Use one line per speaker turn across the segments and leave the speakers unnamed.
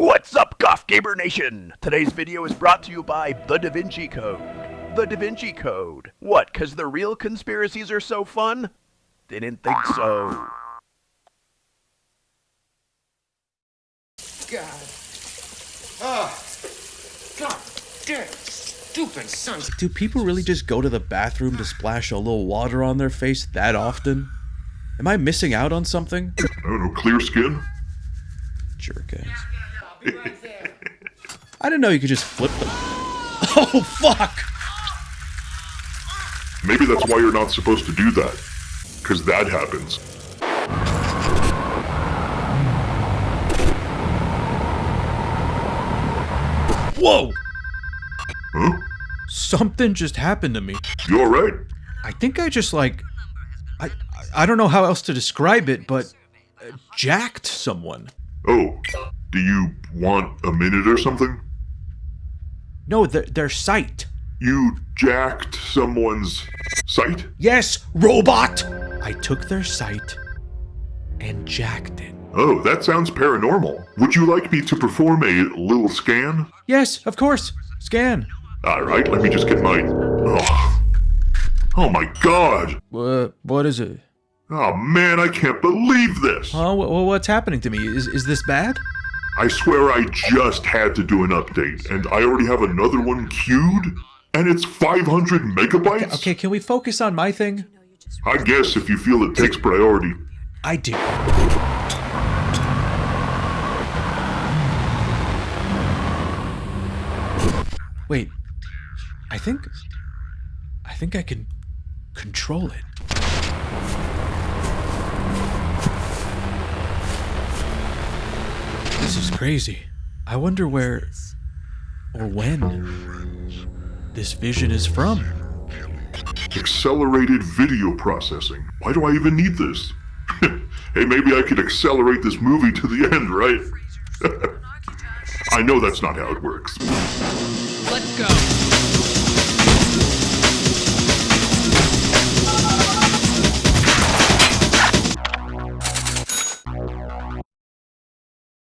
What's up, Goth Gamer Nation? Today's video is brought to you by The Da Vinci Code. The Da Vinci Code. What, 'cause the real conspiracies are so fun? Didn't think so.
God. Oh. God damn, stupid sons.
Do people really just go to the bathroom to splash a little water on their face that often? Am I missing out on something?
I don't know, clear skin?
Jerk ass.
I'll be right there.
I didn't know you could just flip them. Oh, fuck!
Maybe that's why you're not supposed to do that. Because that happens.
Whoa!
Huh?
Something just happened to me.
You alright?
I think I just, I don't know how else to describe it, but jacked someone.
Oh, do you want a minute or something?
No, their sight.
You jacked someone's sight?
Yes, robot! I took their sight and jacked it.
Oh, that sounds paranormal. Would you like me to perform a little scan?
Yes, of course. Scan.
Alright, let me just get my... Oh my god!
What is it?
Oh man, I can't believe this!
Huh? What's happening to me? Is this bad?
I swear I just had to do an update, and I already have another one queued, and it's 500 megabytes?
Okay, can we focus on my thing?
I guess if you feel it takes priority.
I do. Wait. I think I can control it. This is crazy. I wonder where or when this vision is from.
Accelerated video processing. Why do I even need this? Hey, maybe I could accelerate this movie to the end, right? I know that's not how it works.
Let's go.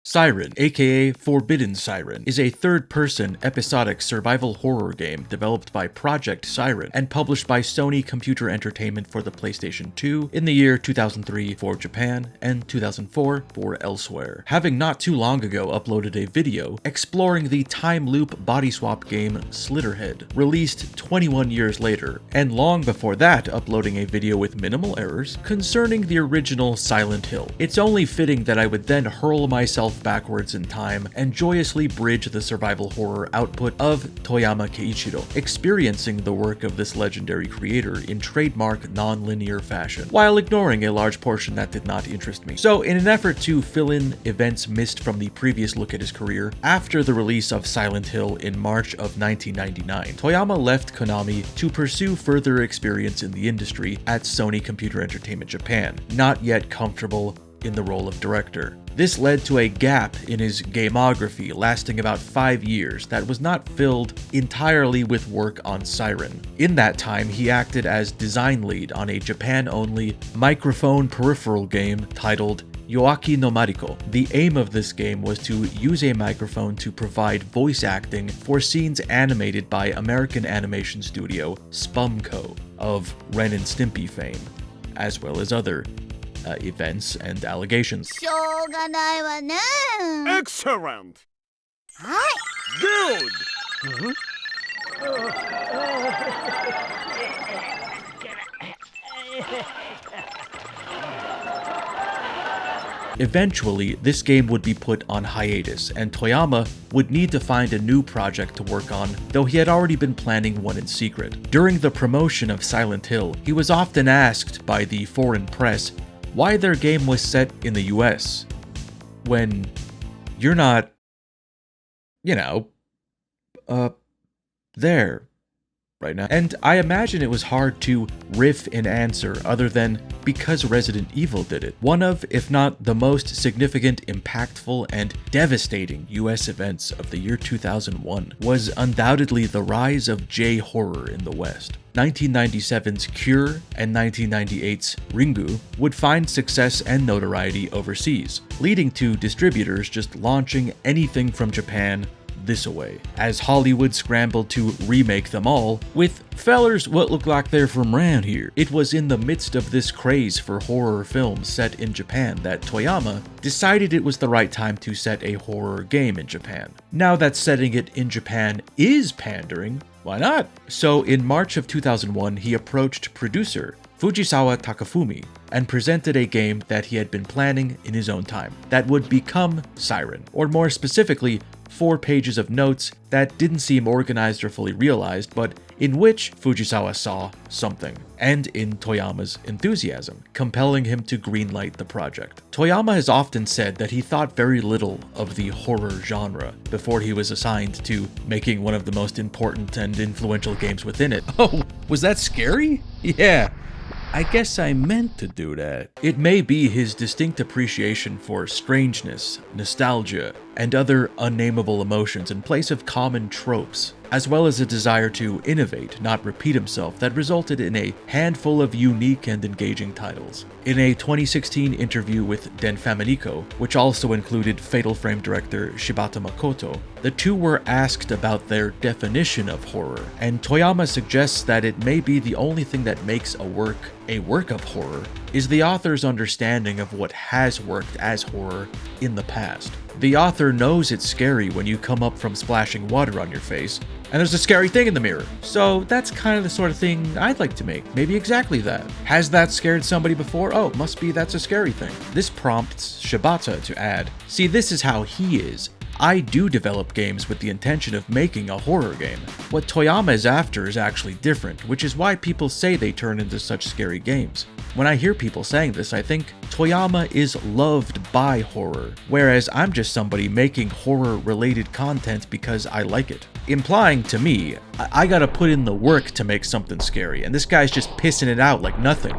Siren, aka Forbidden Siren, is a third-person episodic survival horror game developed by Project Siren and published by Sony Computer Entertainment for the PlayStation 2 in the year 2003 for Japan and 2004 for elsewhere. Having not too long ago uploaded a video exploring the time loop body swap game Slitterhead, released 21 years later, and long before that uploading a video with minimal errors concerning the original Silent Hill. It's only fitting that I would then hurl myself backwards in time and joyously bridge the survival horror output of Toyama Keiichiro, experiencing the work of this legendary creator in trademark non-linear fashion, while ignoring a large portion that did not interest me. So in an effort to fill in events missed from the previous look at his career, after the release of Silent Hill in March of 1999, Toyama left Konami to pursue further experience in the industry at Sony Computer Entertainment Japan, not yet comfortable in the role of director. This led to a gap in his gamography lasting about 5 years that was not filled entirely with work on Siren. In that time, he acted as design lead on a Japan-only microphone peripheral game titled Yoaki no Mariko. The aim of this game was to use a microphone to provide voice acting for scenes animated by American animation studio Spumco of Ren and Stimpy fame, as well as other events and allegations.
Excellent! Good!
Eventually, this game would be put on hiatus, and Toyama would need to find a new project to work on, though he had already been planning one in secret. During the promotion of Silent Hill, he was often asked by the foreign press why their game was set in the US, when you're not, there, right now. And I imagine it was hard to riff an answer other than because Resident Evil did it. One of, if not the most significant, impactful, and devastating US events of the year 2001 was undoubtedly the rise of J-horror in the West. 1997's Cure and 1998's Ringu would find success and notoriety overseas, leading to distributors just launching anything from Japan this away, as Hollywood scrambled to remake them all with fellers what look like they're from around here. It was in the midst of this craze for horror films set in Japan that Toyama decided it was the right time to set a horror game in Japan. Now that setting it in Japan is pandering, why not? So in March of 2001, he approached producer Fujisawa Takafumi and presented a game that he had been planning in his own time that would become Siren, or more specifically, 4 pages of notes that didn't seem organized or fully realized, but in which Fujisawa saw something, and in Toyama's enthusiasm, compelling him to greenlight the project. Toyama has often said that he thought very little of the horror genre before he was assigned to making one of the most important and influential games within it. Oh, was that scary? Yeah. I guess I meant to do that. It may be his distinct appreciation for strangeness, nostalgia, and other unnameable emotions in place of common tropes, as well as a desire to innovate, not repeat himself, that resulted in a handful of unique and engaging titles. In a 2016 interview with Den Faminico, which also included Fatal Frame director Shibata Makoto, the two were asked about their definition of horror, and Toyama suggests that it may be the only thing that makes a work of horror is the author's understanding of what has worked as horror in the past. The author knows it's scary when you come up from splashing water on your face, and there's a scary thing in the mirror. So that's kind of the sort of thing I'd like to make. Maybe exactly that. Has that scared somebody before? Oh, must be that's a scary thing. This prompts Shibata to add, see, this is how he is. I do develop games with the intention of making a horror game. What Toyama is after is actually different, which is why people say they turn into such scary games. When I hear people saying this, I think Toyama is loved by horror, whereas I'm just somebody making horror-related content because I like it. Implying to me, I gotta put in the work to make something scary, and this guy's just pissing it out like nothing.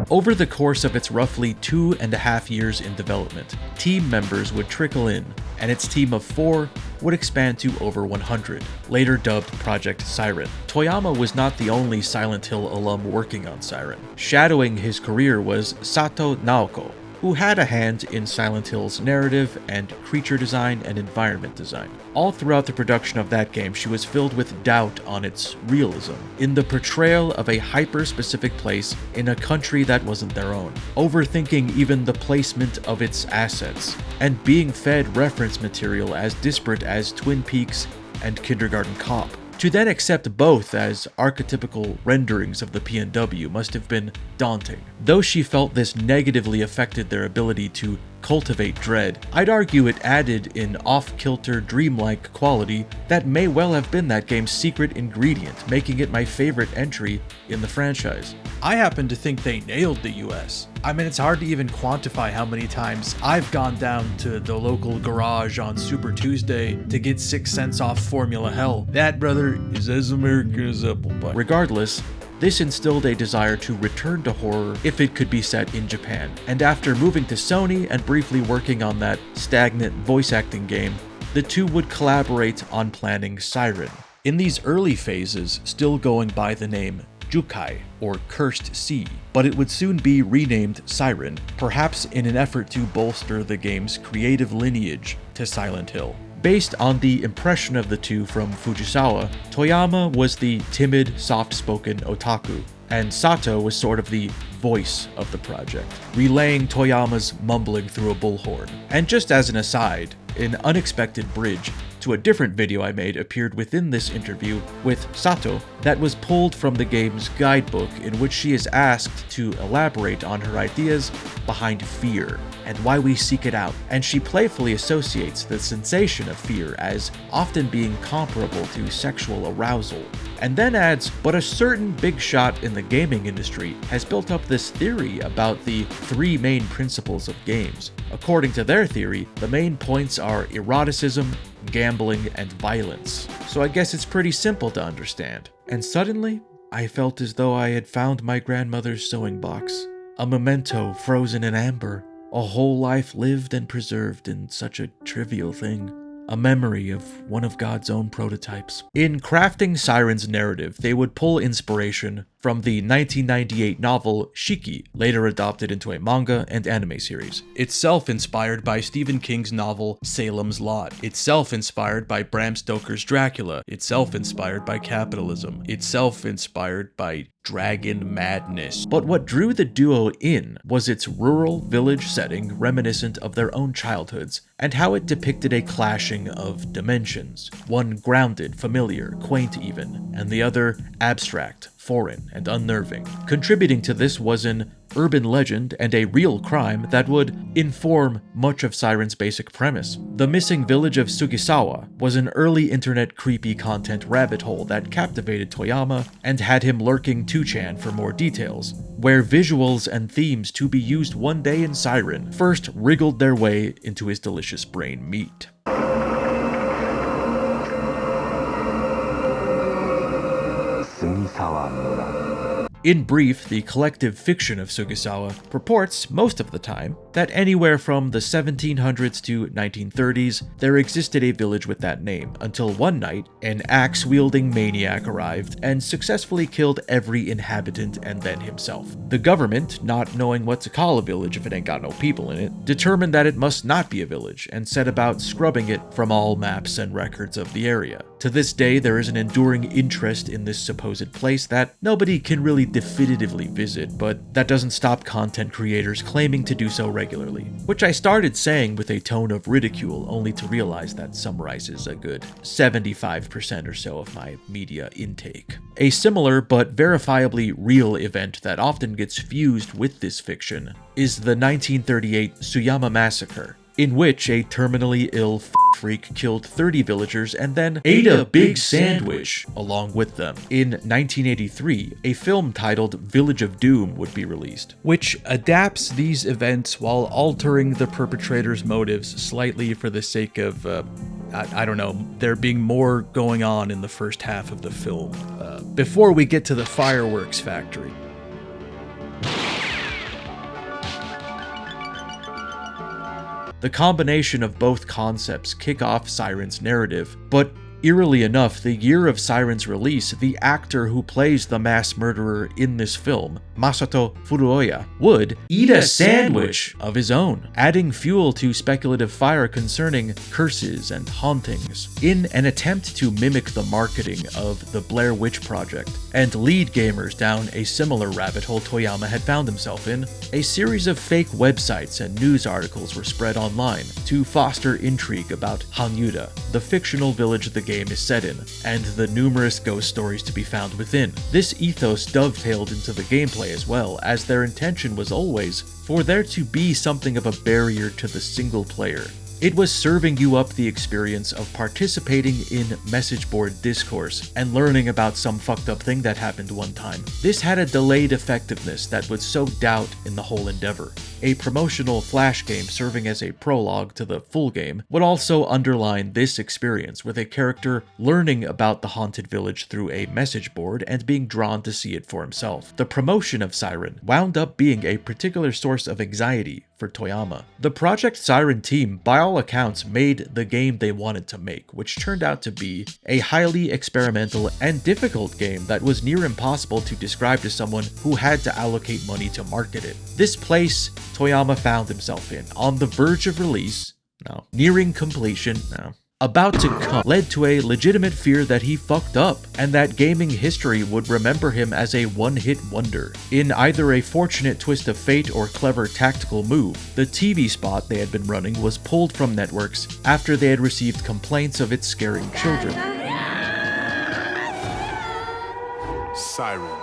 Over the course of its roughly 2.5 years in development, team members would trickle in, and its team of 4 would expand to over 100, later dubbed Project Siren. Toyama was not the only Silent Hill alum working on Siren. Shadowing his career was Sato Naoko, who had a hand in Silent Hill's narrative and creature design and environment design. All throughout the production of that game, she was filled with doubt on its realism, in the portrayal of a hyper-specific place in a country that wasn't their own, overthinking even the placement of its assets, and being fed reference material as disparate as Twin Peaks and Kindergarten Cop. To then accept both as archetypical renderings of the PNW must have been daunting. Though she felt this negatively affected their ability to cultivate dread, I'd argue it added an off-kilter, dreamlike quality that may well have been that game's secret ingredient, making it my favorite entry in the franchise. I happen to think they nailed the US. I mean, it's hard to even quantify how many times I've gone down to the local garage on Super Tuesday to get 6 cents off Formula Hell. That, brother, is as American as apple pie. Regardless, this instilled a desire to return to horror if it could be set in Japan. And after moving to Sony and briefly working on that stagnant voice acting game, the two would collaborate on planning Siren. In these early phases, still going by the name Jukai, or Cursed Sea, but it would soon be renamed Siren, perhaps in an effort to bolster the game's creative lineage to Silent Hill. Based on the impression of the two from Fujisawa, Toyama was the timid, soft-spoken otaku, and Sato was sort of the voice of the project, relaying Toyama's mumbling through a bullhorn. And just as an aside, an unexpected bridge to a different video I made appeared within this interview with Sato that was pulled from the game's guidebook, in which she is asked to elaborate on her ideas behind fear and why we seek it out, and she playfully associates the sensation of fear as often being comparable to sexual arousal, and then adds, but a certain big shot in the gaming industry has built up this theory about the 3 main principles of games. According to their theory, the main points are eroticism, gambling, and violence. So I guess it's pretty simple to understand. And suddenly, I felt as though I had found my grandmother's sewing box. A memento frozen in amber. A whole life lived and preserved in such a trivial thing. A memory of one of God's own prototypes. In crafting Siren's narrative, they would pull inspiration from the 1998 novel Shiki, later adopted into a manga and anime series. Itself inspired by Stephen King's novel Salem's Lot. Itself inspired by Bram Stoker's Dracula. Itself inspired by capitalism. Itself inspired by dragon madness. But what drew the duo in was its rural village setting reminiscent of their own childhoods, and how it depicted a clashing of dimensions. One grounded, familiar, quaint even, and the other abstract, foreign, and unnerving. Contributing to this was an urban legend and a real crime that would inform much of Siren's basic premise. The missing village of Sugisawa was an early internet creepy content rabbit hole that captivated Toyama and had him lurking 2chan for more details, where visuals and themes to be used one day in Siren first wriggled their way into his delicious brain meat. In brief, the collective fiction of Sugisawa purports, most of the time, that anywhere from the 1700s to 1930s, there existed a village with that name, until one night, an axe-wielding maniac arrived and successfully killed every inhabitant and then himself. The government, not knowing what to call a village if it ain't got no people in it, determined that it must not be a village and set about scrubbing it from all maps and records of the area. To this day, there is an enduring interest in this supposed place that nobody can really definitively visit, but that doesn't stop content creators claiming to do so regularly, which I started saying with a tone of ridicule, only to realize that summarizes a good 75% or so of my media intake. A similar but verifiably real event that often gets fused with this fiction is the 1938 Tsuyama Massacre, in which a terminally ill freak killed 30 villagers and then ate a big sandwich along with them. In 1983, a film titled Village of Doom would be released, which adapts these events while altering the perpetrator's motives slightly for the sake of, I don't know, there being more going on in the first half of the film. Before we get to the fireworks factory. The combination of both concepts kick off Siren's narrative, but eerily enough, the year of Siren's release, the actor who plays the mass murderer in this film, Masato Furuoya, would eat a sandwich of his own, adding fuel to speculative fire concerning curses and hauntings. In an attempt to mimic the marketing of the Blair Witch Project and lead gamers down a similar rabbit hole Toyama had found himself in, a series of fake websites and news articles were spread online to foster intrigue about Hanyuda, the fictional village the game is set in, and the numerous ghost stories to be found within. This ethos dovetailed into the gameplay as well, as their intention was always for there to be something of a barrier to the single player. It was serving you up the experience of participating in message board discourse and learning about some fucked up thing that happened one time. This had a delayed effectiveness that would sow doubt in the whole endeavor. A promotional flash game serving as a prologue to the full game would also underline this experience, with a character learning about the haunted village through a message board and being drawn to see it for himself. The promotion of Siren wound up being a particular source of anxiety for Toyama. The Project Siren team, by all accounts, made the game they wanted to make, which turned out to be a highly experimental and difficult game that was near impossible to describe to someone who had to allocate money to market it. This place Toyama found himself in, on the verge of release, no, nearing completion, no, about to come, led to a legitimate fear that he fucked up, and that gaming history would remember him as a one-hit wonder. In either a fortunate twist of fate or clever tactical move, the TV spot they had been running was pulled from networks after they had received complaints of it scaring children.
Siren.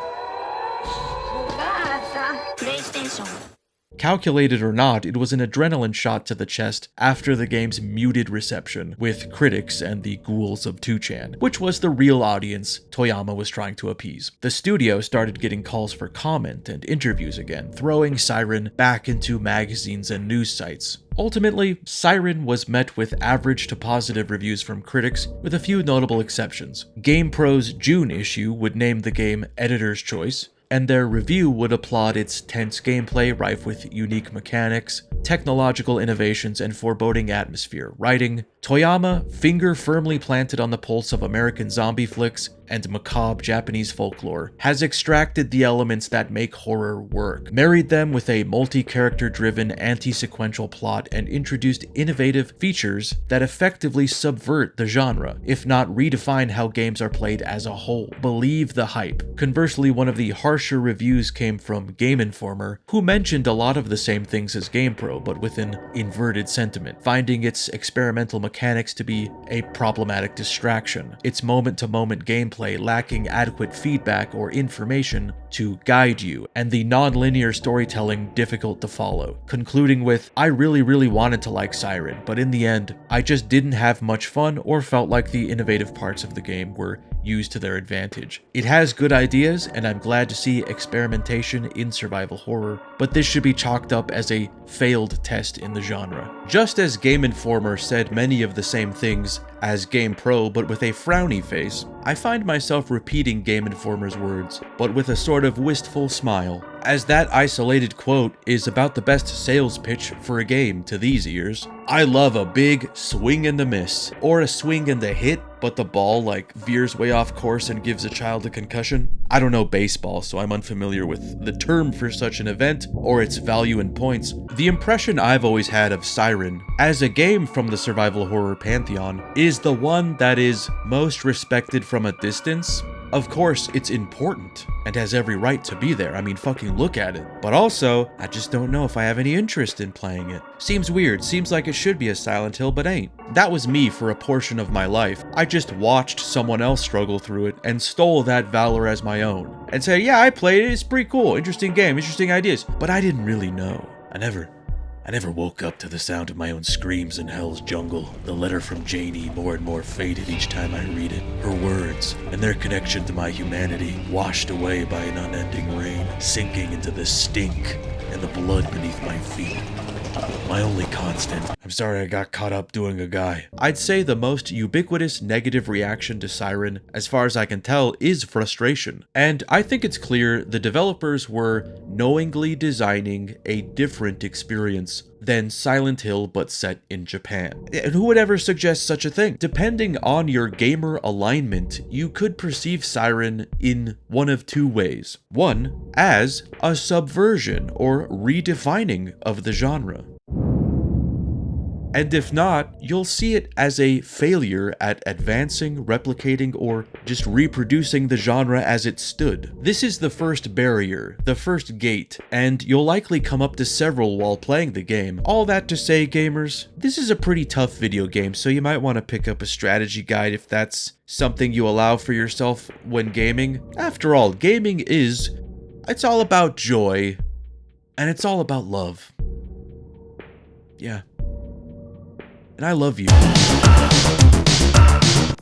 Calculated or not, it was an adrenaline shot to the chest after the game's muted reception with critics and the ghouls of 2chan, which was the real audience Toyama was trying to appease. The studio started getting calls for comment and interviews again, throwing Siren back into magazines and news sites. Ultimately, Siren was met with average to positive reviews from critics, with a few notable exceptions. GamePro's June issue would name the game Editor's Choice, and their review would applaud its tense gameplay rife with unique mechanics, technological innovations, and foreboding atmosphere, writing, "Toyama, finger firmly planted on the pulse of American zombie flicks and macabre Japanese folklore, has extracted the elements that make horror work, married them with a multi-character driven anti-sequential plot, and introduced innovative features that effectively subvert the genre, if not redefine how games are played as a whole. Believe the hype." Conversely, one of the harsher reviews came from Game Informer, who mentioned a lot of the same things as GamePro, but with an inverted sentiment, finding its experimental mechanics to be a problematic distraction, its moment-to-moment gameplay lacking adequate feedback or information to guide you, and the non-linear storytelling difficult to follow. Concluding with, "I really wanted to like Siren, but in the end, I just didn't have much fun or felt like the innovative parts of the game were used to their advantage. It has good ideas, and I'm glad to see experimentation in survival horror, but this should be chalked up as a failed test in the genre." Just as Game Informer said many of the same things as GamePro, but with a frowny face, I find myself repeating Game Informer's words, but with a sort of wistful smile, as that isolated quote is about the best sales pitch for a game to these ears. "I love a big swing and a miss, or a swing and a hit, but the ball like veers way off course and gives a child a concussion." I don't know baseball, so I'm unfamiliar with the term for such an event or its value in points. The impression I've always had of Siren as a game from the survival horror pantheon is the one that is most respected from a distance. Of course, it's important and has every right to be there. I mean, fucking look at it. But also, I just don't know if I have any interest in playing it. Seems weird, seems like it should be a Silent Hill, but ain't. That was me for a portion of my life. I just watched someone else struggle through it and stole that valor as my own. And say, yeah, I played it, it's pretty cool, interesting game, interesting ideas. But I didn't really know. I never woke up to the sound of my own screams in Hell's Jungle. The letter from Janie more and more faded each time I read it. Her words, and their connection to my humanity, washed away by an unending rain, sinking into the stink and the blood beneath my feet. My only constant. I'm sorry I got caught up doing a guy. I'd say the most ubiquitous negative reaction to Siren, as far as I can tell, is frustration. And I think it's clear the developers were knowingly designing a different experience than Silent Hill but set in Japan. And who would ever suggest such a thing? Depending on your gamer alignment, you could perceive Siren in one of two ways. One, as a subversion or redefining of the genre. And if not, you'll see it as a failure at advancing, replicating, or just reproducing the genre as it stood. This is the first barrier, the first gate, and you'll likely come up to several while playing the game. All that to say, gamers, this is a pretty tough video game, so you might want to pick up a strategy guide if that's something you allow for yourself when gaming. After all, gaming it's all about joy, and it's all about love. Yeah. And I love you.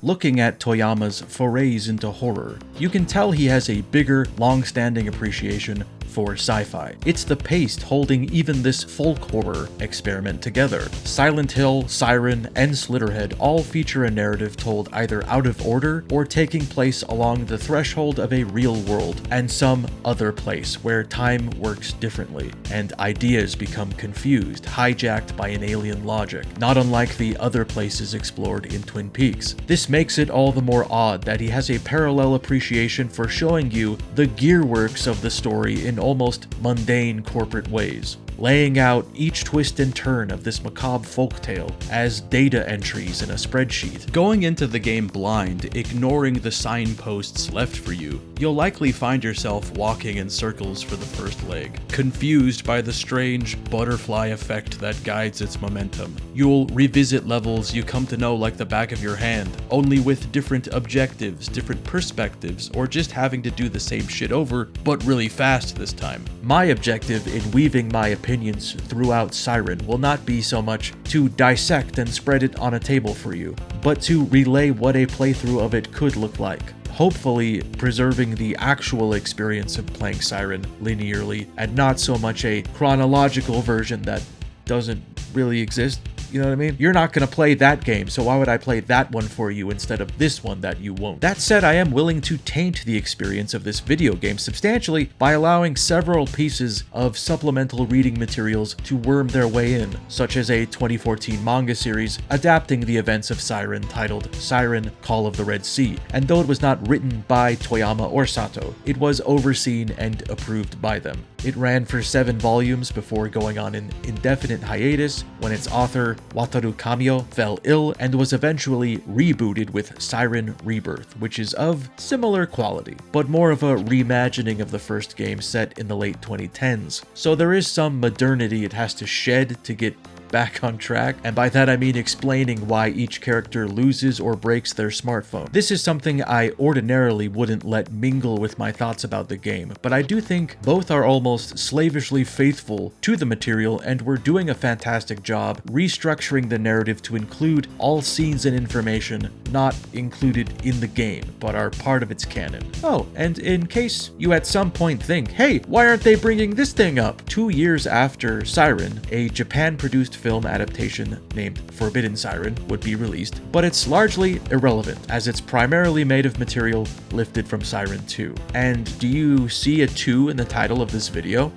Looking at Toyama's forays into horror, you can tell he has a bigger, long-standing appreciation for sci-fi. It's the paste holding even this folk horror experiment together. Silent Hill, Siren, and Slitterhead all feature a narrative told either out of order or taking place along the threshold of a real world and some other place where time works differently and ideas become confused, hijacked by an alien logic, not unlike the other places explored in Twin Peaks. This makes it all the more odd that he has a parallel appreciation for showing you the gearworks of the story in almost mundane corporate ways, laying out each twist and turn of this macabre folktale as data entries in a spreadsheet. Going into the game blind, ignoring the signposts left for you, you'll likely find yourself walking in circles for the first leg, confused by the strange butterfly effect that guides its momentum. You'll revisit levels you come to know like the back of your hand, only with different objectives, different perspectives, or just having to do the same shit over, but really fast this time. My objective in weaving my opinion opinions throughout Siren will not be so much to dissect and spread it on a table for you, but to relay what a playthrough of it could look like. Hopefully preserving the actual experience of playing Siren linearly and not so much a chronological version that doesn't really exist. You know what I mean? You're not going to play that game, so why would I play that one for you instead of this one that you won't? That said, I am willing to taint the experience of this video game substantially by allowing several pieces of supplemental reading materials to worm their way in, such as a 2014 manga series adapting the events of Siren titled Siren: Call of the Red Sea. And though it was not written by Toyama or Sato, it was overseen and approved by them. It ran for 7 volumes before going on an indefinite hiatus when its author, Wataru Kamio, fell ill and was eventually rebooted with Siren Rebirth, which is of similar quality, but more of a reimagining of the first game set in the late 2010s. So there is some modernity it has to shed to get back on track, and by that I mean explaining why each character loses or breaks their smartphone. This is something I ordinarily wouldn't let mingle with my thoughts about the game, but I do think both are almost slavishly faithful to the material and were doing a fantastic job restructuring the narrative to include all scenes and information not included in the game, but are part of its canon. Oh, and in case you at some point think, hey, why aren't they bringing this thing up? 2 years after Siren, a Japan-produced film adaptation named Forbidden Siren would be released, but it's largely irrelevant as it's primarily made of material lifted from Siren 2. And do you see a 2 in the title of this video?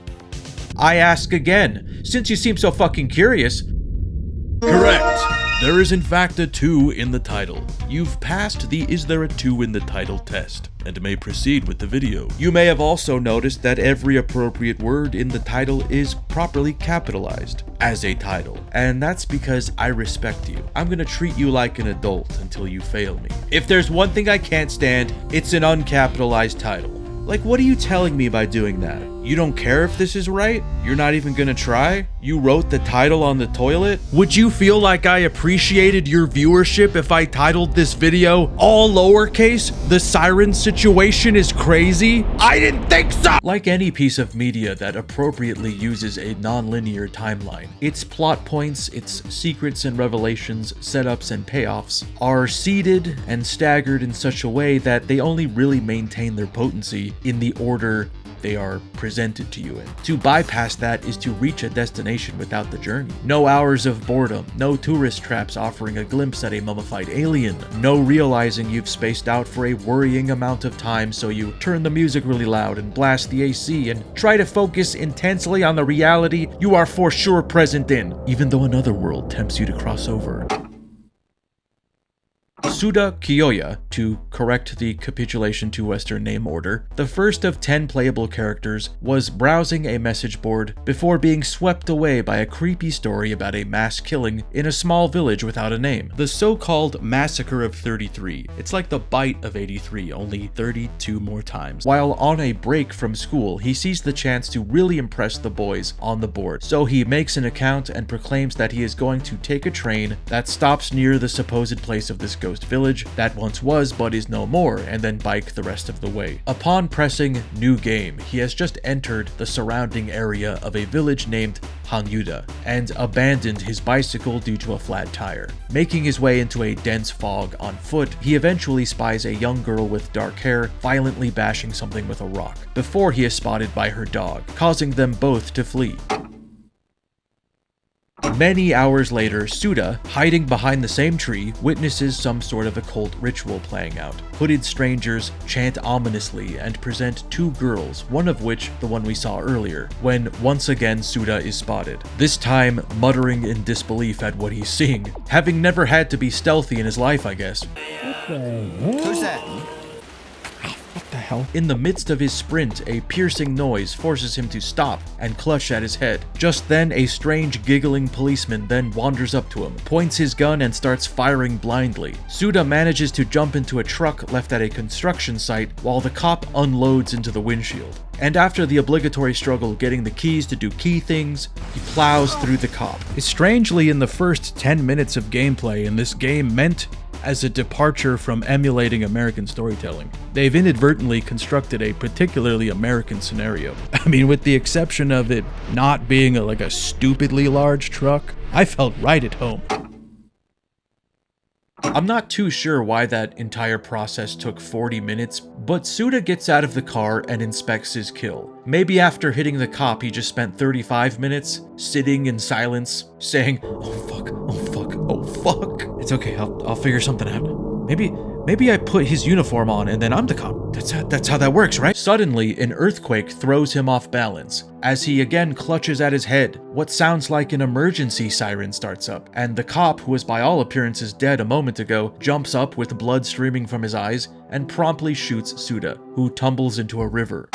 I ask again, since you seem so fucking curious. Correct! There is in fact a 2 in the title. You've passed the Is There a 2 in the Title test, and may proceed with the video. You may have also noticed that every appropriate word in the title is properly capitalized as a title, and that's because I respect you. I'm gonna treat you like an adult until you fail me. If there's one thing I can't stand, it's an uncapitalized title. Like, what are you telling me by doing that? You don't care if this is right? You're not even gonna try? You wrote the title on the toilet? Would you feel like I appreciated your viewership if I titled this video all lowercase? The Siren situation is crazy? I didn't think so! Like any piece of media that appropriately uses a non-linear timeline, its plot points, its secrets and revelations, setups and payoffs are seeded and staggered in such a way that they only really maintain their potency in the order they are presented to you in. To bypass that is to reach a destination without the journey. No hours of boredom, no tourist traps offering a glimpse at a mummified alien, no realizing you've spaced out for a worrying amount of time so you turn the music really loud and blast the AC and try to focus intensely on the reality you are for sure present in, even though another world tempts you to cross over. Suda Kiyoya, to correct the capitulation to Western name order, the first of 10 playable characters, was browsing a message board before being swept away by a creepy story about a mass killing in a small village without a name. The so-called Massacre of 33. It's like the Bite of 83, only 32 more times. While on a break from school, he sees the chance to really impress the boys on the board, so he makes an account and proclaims that he is going to take a train that stops near the supposed place of this ghost village that once was but is no more, and then bike the rest of the way. Upon pressing new game, he has just entered the surrounding area of a village named Hanyuda and abandoned his bicycle due to a flat tire. Making his way into a dense fog on foot, he eventually spies a young girl with dark hair violently bashing something with a rock before he is spotted by her dog, causing them both to flee. Many hours later, Suda, hiding behind the same tree, witnesses some sort of occult ritual playing out. Hooded strangers chant ominously and present 2 girls, one of which the one we saw earlier, when once again Suda is spotted. This time muttering in disbelief at what he's seeing, having never had to be stealthy in his life, I guess.
Who's that?
What the hell? In the midst of his sprint, a piercing noise forces him to stop and clutch at his head. Just then, a strange giggling policeman then wanders up to him, points his gun and starts firing blindly. Suda manages to jump into a truck left at a construction site while the cop unloads into the windshield. And after the obligatory struggle getting the keys to do key things, he plows through the cop. Strangely, in the first 10 minutes of gameplay in this game meant as a departure from emulating American storytelling. They've inadvertently constructed a particularly American scenario. I mean, with the exception of it not being like a stupidly large truck, I felt right at home. I'm not too sure why that entire process took 40 minutes, but Suda gets out of the car and inspects his kill. Maybe after hitting the cop, he just spent 35 minutes sitting in silence, saying, "Oh fuck, oh fuck, oh fuck. It's okay, I'll figure something out. Maybe I put his uniform on and then I'm the cop. That's how that works, right?" Suddenly, an earthquake throws him off balance as he again clutches at his head. What sounds like an emergency siren starts up, and the cop, who was by all appearances dead a moment ago, jumps up with blood streaming from his eyes and promptly shoots Suda, who tumbles into a river.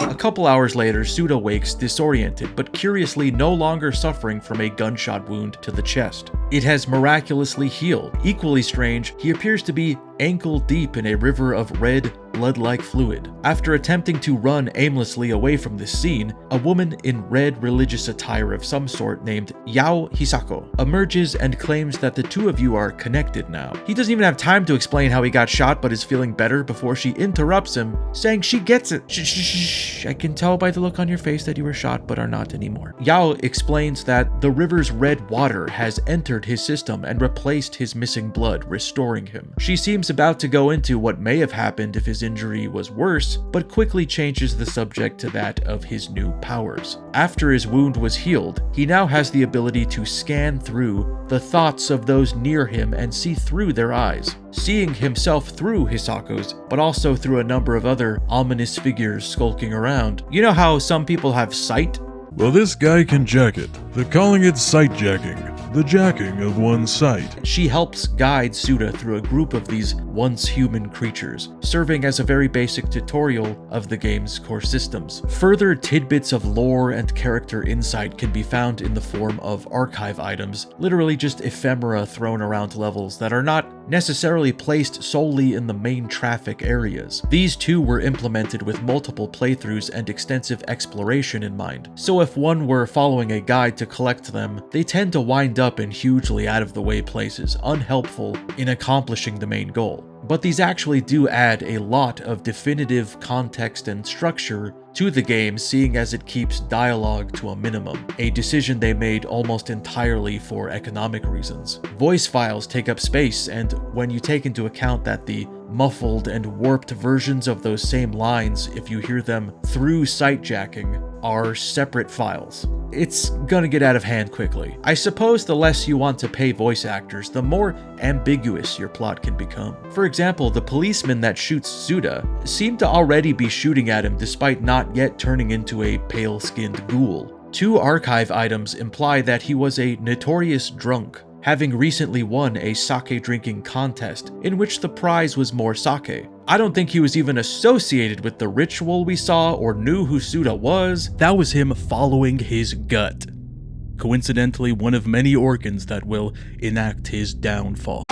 A couple hours later, Suda wakes disoriented, but curiously no longer suffering from a gunshot wound to the chest. It has miraculously healed. Equally strange, he appears to be ankle deep in a river of red, blood-like fluid. After attempting to run aimlessly away from this scene, a woman in red religious attire of some sort named Yao Hisako emerges and claims that the two of you are connected now. He doesn't even have time to explain how he got shot but is feeling better before she interrupts him, saying she gets it. Shh, I can tell by the look on your face that you were shot but are not anymore. Yao explains that the river's red water has entered his system and replaced his missing blood, restoring him. She seems about to go into what may have happened if his injury was worse, but quickly changes the subject to that of his new powers. After his wound was healed, he now has the ability to scan through the thoughts of those near him and see through their eyes, seeing himself through Hisako's, but also through a number of other ominous figures skulking around. You know how some people have sight?
Well, this guy can jack it. They're calling it sight jacking. The jacking of one's sight.
She helps guide Suda through a group of these once human creatures, serving as a very basic tutorial of the game's core systems. Further tidbits of lore and character insight can be found in the form of archive items, literally just ephemera thrown around levels that are not necessarily placed solely in the main traffic areas. These too were implemented with multiple playthroughs and extensive exploration in mind, so if one were following a guide to collect them, they tend to wind up in hugely out-of-the-way places, unhelpful in accomplishing the main goal. But these actually do add a lot of definitive context and structure to the game, seeing as it keeps dialogue to a minimum, a decision they made almost entirely for economic reasons. Voice files take up space, and when you take into account that the muffled and warped versions of those same lines, if you hear them through sight jacking, are separate files, it's gonna get out of hand quickly. I suppose the less you want to pay voice actors, the more ambiguous your plot can become. For example, the policeman that shoots Suda seemed to already be shooting at him despite not yet turning into a pale-skinned ghoul. Two archive items imply that he was a notorious drunk, having recently won a sake drinking contest in which the prize was more sake. I don't think he was even associated with the ritual we saw or knew who Suda was. That was him following his gut. Coincidentally, one of many organs that will enact his downfall.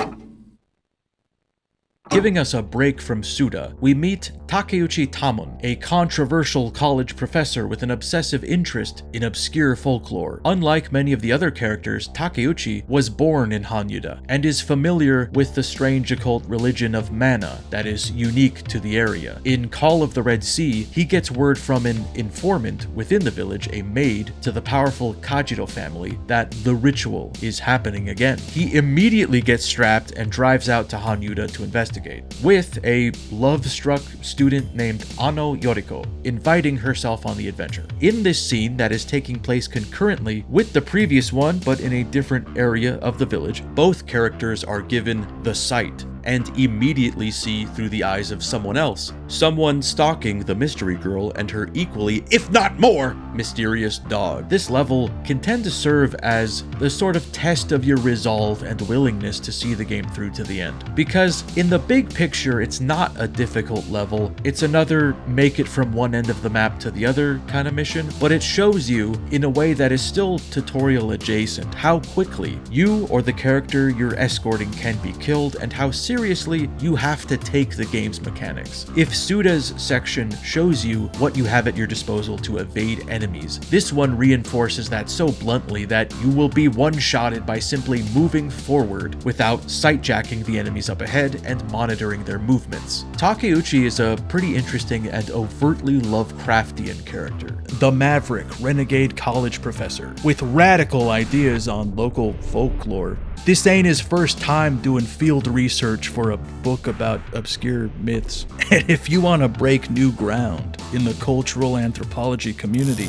Giving us a break from Suda, we meet Takeuchi Tamon, a controversial college professor with an obsessive interest in obscure folklore. Unlike many of the other characters, Takeuchi was born in Hanyuda and is familiar with the strange occult religion of mana that is unique to the area. In Call of the Red Sea, he gets word from an informant within the village, a maid to the powerful Kajiro family, that the ritual is happening again. He immediately gets strapped and drives out to Hanyuda to investigate, with a love-struck student named Ano Yoriko inviting herself on the adventure. In this scene that is taking place concurrently with the previous one, but in a different area of the village, both characters are given the sight and immediately see through the eyes of someone else, someone stalking the mystery girl and her equally, if not more, mysterious dog. This level can tend to serve as the sort of test of your resolve and willingness to see the game through to the end, because in the big picture it's not a difficult level, it's another make it from one end of the map to the other kind of mission, but it shows you in a way that is still tutorial adjacent how quickly you or the character you're escorting can be killed, and how seriously, you have to take the game's mechanics. If Suda's section shows you what you have at your disposal to evade enemies, this one reinforces that so bluntly that you will be one-shotted by simply moving forward without sight-jacking the enemies up ahead and monitoring their movements. Takeuchi is a pretty interesting and overtly Lovecraftian character. The maverick, renegade college professor with radical ideas on local folklore. This ain't his first time doing field research for a book about obscure myths. And if you want to break new ground in the cultural anthropology community,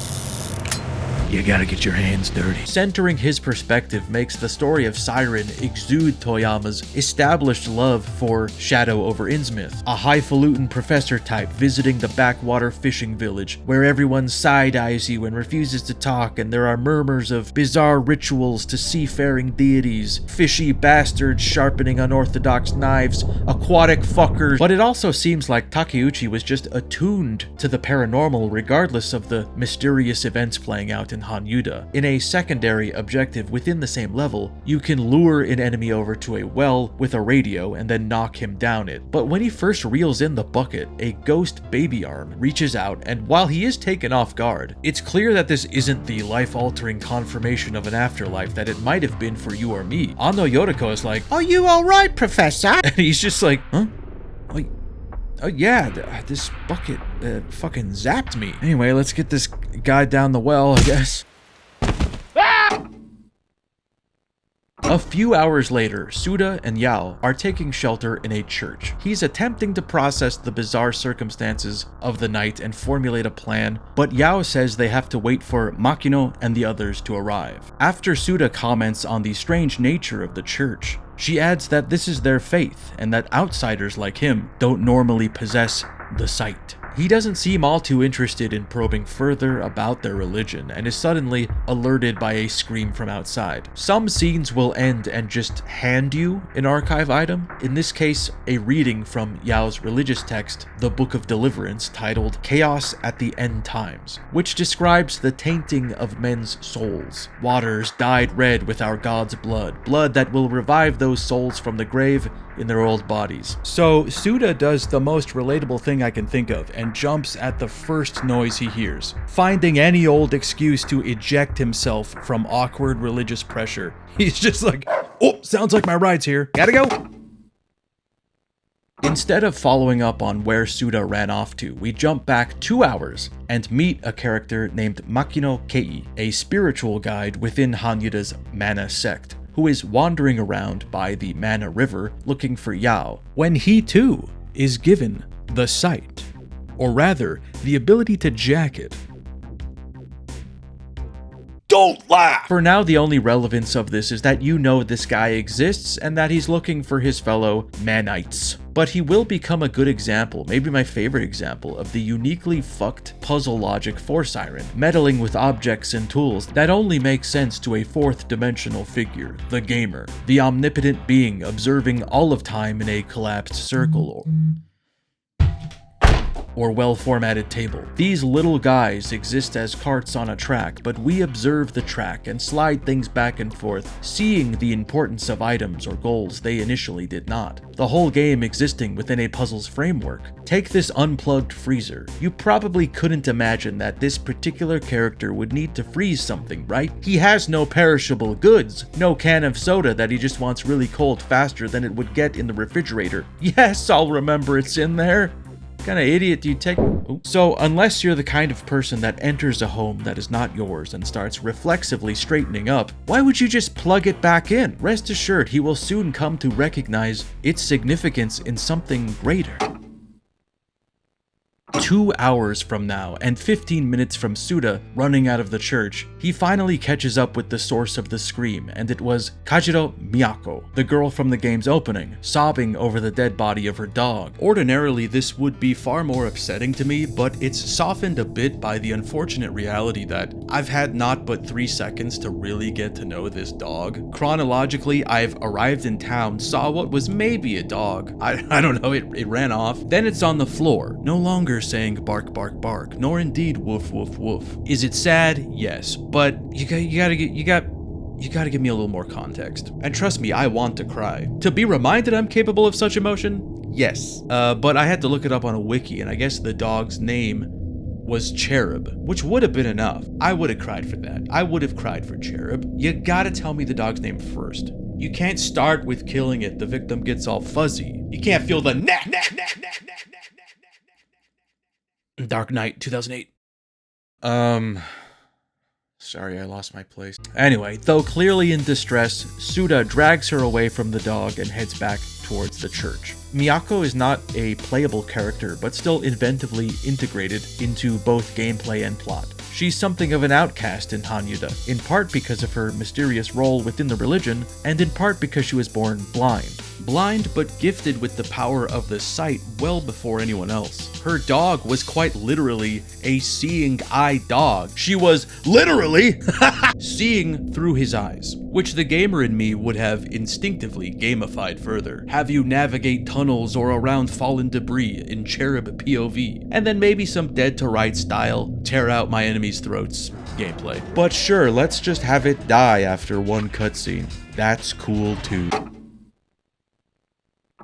you gotta get your hands dirty. Centering his perspective makes the story of Siren exude Toyama's established love for Shadow over Innsmouth, a highfalutin professor type visiting the backwater fishing village where everyone side-eyes you and refuses to talk, and there are murmurs of bizarre rituals to seafaring deities, fishy bastards sharpening unorthodox knives, aquatic fuckers. But it also seems like Takeuchi was just attuned to the paranormal regardless of the mysterious events playing out in Hanyuda. In a secondary objective within the same level, you can lure an enemy over to a well with a radio and then knock him down it. But when he first reels in the bucket, a ghost baby arm reaches out, and while he is taken off guard, it's clear that this isn't the life-altering confirmation of an afterlife that it might have been for you or me. Ano Yoriko is like, "Are you alright, Professor?" And he's just like, "Huh? Like, oh yeah, this bucket fucking zapped me. Anyway, let's get this guy down the well, I guess." A few hours later, Suda and Yao are taking shelter in a church. He's attempting to process the bizarre circumstances of the night and formulate a plan, but Yao says they have to wait for Makino and the others to arrive. After Suda comments on the strange nature of the church, she adds that this is their faith and that outsiders like him don't normally possess the sight. He doesn't seem all too interested in probing further about their religion and is suddenly alerted by a scream from outside. Some scenes will end and just hand you an archive item, in this case a reading from Yao's religious text, the Book of Deliverance, titled Chaos at the End Times, which describes the tainting of men's souls. Waters dyed red with our God's blood, blood that will revive those souls from the grave in their old bodies. So Suda does the most relatable thing I can think of and jumps at the first noise he hears, finding any old excuse to eject himself from awkward religious pressure. He's just like, "Oh, sounds like my ride's here. Gotta go." Instead of following up on where Suda ran off to, we jump back 2 hours and meet a character named Makino Kei, a spiritual guide within Hanyuda's Mana sect, who is wandering around by the Mana River looking for Yao, when he too is given the sight, or rather, the ability to jack it. Don't laugh! For now, the only relevance of this is that you know this guy exists and that he's looking for his fellow Manites. But he will become a good example, maybe my favorite example, of the uniquely fucked puzzle logic for Siren, meddling with objects and tools that only make sense to a fourth-dimensional figure, the gamer, the omnipotent being observing all of time in a collapsed circle or well-formatted table. These little guys exist as carts on a track, but we observe the track and slide things back and forth, seeing the importance of items or goals they initially did not. The whole game existing within a puzzle's framework. Take this unplugged freezer. You probably couldn't imagine that this particular character would need to freeze something, right? He has no perishable goods, no can of soda that he just wants really cold faster than it would get in the refrigerator. Yes, I'll remember it's in there. What kind of idiot do you take? Oops. So unless you're the kind of person that enters a home that is not yours and starts reflexively straightening up, why would you just plug it back in? Rest assured, he will soon come to recognize its significance in something greater. 2 hours from now, and 15 minutes from Suda running out of the church, he finally catches up with the source of the scream, and it was Kajiro Miyako, the girl from the game's opening, sobbing over the dead body of her dog. Ordinarily, this would be far more upsetting to me, but it's softened a bit by the unfortunate reality that I've had not but 3 seconds to really get to know this dog. Chronologically, I've arrived in town, saw what was maybe a dog. I don't know, it ran off. Then it's on the floor, no longer saying bark, bark, bark, nor indeed woof, woof, woof. Is it sad? Yes, but you you gotta give me a little more context. And trust me, I want to cry. To be reminded I'm capable of such emotion? Yes. But I had to look it up on a wiki, and I guess the dog's name was Cherub, which would have been enough. I would have cried for that. I would have cried for Cherub. You gotta tell me the dog's name first. You can't start with killing it. The victim gets all fuzzy. You can't feel the Dark Knight 2008. Sorry, I lost my place. Anyway, though clearly in distress, Suda drags her away from the dog and heads back towards the church. Miyako is not a playable character, but still inventively integrated into both gameplay and plot. She's something of an outcast in Hanyuda, in part because of her mysterious role within the religion, and in part because she was born blind. Blind, but gifted with the power of the sight well before anyone else. Her dog was quite literally a seeing eye dog. She was literally seeing through his eyes, which the gamer in me would have instinctively gamified further. Have you navigate tunnels or around fallen debris in Cherub POV, and then maybe some Dead to Rights style, tear out my enemies' throats gameplay. But sure, let's just have it die after one cutscene. That's cool too.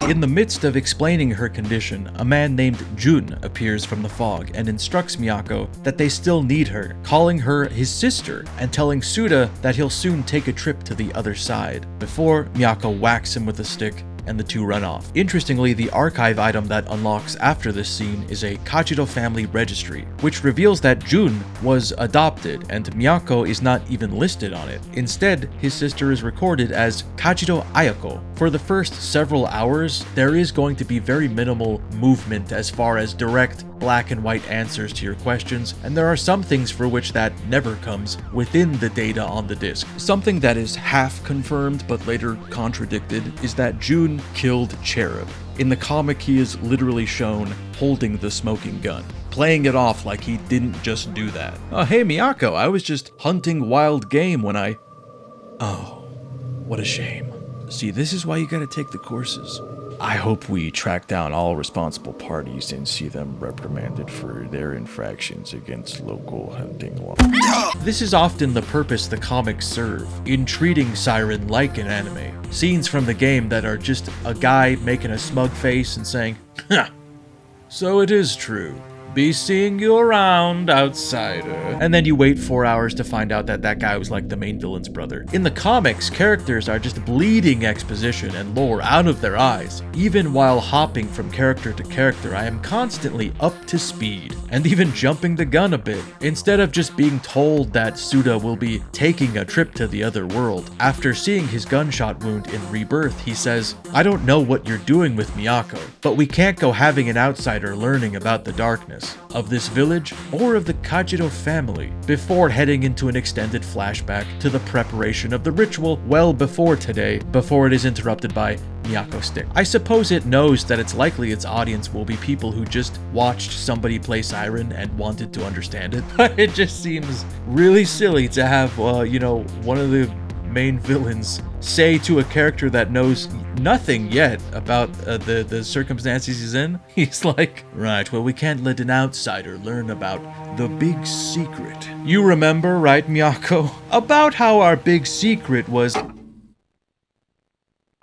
In the midst of explaining her condition, a man named Jun appears from the fog and instructs Miyako that they still need her, calling her his sister and telling Suda that he'll soon take a trip to the other side, before Miyako whacks him with a stick and the two run off. Interestingly, the archive item that unlocks after this scene is a Kajito family registry, which reveals that Jun was adopted and Miyako is not even listed on it. Instead, his sister is recorded as Kajito Ayako. For the first several hours, there is going to be very minimal movement as far as direct black and white answers to your questions, and there are some things for which that never comes within the data on the disc. Something that is half confirmed but later contradicted is that Jun killed Cherub. In the comic, he is literally shown holding the smoking gun, playing it off like he didn't just do that. Oh, hey Miyako, I was just hunting wild game when I... Oh, what a shame. See, this is why you gotta take the courses. I hope we track down all responsible parties and see them reprimanded for their infractions against local hunting laws. This is often the purpose the comics serve, in treating Siren like an anime. Scenes from the game that are just a guy making a smug face and saying, "Huh, so it is true. Be seeing you around, outsider." And then you wait 4 hours to find out that that guy was like the main villain's brother. In the comics, characters are just bleeding exposition and lore out of their eyes. Even while hopping from character to character, I am constantly up to speed, and even jumping the gun a bit. Instead of just being told that Suda will be taking a trip to the other world, after seeing his gunshot wound in Rebirth, he says, "I don't know what you're doing with Miyako, but we can't go having an outsider learning about the darkness of this village or of the Kajito family," before heading into an extended flashback to the preparation of the ritual well before today, before it is interrupted by Miyako's stick. I suppose it knows that it's likely its audience will be people who just watched somebody play Siren and wanted to understand it, but it just seems really silly to have, one of the main villains say to a character that knows nothing yet about the circumstances he's in. He's like, "Right, well, we can't let an outsider learn about the big secret. You remember, right, Miyako? About how our big secret was..."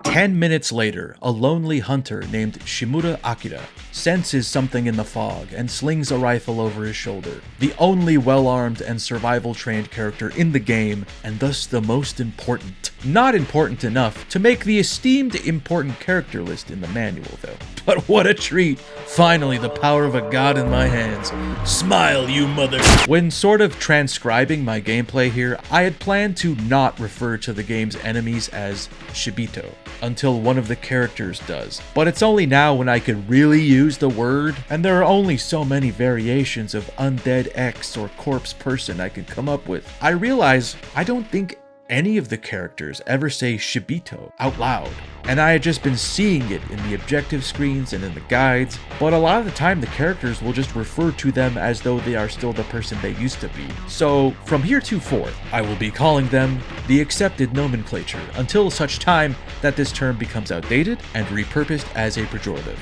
10 minutes later, a lonely hunter named Shimura Akira senses something in the fog and slings a rifle over his shoulder. The only well-armed and survival-trained character in the game, and thus the most important. Not important enough to make the esteemed important character list in the manual, though. But what a treat! Finally, the power of a god in my hands. Smile, you mother... When sort of transcribing my gameplay here, I had planned to not refer to the game's enemies as Shibito, until one of the characters does. But it's only now when I could really use the word, and there are only so many variations of undead X or corpse person I could come up with. I realize I don't think any of the characters ever say Shibito out loud, and I had just been seeing it in the objective screens and in the guides, but a lot of the time the characters will just refer to them as though they are still the person they used to be. So from heretofore, I will be calling them the accepted nomenclature until such time that this term becomes outdated and repurposed as a pejorative.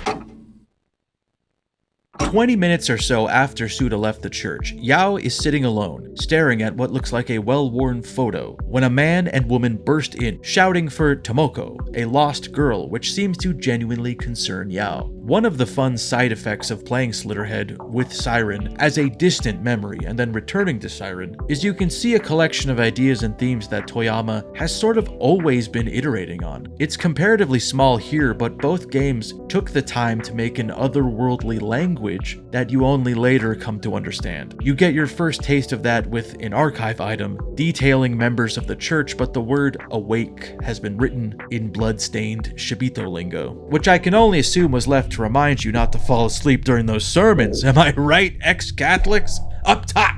20 minutes or so after Suda left the church, Yao is sitting alone, staring at what looks like a well-worn photo, when a man and woman burst in, shouting for Tomoko, a lost girl, which seems to genuinely concern Yao. One of the fun side effects of playing Slitterhead with Siren as a distant memory and then returning to Siren is you can see a collection of ideas and themes that Toyama has sort of always been iterating on. It's comparatively small here, but both games took the time to make an otherworldly language that you only later come to understand. You get your first taste of that with an archive item detailing members of the church, but the word awake has been written in blood-stained Shibito lingo, which I can only assume was left to remind you not to fall asleep during those sermons. Am I right, ex-Catholics? Up top!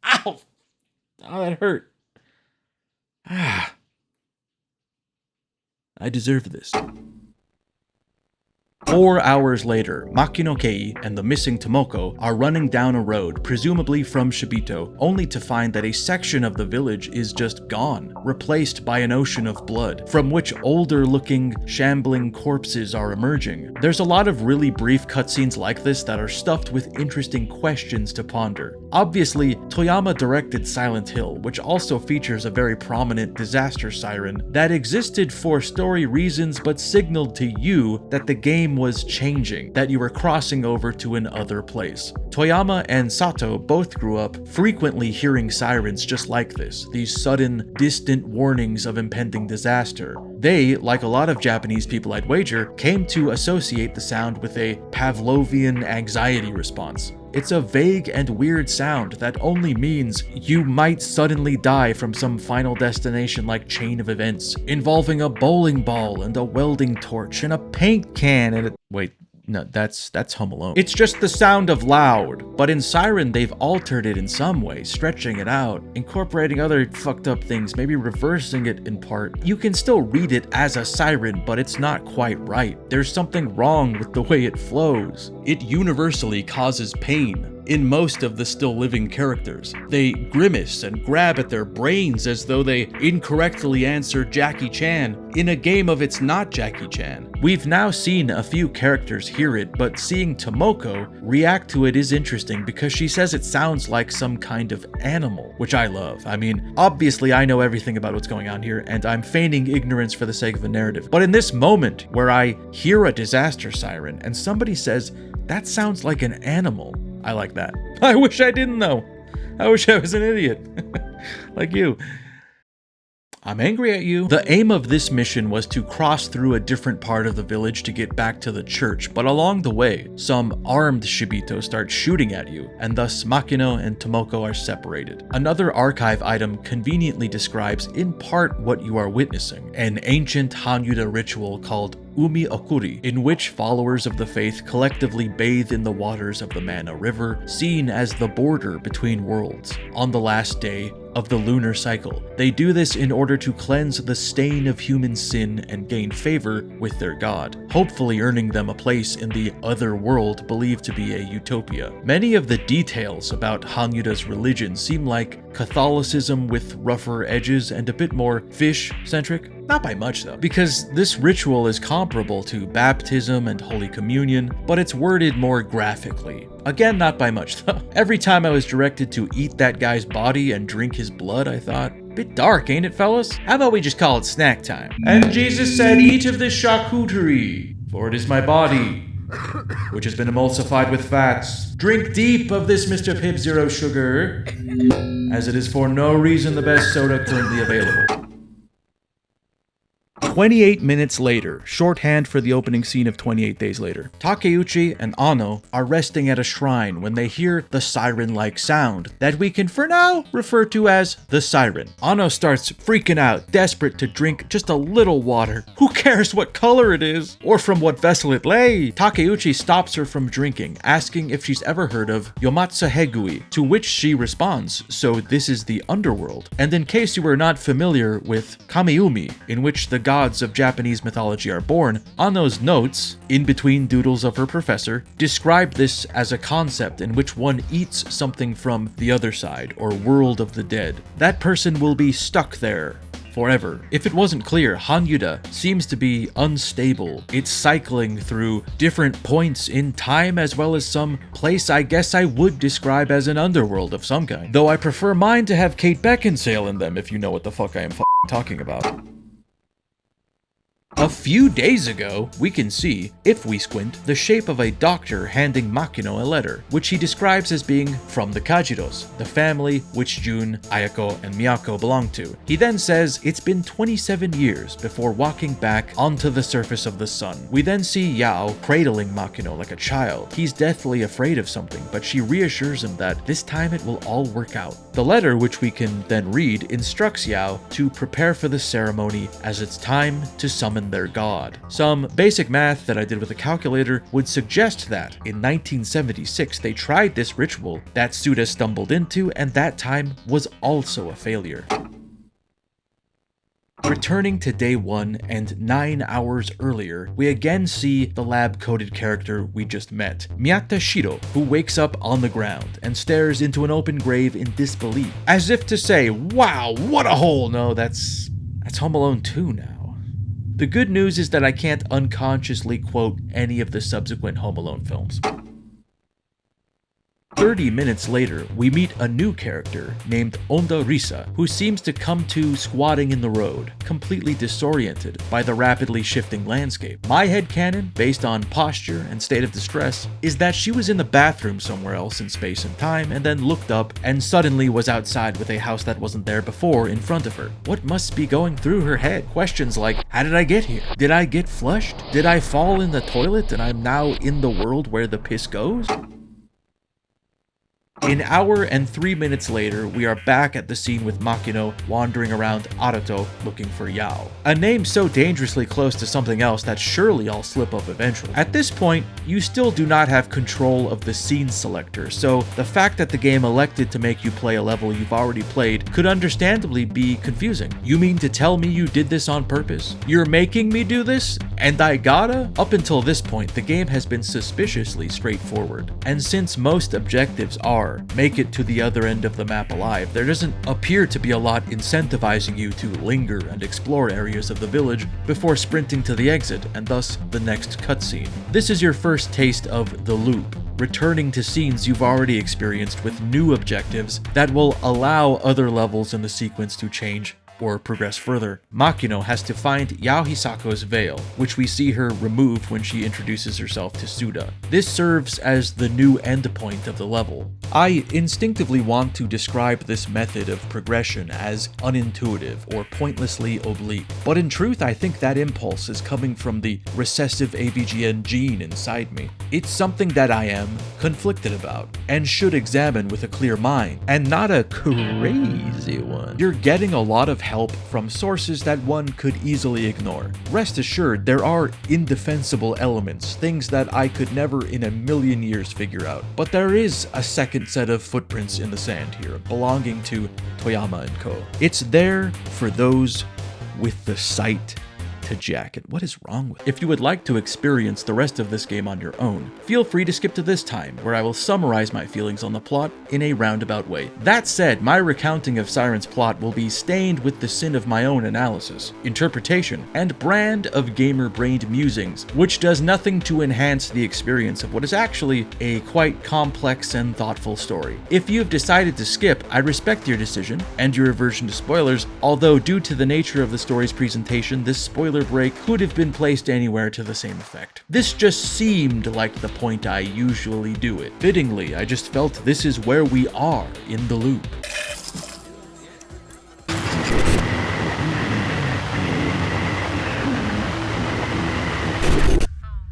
Ow! Oh, that hurt. Ah. I deserve this. 4 hours later, Makino Kei and the missing Tomoko are running down a road, presumably from Shibito, only to find that a section of the village is just gone, replaced by an ocean of blood, from which older-looking, shambling corpses are emerging. There's a lot of really brief cutscenes like this that are stuffed with interesting questions to ponder. Obviously, Toyama directed Silent Hill, which also features a very prominent disaster siren that existed for story reasons but signaled to you that the game was changing, that you were crossing over to another place. Toyama and Sato both grew up frequently hearing sirens just like this, these sudden, distant warnings of impending disaster. They, like a lot of Japanese people I'd wager, came to associate the sound with a Pavlovian anxiety response. It's a vague and weird sound that only means you might suddenly die from some final destination like chain of events, involving a bowling ball and a welding torch and a paint can and a... Wait, no, that's Home Alone. It's just the sound of loud, but in Siren they've altered it in some way, stretching it out, incorporating other fucked up things, maybe reversing it in part. You can still read it as a siren, but it's not quite right. There's something wrong with the way it flows. It universally causes pain in most of the still living characters. They grimace and grab at their brains as though they incorrectly answered Jackie Chan in a game of It's Not Jackie Chan. We've now seen a few characters hear it, but seeing Tomoko react to it is interesting because she says it sounds like some kind of animal, which I love. I mean, obviously I know everything about what's going on here, and I'm feigning ignorance for the sake of the narrative. But in this moment where I hear a disaster siren and somebody says, "That sounds like an animal," I like that. I wish I didn't though. I wish I was an idiot. Like you. I'm angry at you. The aim of this mission was to cross through a different part of the village to get back to the church, but along the way, some armed Shibito start shooting at you, and thus Makino and Tomoko are separated. Another archive item conveniently describes in part what you are witnessing, an ancient Hanyuda ritual called Umi Okuri, in which followers of the faith collectively bathe in the waters of the Mana River, seen as the border between worlds, on the last day of the lunar cycle. They do this in order to cleanse the stain of human sin and gain favor with their god, hopefully earning them a place in the other world believed to be a utopia. Many of the details about Hanyuda's religion seem like Catholicism with rougher edges and a bit more fish-centric. Not by much though, because this ritual is comparable to baptism and Holy Communion, but it's worded more graphically. Again, not by much though. Every time I was directed to eat that guy's body and drink his blood, I thought, bit dark, ain't it, fellas? How about we just call it snack time? And Jesus said, "Eat of this charcuterie, for it is my body, which has been emulsified with fats. Drink deep of this Mr. Pibb Zero Sugar, as it is for no reason the best soda currently available." 28 minutes later, shorthand for the opening scene of 28 Days Later, Takeuchi and Ano are resting at a shrine when they hear the siren-like sound that we can for now refer to as the siren. Ano starts freaking out, desperate to drink just a little water. Who cares what color it is or from what vessel it lay? Takeuchi stops her from drinking, asking if she's ever heard of Yomatsu Hegui, to which she responds, "So this is the underworld." And in case you were not familiar with Kamiumi, in which the gods of Japanese mythology are born, Ano's notes, in between doodles of her professor, describe this as a concept in which one eats something from the other side, or world of the dead. That person will be stuck there forever. If it wasn't clear, Hanyuda seems to be unstable. It's cycling through different points in time as well as some place I guess I would describe as an underworld of some kind. Though I prefer mine to have Kate Beckinsale in them, if you know what the fuck I am talking about. A few days ago, we can see, if we squint, the shape of a doctor handing Makino a letter, which he describes as being from the Kajiros, the family which Jun, Ayako, and Miyako belong to. He then says it's been 27 years before walking back onto the surface of the sun. We then see Yao cradling Makino like a child. He's deathly afraid of something, but she reassures him that this time it will all work out. The letter, which we can then read, instructs Yao to prepare for the ceremony as it's time to summon their god. Some basic math that I did with a calculator would suggest that in 1976 they tried this ritual that Suda stumbled into, and that time was also a failure. Returning to day 1 and 9 hours earlier, we again see the lab-coded character we just met, Miyata Shiro, who wakes up on the ground and stares into an open grave in disbelief, as if to say, wow, what a hole! No, that's Home Alone 2 now. The good news is that I can't unconsciously quote any of the subsequent Home Alone films. 30 minutes later, we meet a new character named Onda Risa, who seems to come to squatting in the road, completely disoriented by the rapidly shifting landscape. My headcanon, based on posture and state of distress, is that she was in the bathroom somewhere else in space and time and then looked up and suddenly was outside with a house that wasn't there before in front of her. What must be going through her head? Questions like, how did I get here? Did I get flushed? Did I fall in the toilet and I'm now in the world where the piss goes? An hour and 3 minutes later, we are back at the scene with Makino wandering around Arato looking for Yao. A name so dangerously close to something else that surely I'll slip up eventually. At this point, you still do not have control of the scene selector, so the fact that the game elected to make you play a level you've already played could understandably be confusing. You mean to tell me you did this on purpose? You're making me do this? And I gotta? Up until this point, the game has been suspiciously straightforward. And since most objectives are make it to the other end of the map alive, there doesn't appear to be a lot incentivizing you to linger and explore areas of the village before sprinting to the exit and thus the next cutscene. This is your first taste of the loop, returning to scenes you've already experienced with new objectives that will allow other levels in the sequence to change or progress further. Makino has to find Yao Hisako's veil, which we see her remove when she introduces herself to Suda. This serves as the new endpoint of the level. I instinctively want to describe this method of progression as unintuitive or pointlessly oblique, but in truth I think that impulse is coming from the recessive AVGN gene inside me. It's something that I am conflicted about, and should examine with a clear mind, and not a crazy one. You're getting a lot of help from sources that one could easily ignore. Rest assured, there are indefensible elements, things that I could never in a million years figure out. But there is a second set of footprints in the sand here, belonging to Toyama & Co. It's there for those with the sight to jacket. What is wrong with it? If you would like to experience the rest of this game on your own, feel free to skip to this time, where I will summarize my feelings on the plot in a roundabout way. That said, my recounting of Siren's plot will be stained with the sin of my own analysis, interpretation, and brand of gamer-brained musings, which does nothing to enhance the experience of what is actually a quite complex and thoughtful story. If you've decided to skip, I respect your decision and your aversion to spoilers, although due to the nature of the story's presentation, this spoiler break could have been placed anywhere to the same effect. This just seemed like the point I usually do it. Fittingly, I just felt this is where we are in the loop.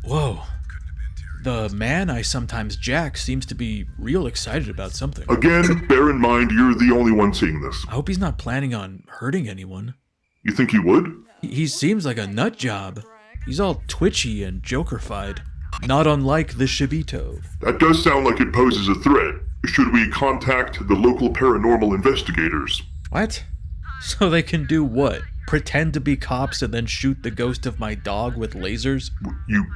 Whoa. The man I sometimes jack seems to be real excited about something.
Again, bear in mind you're the only one seeing this.
I hope he's not planning on hurting anyone.
You think he would?
He seems like a nut job. He's all twitchy and jokerfied, not unlike the Shibito.
That does sound like it poses a threat. Should we contact the local paranormal investigators?
What? So they can do what? Pretend to be cops and then shoot the ghost of my dog with lasers?
You...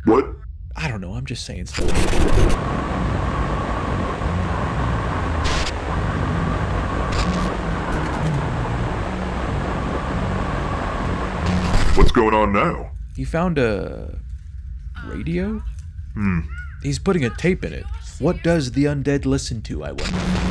What?
I don't know, I'm just saying stuff.
What's going on now?
He found a radio? He's putting a tape in it. What does the undead listen to, I wonder?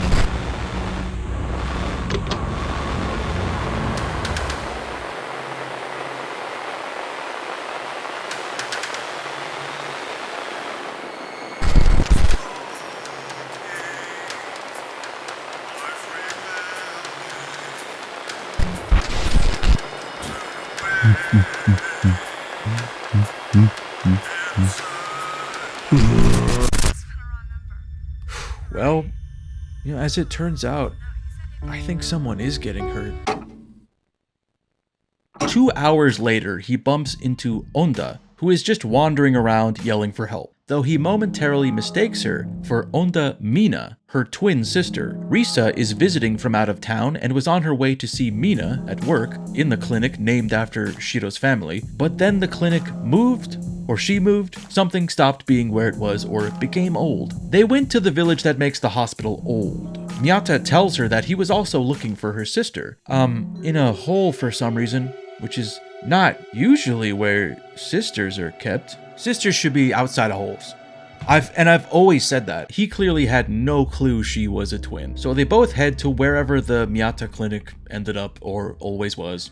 Well, as it turns out, I think someone is getting hurt. 2 hours later, he bumps into Onda, who is just wandering around yelling for help. Though he momentarily mistakes her for Onda Mina, her twin sister. Risa is visiting from out of town and was on her way to see Mina at work in the clinic named after Shiro's family, but then the clinic moved, or she moved, something stopped being where it was, or it became old. They went to the village that makes the hospital old. Miyata tells her that he was also looking for her sister, in a hole for some reason, which is not usually where sisters are kept. Sisters should be outside of holes. I've always said that. He clearly had no clue she was a twin. So they both head to wherever the Miyata clinic ended up, or always was.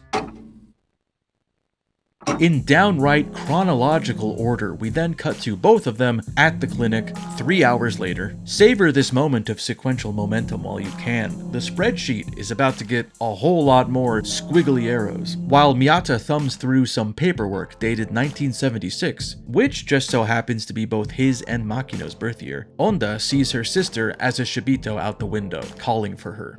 In downright chronological order, we then cut to both of them at the clinic 3 hours later. Savor this moment of sequential momentum while you can. The spreadsheet is about to get a whole lot more squiggly arrows, while Miyata thumbs through some paperwork dated 1976, which just so happens to be both his and Makino's birth year. Onda sees her sister as a Shibito out the window, calling for her.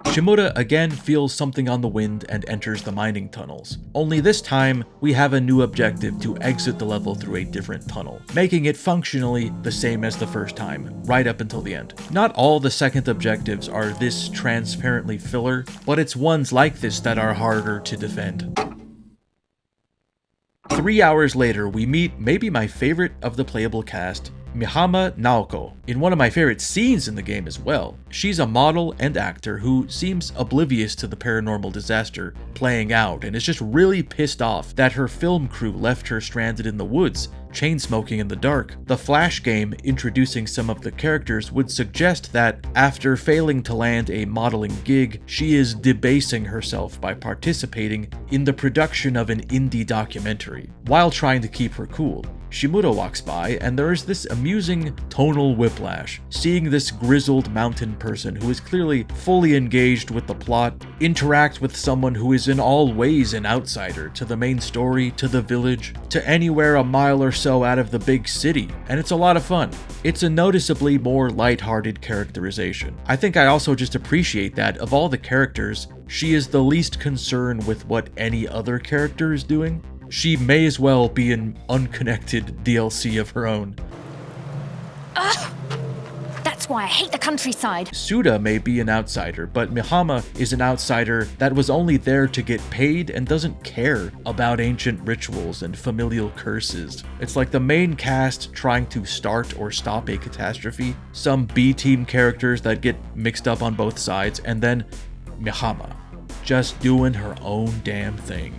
Shimura again feels something on the wind and enters the mining tunnels. Only this time, we have a new objective to exit the level through a different tunnel, making it functionally the same as the first time, right up until the end. Not all the second objectives are this transparently filler, but it's ones like this that are harder to defend. 3 hours later, we meet maybe my favorite of the playable cast, Mihama Naoko, in one of my favorite scenes in the game as well. She's a model and actor who seems oblivious to the paranormal disaster playing out and is just really pissed off that her film crew left her stranded in the woods, chain smoking in the dark. The Flash game introducing some of the characters would suggest that after failing to land a modeling gig, she is debasing herself by participating in the production of an indie documentary, while trying to keep her cool. Shimura walks by, and there is this amusing tonal whiplash, seeing this grizzled mountain person who is clearly fully engaged with the plot interact with someone who is in all ways an outsider to the main story, to the village, to anywhere a mile or so out of the big city, and it's a lot of fun. It's a noticeably more lighthearted characterization. I think I also just appreciate that of all the characters, she is the least concerned with what any other character is doing. She may as well be an unconnected DLC of her own.
Ugh! That's why I hate the countryside.
Suda may be an outsider, but Mihama is an outsider that was only there to get paid and doesn't care about ancient rituals and familial curses. It's like the main cast trying to start or stop a catastrophe, some B-team characters that get mixed up on both sides, and then Mihama, just doing her own damn thing.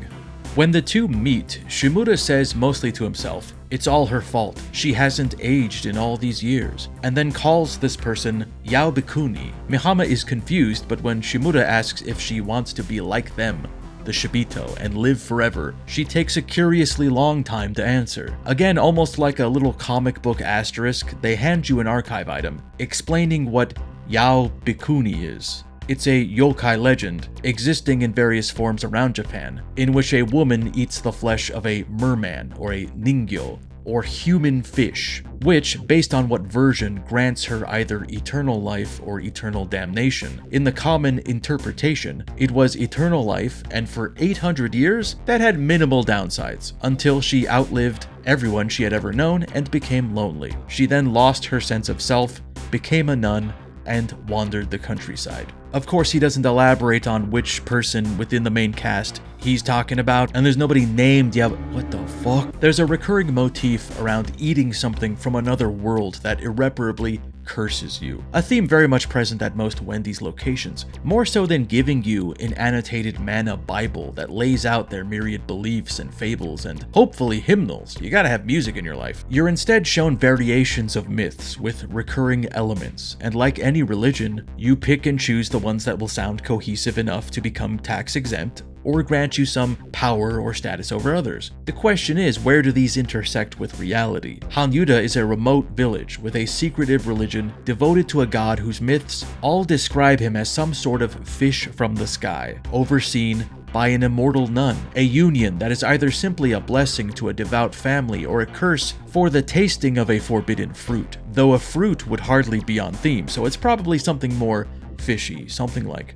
When the two meet, Shimura says mostly to himself, it's all her fault, she hasn't aged in all these years, and then calls this person Yaobikuni. Mihama is confused, but when Shimura asks if she wants to be like them, the Shibito, and live forever, she takes a curiously long time to answer. Again, almost like a little comic book asterisk, they hand you an archive item, explaining what Yaobikuni is. It's a yokai legend, existing in various forms around Japan, in which a woman eats the flesh of a merman, or a ningyo, or human fish, which, based on what version, grants her either eternal life or eternal damnation. In the common interpretation, it was eternal life, and for 800 years, that had minimal downsides, until she outlived everyone she had ever known and became lonely. She then lost her sense of self, became a nun, and wandered the countryside. Of course, he doesn't elaborate on which person within the main cast he's talking about, and there's nobody named yet. What the fuck? There's a recurring motif around eating something from another world that irreparably curses you. A theme very much present at most Wendy's locations, more so than giving you an annotated mana Bible that lays out their myriad beliefs and fables and hopefully hymnals. You gotta have music in your life. You're instead shown variations of myths with recurring elements, and like any religion, you pick and choose the ones that will sound cohesive enough to become tax exempt or grant you some power or status over others. The question is, where do these intersect with reality? Hanyuda is a remote village with a secretive religion devoted to a god whose myths all describe him as some sort of fish from the sky, overseen by an immortal nun, a union that is either simply a blessing to a devout family or a curse for the tasting of a forbidden fruit, though a fruit would hardly be on theme, so it's probably something more fishy, something like,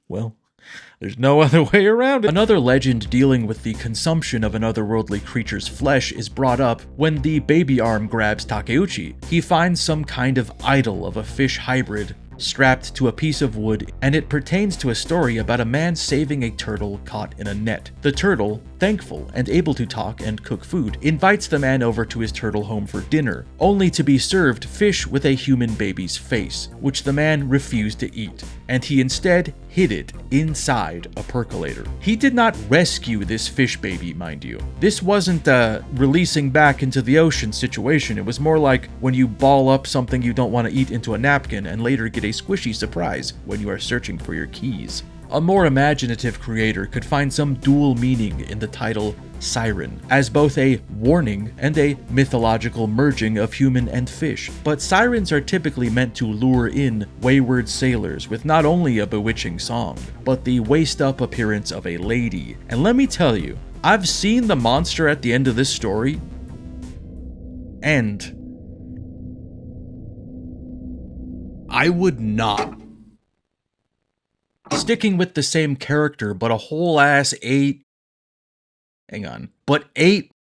well, there's no other way around it. Another legend dealing with the consumption of an otherworldly creature's flesh is brought up when the baby arm grabs Takeuchi. He finds some kind of idol of a fish hybrid strapped to a piece of wood, and it pertains to a story about a man saving a turtle caught in a net. The turtle, thankful and able to talk and cook food, invites the man over to his turtle home for dinner, only to be served fish with a human baby's face, which the man refused to eat, and he instead hid it inside a percolator. He did not rescue this fish baby, mind you. This wasn't a releasing back into the ocean situation. It was more like when you ball up something you don't want to eat into a napkin and later get a squishy surprise when you are searching for your keys. A more imaginative creator could find some dual meaning in the title Siren, as both a warning and a mythological merging of human and fish. But sirens are typically meant to lure in wayward sailors with not only a bewitching song, but the waist-up appearance of a lady. And let me tell you, I've seen the monster at the end of this story, and I would not. Sticking with the same character, but a whole ass 8. Hang on. But 8.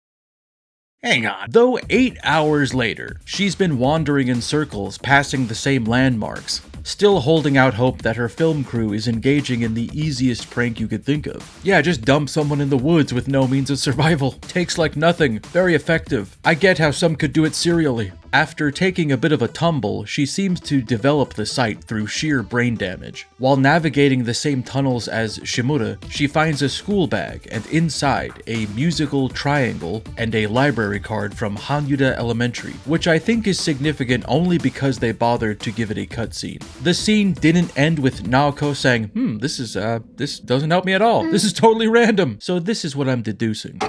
Hang on. Though 8 hours later, she's been wandering in circles, passing the same landmarks, still holding out hope that her film crew is engaging in the easiest prank you could think of. Yeah, just dump someone in the woods with no means of survival. Takes like nothing. Very effective. I get how some could do it serially. After taking a bit of a tumble, she seems to develop the site through sheer brain damage. While navigating the same tunnels as Shimura, she finds a school bag and inside a musical triangle and a library card from Hanyuda Elementary, which I think is significant only because they bothered to give it a cutscene. The scene didn't end with Naoko saying, this doesn't help me at all. This is totally random. So this is what I'm deducing.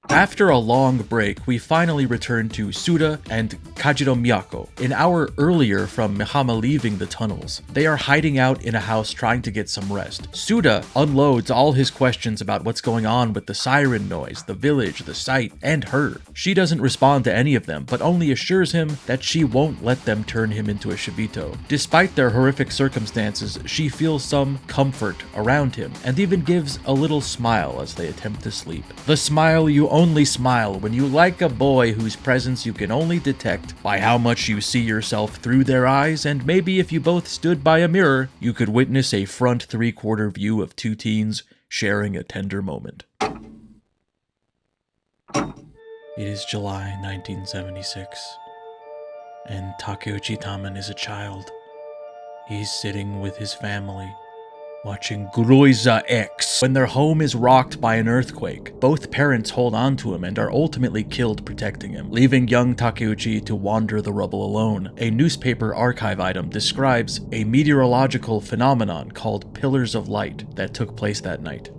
After a long break, we finally return to Suda and Kajiro Miyako, an hour earlier from Mihama leaving the tunnels. They are hiding out in a house trying to get some rest. Suda unloads all his questions about what's going on with the siren noise, the village, the site, and her. She doesn't respond to any of them, but only assures him that she won't let them turn him into a Shibito. Despite their horrific circumstances, she feels some comfort around him, and even gives a little smile as they attempt to sleep. The smile you only smile when you like a boy whose presence you can only detect by how much you see yourself through their eyes, and maybe if you both stood by a mirror, you could witness a front three-quarter view of two teens sharing a tender moment. It is July 1976, and Takeuchi Taman is a child. He's sitting with his family, watching Groiza X. When their home is rocked by an earthquake, both parents hold on to him and are ultimately killed protecting him, leaving young Takeuchi to wander the rubble alone. A newspaper archive item describes a meteorological phenomenon called pillars of light that took place that night.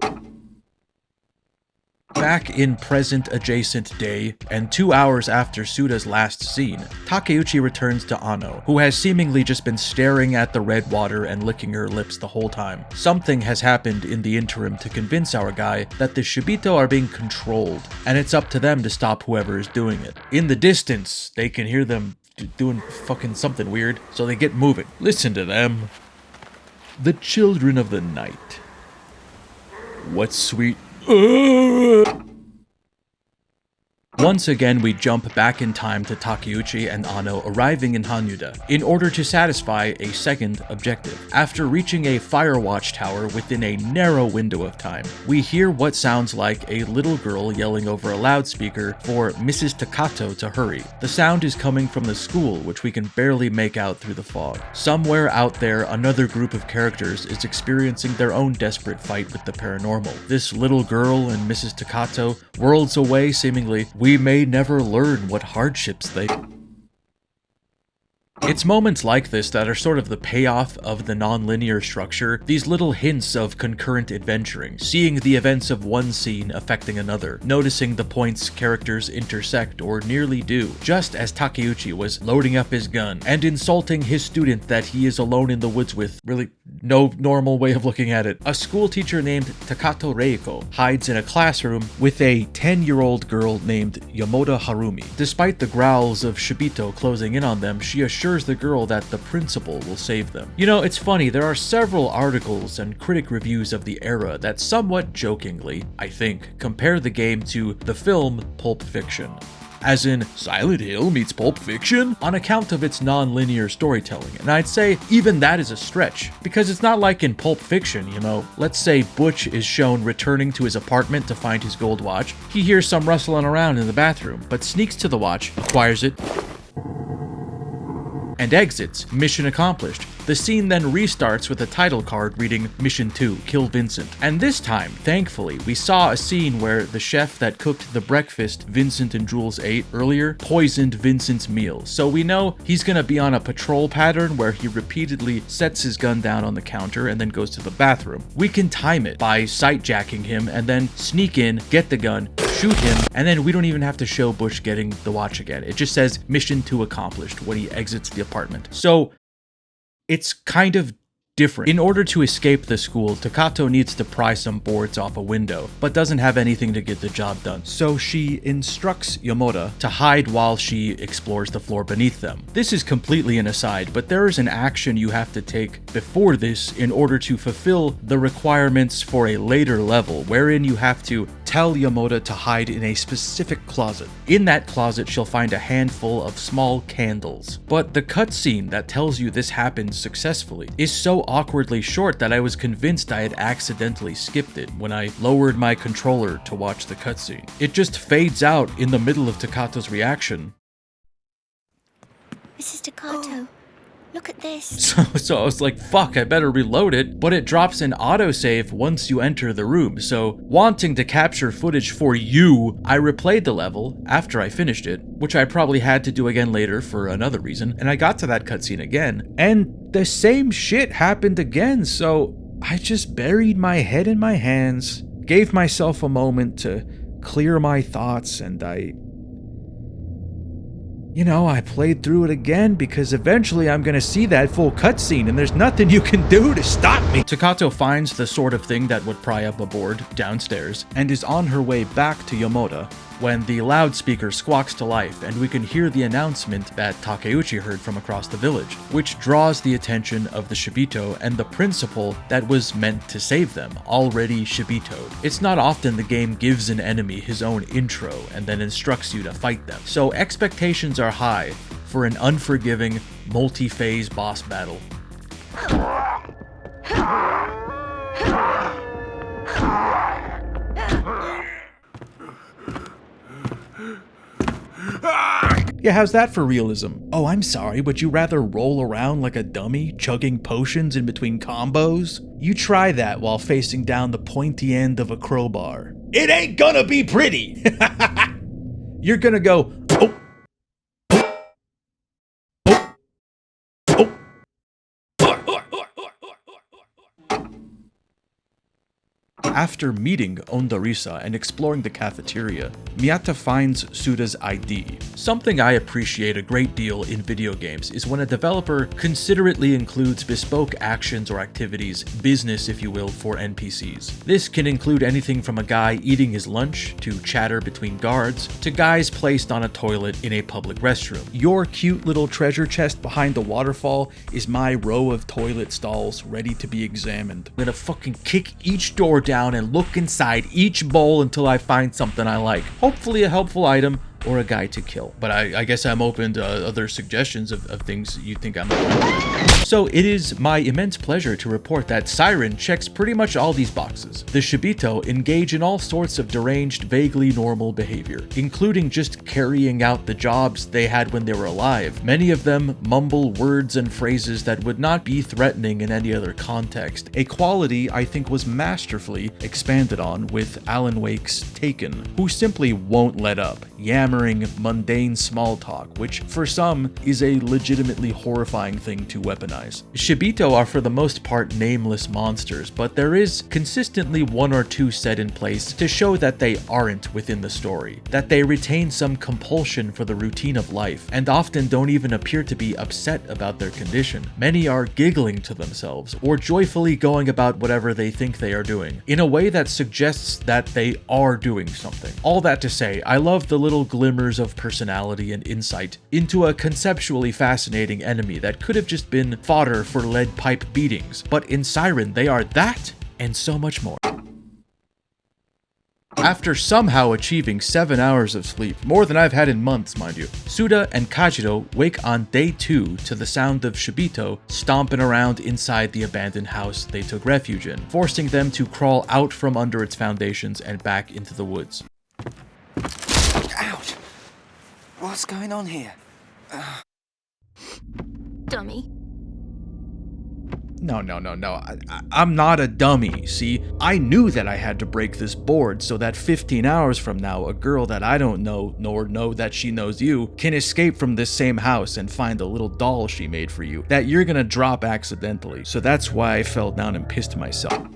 Back in present adjacent day, and 2 hours after Suda's last scene, Takeuchi returns to Ano, who has seemingly just been staring at the red water and licking her lips the whole time. Something has happened in the interim to convince our guy that the Shibito are being controlled, and it's up to them to stop whoever is doing it. In the distance, they can hear them doing fucking something weird, so they get moving. Listen to them. The children of the night. What sweet... One Once again, we jump back in time to Takeuchi and Ano arriving in Hanyuda in order to satisfy a second objective. After reaching a fire watchtower within a narrow window of time, we hear what sounds like a little girl yelling over a loudspeaker for Mrs. Takato to hurry. The sound is coming from the school, which we can barely make out through the fog. Somewhere out there, another group of characters is experiencing their own desperate fight with the paranormal. This little girl and Mrs. Takato, worlds away seemingly, we may never learn what hardships they... It's moments like this that are sort of the payoff of the non-linear structure, these little hints of concurrent adventuring, seeing the events of one scene affecting another, noticing the points characters intersect or nearly do, just as Takeuchi was loading up his gun and insulting his student that he is alone in the woods with. Really, no normal way of looking at it. A school teacher named Takato Reiko hides in a classroom with a 10-year-old girl named Yamoda Harumi. Despite the growls of Shibito closing in on them, she assures the girl that the principal will save them. You know, it's funny, there are several articles and critic reviews of the era that somewhat jokingly, I think, compare the game to the film Pulp Fiction. As in, Silent Hill meets Pulp Fiction? On account of its non-linear storytelling, and I'd say even that is a stretch, because it's not like in Pulp Fiction, you know. Let's say Butch is shown returning to his apartment to find his gold watch. He hears some rustling around in the bathroom, but sneaks to the watch, acquires it, and exits. Mission accomplished. The scene then restarts with a title card reading Mission 2, Kill Vincent. And this time, thankfully, we saw a scene where the chef that cooked the breakfast Vincent and Jules ate earlier poisoned Vincent's meal. So we know he's gonna be on a patrol pattern where he repeatedly sets his gun down on the counter and then goes to the bathroom. We can time it by sight-jacking him and then sneak in, get the gun, shoot him, and then we don't even have to show Bush getting the watch again. It just says Mission 2 accomplished when he exits the apartment. So it's kind of different. In order to escape the school, Takato needs to pry some boards off a window, but doesn't have anything to get the job done. So she instructs Yamoda to hide while she explores the floor beneath them. This is completely an aside, but there is an action you have to take before this in order to fulfill the requirements for a later level, wherein you have to tell Yamoda to hide in a specific closet. In that closet, she'll find a handful of small candles. But the cutscene that tells you this happened successfully is so awkwardly short that I was convinced I had accidentally skipped it when I lowered my controller to watch the cutscene. It just fades out in the middle of Takato's reaction.
Mrs. Takato, look at this.
So I was like, fuck, I better reload it, but it drops an autosave once you enter the room. So wanting to capture footage for you, I replayed the level after I finished it, which I probably had to do again later for another reason, and I got to that cutscene again, and the same shit happened again. So I just buried my head in my hands, gave myself a moment to clear my thoughts, and I played through it again because eventually I'm gonna see that full cutscene and there's nothing you can do to stop me. Takato finds the sort of thing that would pry up a board downstairs and is on her way back to Yamoda when the loudspeaker squawks to life and we can hear the announcement that Takeuchi heard from across the village, which draws the attention of the Shibito and the principal that was meant to save them, already Shibito'd. It's not often the game gives an enemy his own intro and then instructs you to fight them, so expectations are high for an unforgiving, multi-phase boss battle. Yeah, how's that for realism? Oh, I'm sorry, would you rather roll around like a dummy, chugging potions in between combos? You try that while facing down the pointy end of a crowbar. It ain't gonna be pretty! You're gonna go, oh, After meeting Ondarisa and exploring the cafeteria, Miyata finds Suda's ID. Something I appreciate a great deal in video games is when a developer considerately includes bespoke actions or activities, business if you will, for NPCs. This can include anything from a guy eating his lunch, to chatter between guards, to guys placed on a toilet in a public restroom. Your cute little treasure chest behind the waterfall is my row of toilet stalls ready to be examined. I'm gonna fucking kick each door down and look inside each bowl until I find something I like. Hopefully a helpful item, or a guy to kill. But I guess I'm open to other suggestions of things you think I'm open. So it is my immense pleasure to report that Siren checks pretty much all these boxes. The Shibito engage in all sorts of deranged, vaguely normal behavior, including just carrying out the jobs they had when they were alive. Many of them mumble words and phrases that would not be threatening in any other context, a quality I think was masterfully expanded on with Alan Wake's Taken, who simply won't let up, yammering mundane small talk, which for some is a legitimately horrifying thing to weaponize. Shibito are for the most part nameless monsters, but there is consistently one or two set in place to show that they aren't within the story, that they retain some compulsion for the routine of life, and often don't even appear to be upset about their condition. Many are giggling to themselves, or joyfully going about whatever they think they are doing, in a way that suggests that they are doing something. All that to say, I love the little glimmers of personality and insight into a conceptually fascinating enemy that could have just been fodder for lead pipe beatings, but in Siren they are that and so much more. After somehow achieving 7 hours of sleep, more than I've had in months, mind you, Suda and Kajiro wake on day 2 to the sound of Shibito stomping around inside the abandoned house they took refuge in, forcing them to crawl out from under its foundations and back into the woods.
Ouch! What's going on here?
Dummy.
No. I'm not a dummy, see? I knew that I had to break this board so that 15 hours from now, a girl that I don't know, nor know that she knows you, can escape from this same house and find a little doll she made for you that you're gonna drop accidentally. So that's why I fell down and pissed myself.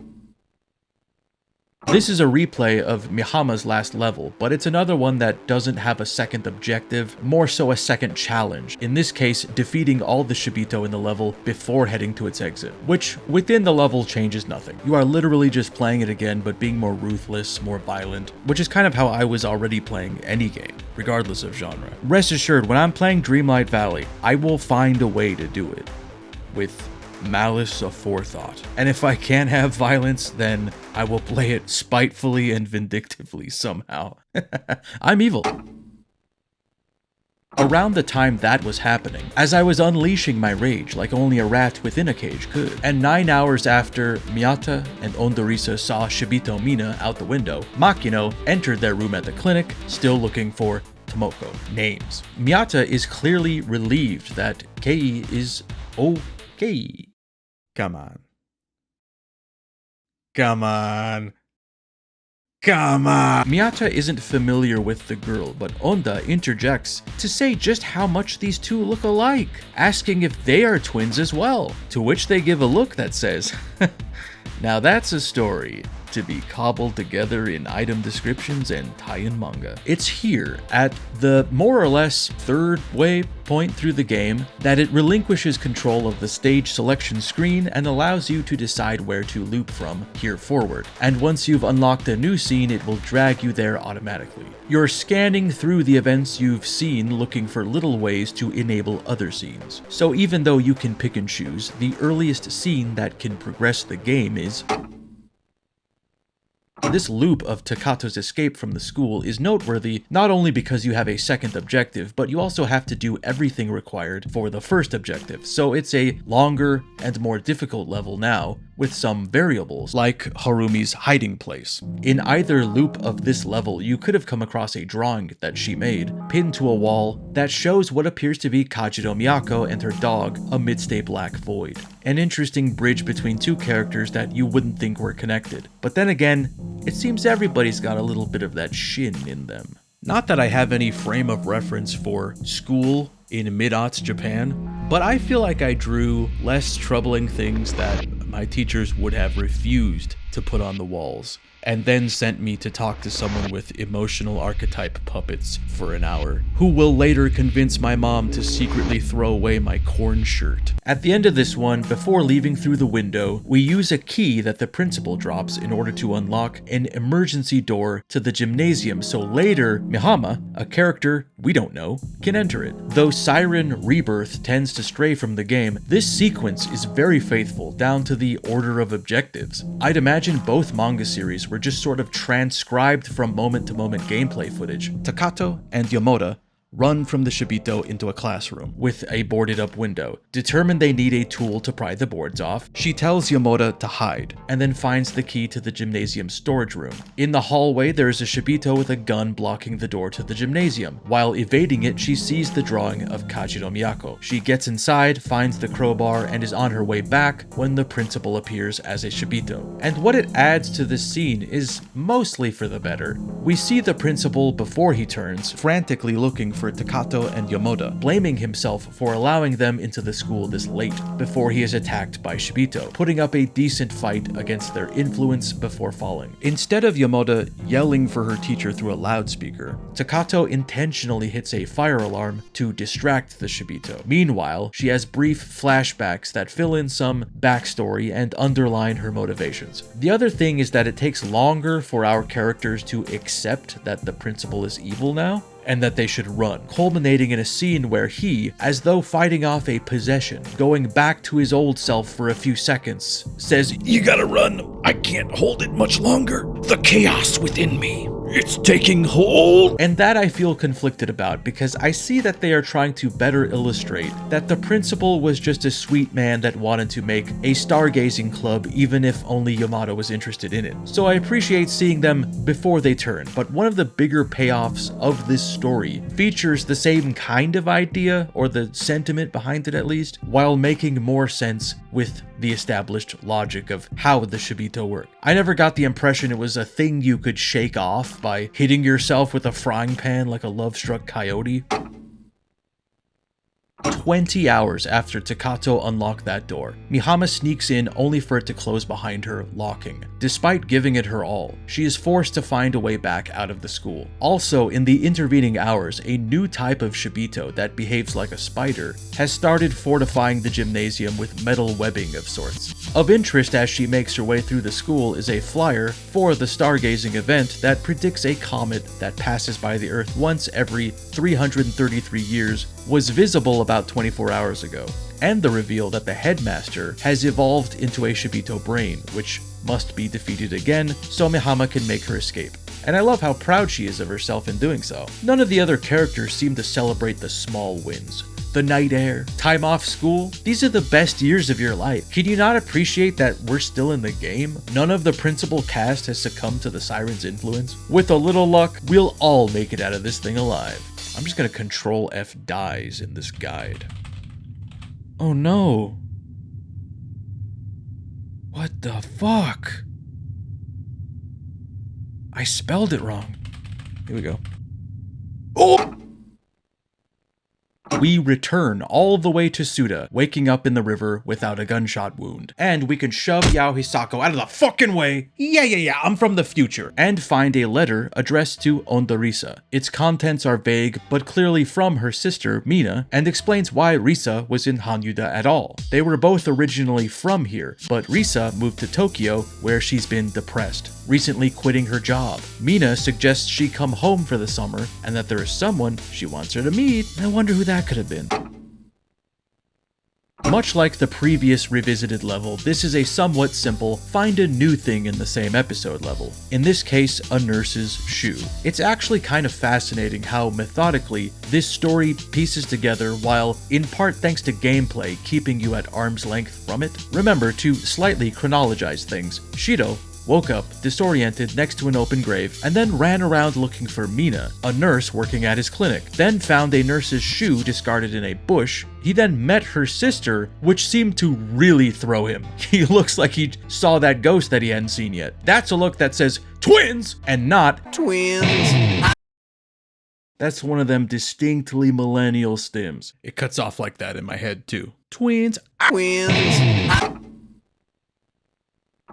This is a replay of Mihama's last level, but it's another one that doesn't have a second objective, more so a second challenge, in this case defeating all the Shibito in the level before heading to its exit, which within the level changes nothing. You are literally just playing it again but being more ruthless, more violent, which is kind of how I was already playing any game, regardless of genre. Rest assured, when I'm playing Dreamlight Valley, I will find a way to do it, with malice aforethought. And if I can't have violence, then I will play it spitefully and vindictively somehow. I'm evil. Around the time that was happening, as I was unleashing my rage like only a rat within a cage could, and 9 hours after Miyata and Ondorisa saw Shibito Mina out the window, Makino entered their room at the clinic, still looking for Tomoko. Names. Miyata is clearly relieved that Kei is okay. Come on. Miyata isn't familiar with the girl, but Onda interjects to say just how much these two look alike, asking if they are twins as well, to which they give a look that says, now that's a story to be cobbled together in item descriptions and tie-in manga. It's here, at the more or less third way point through the game, that it relinquishes control of the stage selection screen and allows you to decide where to loop from here forward. And once you've unlocked a new scene, it will drag you there automatically. You're scanning through the events you've seen looking for little ways to enable other scenes. So even though you can pick and choose, the earliest scene that can progress the game is this loop of Takato's escape from the school is noteworthy not only because you have a second objective, but you also have to do everything required for the first objective, so it's a longer and more difficult level now, with some variables, like Harumi's hiding place. In either loop of this level, you could have come across a drawing that she made, pinned to a wall, that shows what appears to be Kajiro Miyako and her dog amidst a black void. An interesting bridge between two characters that you wouldn't think were connected. But then again, it seems everybody's got a little bit of that shin in them. Not that I have any frame of reference for school in mid-aughts Japan, but I feel like I drew less troubling things that my teachers would have refused to put on the walls, and then sent me to talk to someone with emotional archetype puppets for an hour, who will later convince my mom to secretly throw away my corn shirt. At the end of this one, before leaving through the window, we use a key that the principal drops in order to unlock an emergency door to the gymnasium, so later, Mihama, a character we don't know, can enter it. Though Siren Rebirth tends to stray from the game, this sequence is very faithful down to the order of objectives. I'd imagine Imagine both manga series were just sort of transcribed from moment-to-moment gameplay footage. Takato and Yomoda run from the Shibito into a classroom with a boarded up window. Determined they need a tool to pry the boards off, she tells Yomoda to hide, and then finds the key to the gymnasium storage room. In the hallway, there is a Shibito with a gun blocking the door to the gymnasium. While evading it, she sees the drawing of Kajiro Miyako. She gets inside, finds the crowbar, and is on her way back when the principal appears as a Shibito. And what it adds to this scene is mostly for the better. We see the principal before he turns, frantically looking for Takato and Yomoda, blaming himself for allowing them into the school this late before he is attacked by Shibito, putting up a decent fight against their influence before falling. Instead of Yomoda yelling for her teacher through a loudspeaker, Takato intentionally hits a fire alarm to distract the Shibito. Meanwhile, she has brief flashbacks that fill in some backstory and underline her motivations. The other thing is that it takes longer for our characters to accept that the principal is evil now, and that they should run, culminating in a scene where he, as though fighting off a possession, going back to his old self for a few seconds, says, "You gotta run, I can't hold it much longer. The chaos within me, it's taking hold." And that I feel conflicted about, because I see that they are trying to better illustrate that the principal was just a sweet man that wanted to make a stargazing club even if only Yamada was interested in it. So I appreciate seeing them before they turn, but one of the bigger payoffs of this story features the same kind of idea, or the sentiment behind it at least, while making more sense with the established logic of how the Shibito work. I never got the impression it was a thing you could shake off by hitting yourself with a frying pan like a love-struck coyote. 20 hours after Takato unlocked that door, Mihama sneaks in only for it to close behind her, locking. Despite giving it her all, she is forced to find a way back out of the school. Also, in the intervening hours, a new type of Shibito that behaves like a spider has started fortifying the gymnasium with metal webbing of sorts. Of interest as she makes her way through the school is a flyer for the stargazing event that predicts a comet that passes by the Earth once every 333 years was visible about 24 hours ago, and the reveal that the headmaster has evolved into a Shibito brain, which must be defeated again so Mihama can make her escape. And I love how proud she is of herself in doing so. None of the other characters seem to celebrate the small wins. The night air, time off school, these are the best years of your life. Can you not appreciate that we're still in the game? None of the principal cast has succumbed to the Siren's influence. With a little luck, we'll all make it out of this thing alive. I'm just gonna Control F dies in this guide. Oh no. What the fuck? I spelled it wrong. Here we go. Oh! We return all the way to Suda, waking up in the river without a gunshot wound. And we can shove Yao Hisako out of the fucking way. Yeah, I'm from the future. And find a letter addressed to Onda-Risa. Its contents are vague, but clearly from her sister, Mina, and explains why Risa was in Hanyuda at all. They were both originally from here, but Risa moved to Tokyo, where she's been depressed, recently quitting her job. Mina suggests she come home for the summer, and that there is someone she wants her to meet. I wonder who that could have been. Much like the previous revisited level, this is a somewhat simple find a new thing in the same episode level. In this case, a nurse's shoe. It's actually kind of fascinating how methodically this story pieces together, while in part thanks to gameplay keeping you at arm's length from it. Remember, to slightly chronologize things, Shido woke up disoriented next to an open grave, and then ran around looking for Mina, a nurse working at his clinic, then found a nurse's shoe discarded in a bush. He then met her sister, which seemed to really throw him. He looks like he saw that ghost that he hadn't seen yet. That's a look that says twins and not
Twins.
That's one of them distinctly millennial stims. It cuts off like that in my head too. Twins.
Twins.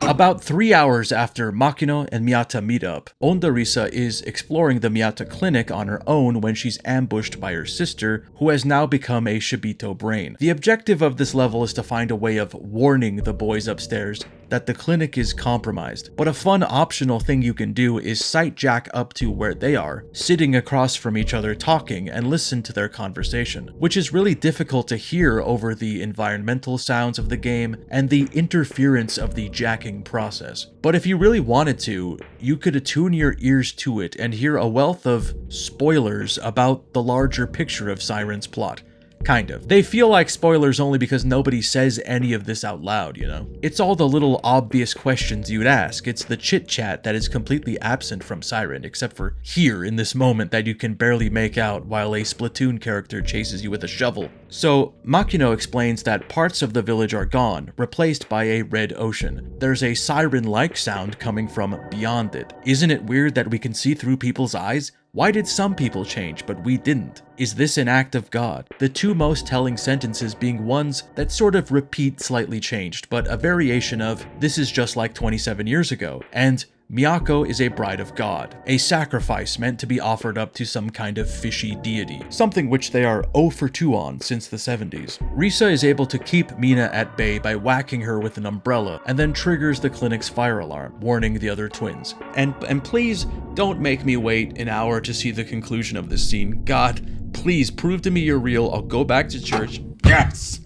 About 3 hours after Makino and Miyata meet up, Onda-Risa is exploring the Miyata clinic on her own when she's ambushed by her sister, who has now become a Shibito brain. The objective of this level is to find a way of warning the boys upstairs that the clinic is compromised, but a fun optional thing you can do is sight jack up to where they are, sitting across from each other talking, and listen to their conversation, which is really difficult to hear over the environmental sounds of the game and the interference of the jacking process. But if you really wanted to, you could attune your ears to it and hear a wealth of spoilers about the larger picture of Siren's plot. Kind of. They feel like spoilers only because nobody says any of this out loud, you know? It's all the little obvious questions you'd ask. It's the chit-chat that is completely absent from Siren, except for here in this moment that you can barely make out while a Splatoon character chases you with a shovel. So, Makino explains that parts of the village are gone, replaced by a red ocean. There's a siren-like sound coming from beyond it. Isn't it weird that we can see through people's eyes? Why did some people change, but we didn't? Is this an act of God? The two most telling sentences being ones that sort of repeat slightly changed, but a variation of, this is just like 27 years ago, and Miyako is a bride of God, a sacrifice meant to be offered up to some kind of fishy deity, something which they are 0 for 2 on since the 70s. Risa is able to keep Mina at bay by whacking her with an umbrella, and then triggers the clinic's fire alarm, warning the other twins. And please don't make me wait an hour to see the conclusion of this scene. God, please prove to me you're real. I'll go back to church. Yes!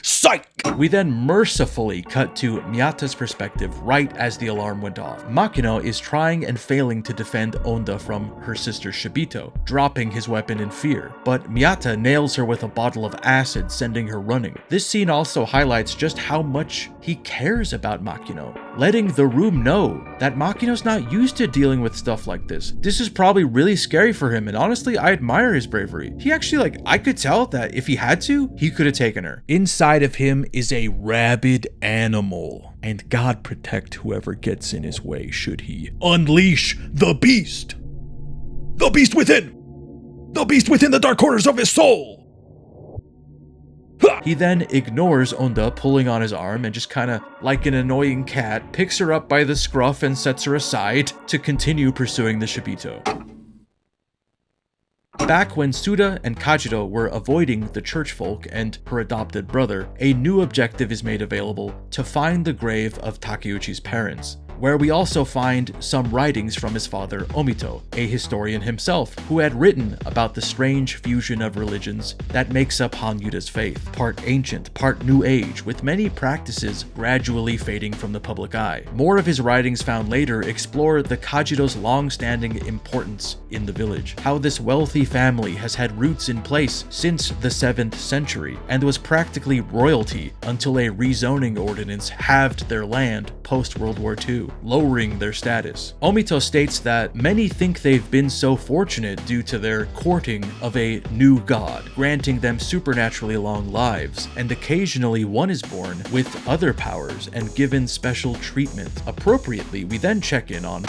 Psych! We then mercifully cut to Miyata's perspective right as the alarm went off. Makino is trying and failing to defend Onda from her sister Shibito, dropping his weapon in fear, but Miyata nails her with a bottle of acid, sending her running. This scene also highlights just how much he cares about Makino, letting the room know that Makino's not used to dealing with stuff like this. This is probably really scary for him, and honestly, I admire his bravery. He actually, I could tell that if he had to, he could have taken her. Inside of him is a rabid animal, and God protect whoever gets in his way should he unleash the beast! The beast within! The beast within the dark corners of his soul! He then ignores Onda pulling on his arm and just kinda, like an annoying cat, picks her up by the scruff and sets her aside to continue pursuing the Shibito. Back when Suda and Kajito were avoiding the church folk and her adopted brother, a new objective is made available to find the grave of Takeuchi's parents, where we also find some writings from his father Omito, a historian himself, who had written about the strange fusion of religions that makes up Hanyuda's faith, part ancient, part new age, with many practices gradually fading from the public eye. More of his writings found later explore the Kajito's long-standing importance in the village, how this wealthy family has had roots in place since the 7th century, and was practically royalty until a rezoning ordinance halved their land post-World War II, lowering their status. Omito states that many think they've been so fortunate due to their courting of a new god, granting them supernaturally long lives, and occasionally one is born with other powers and given special treatment. Appropriately, we then check in on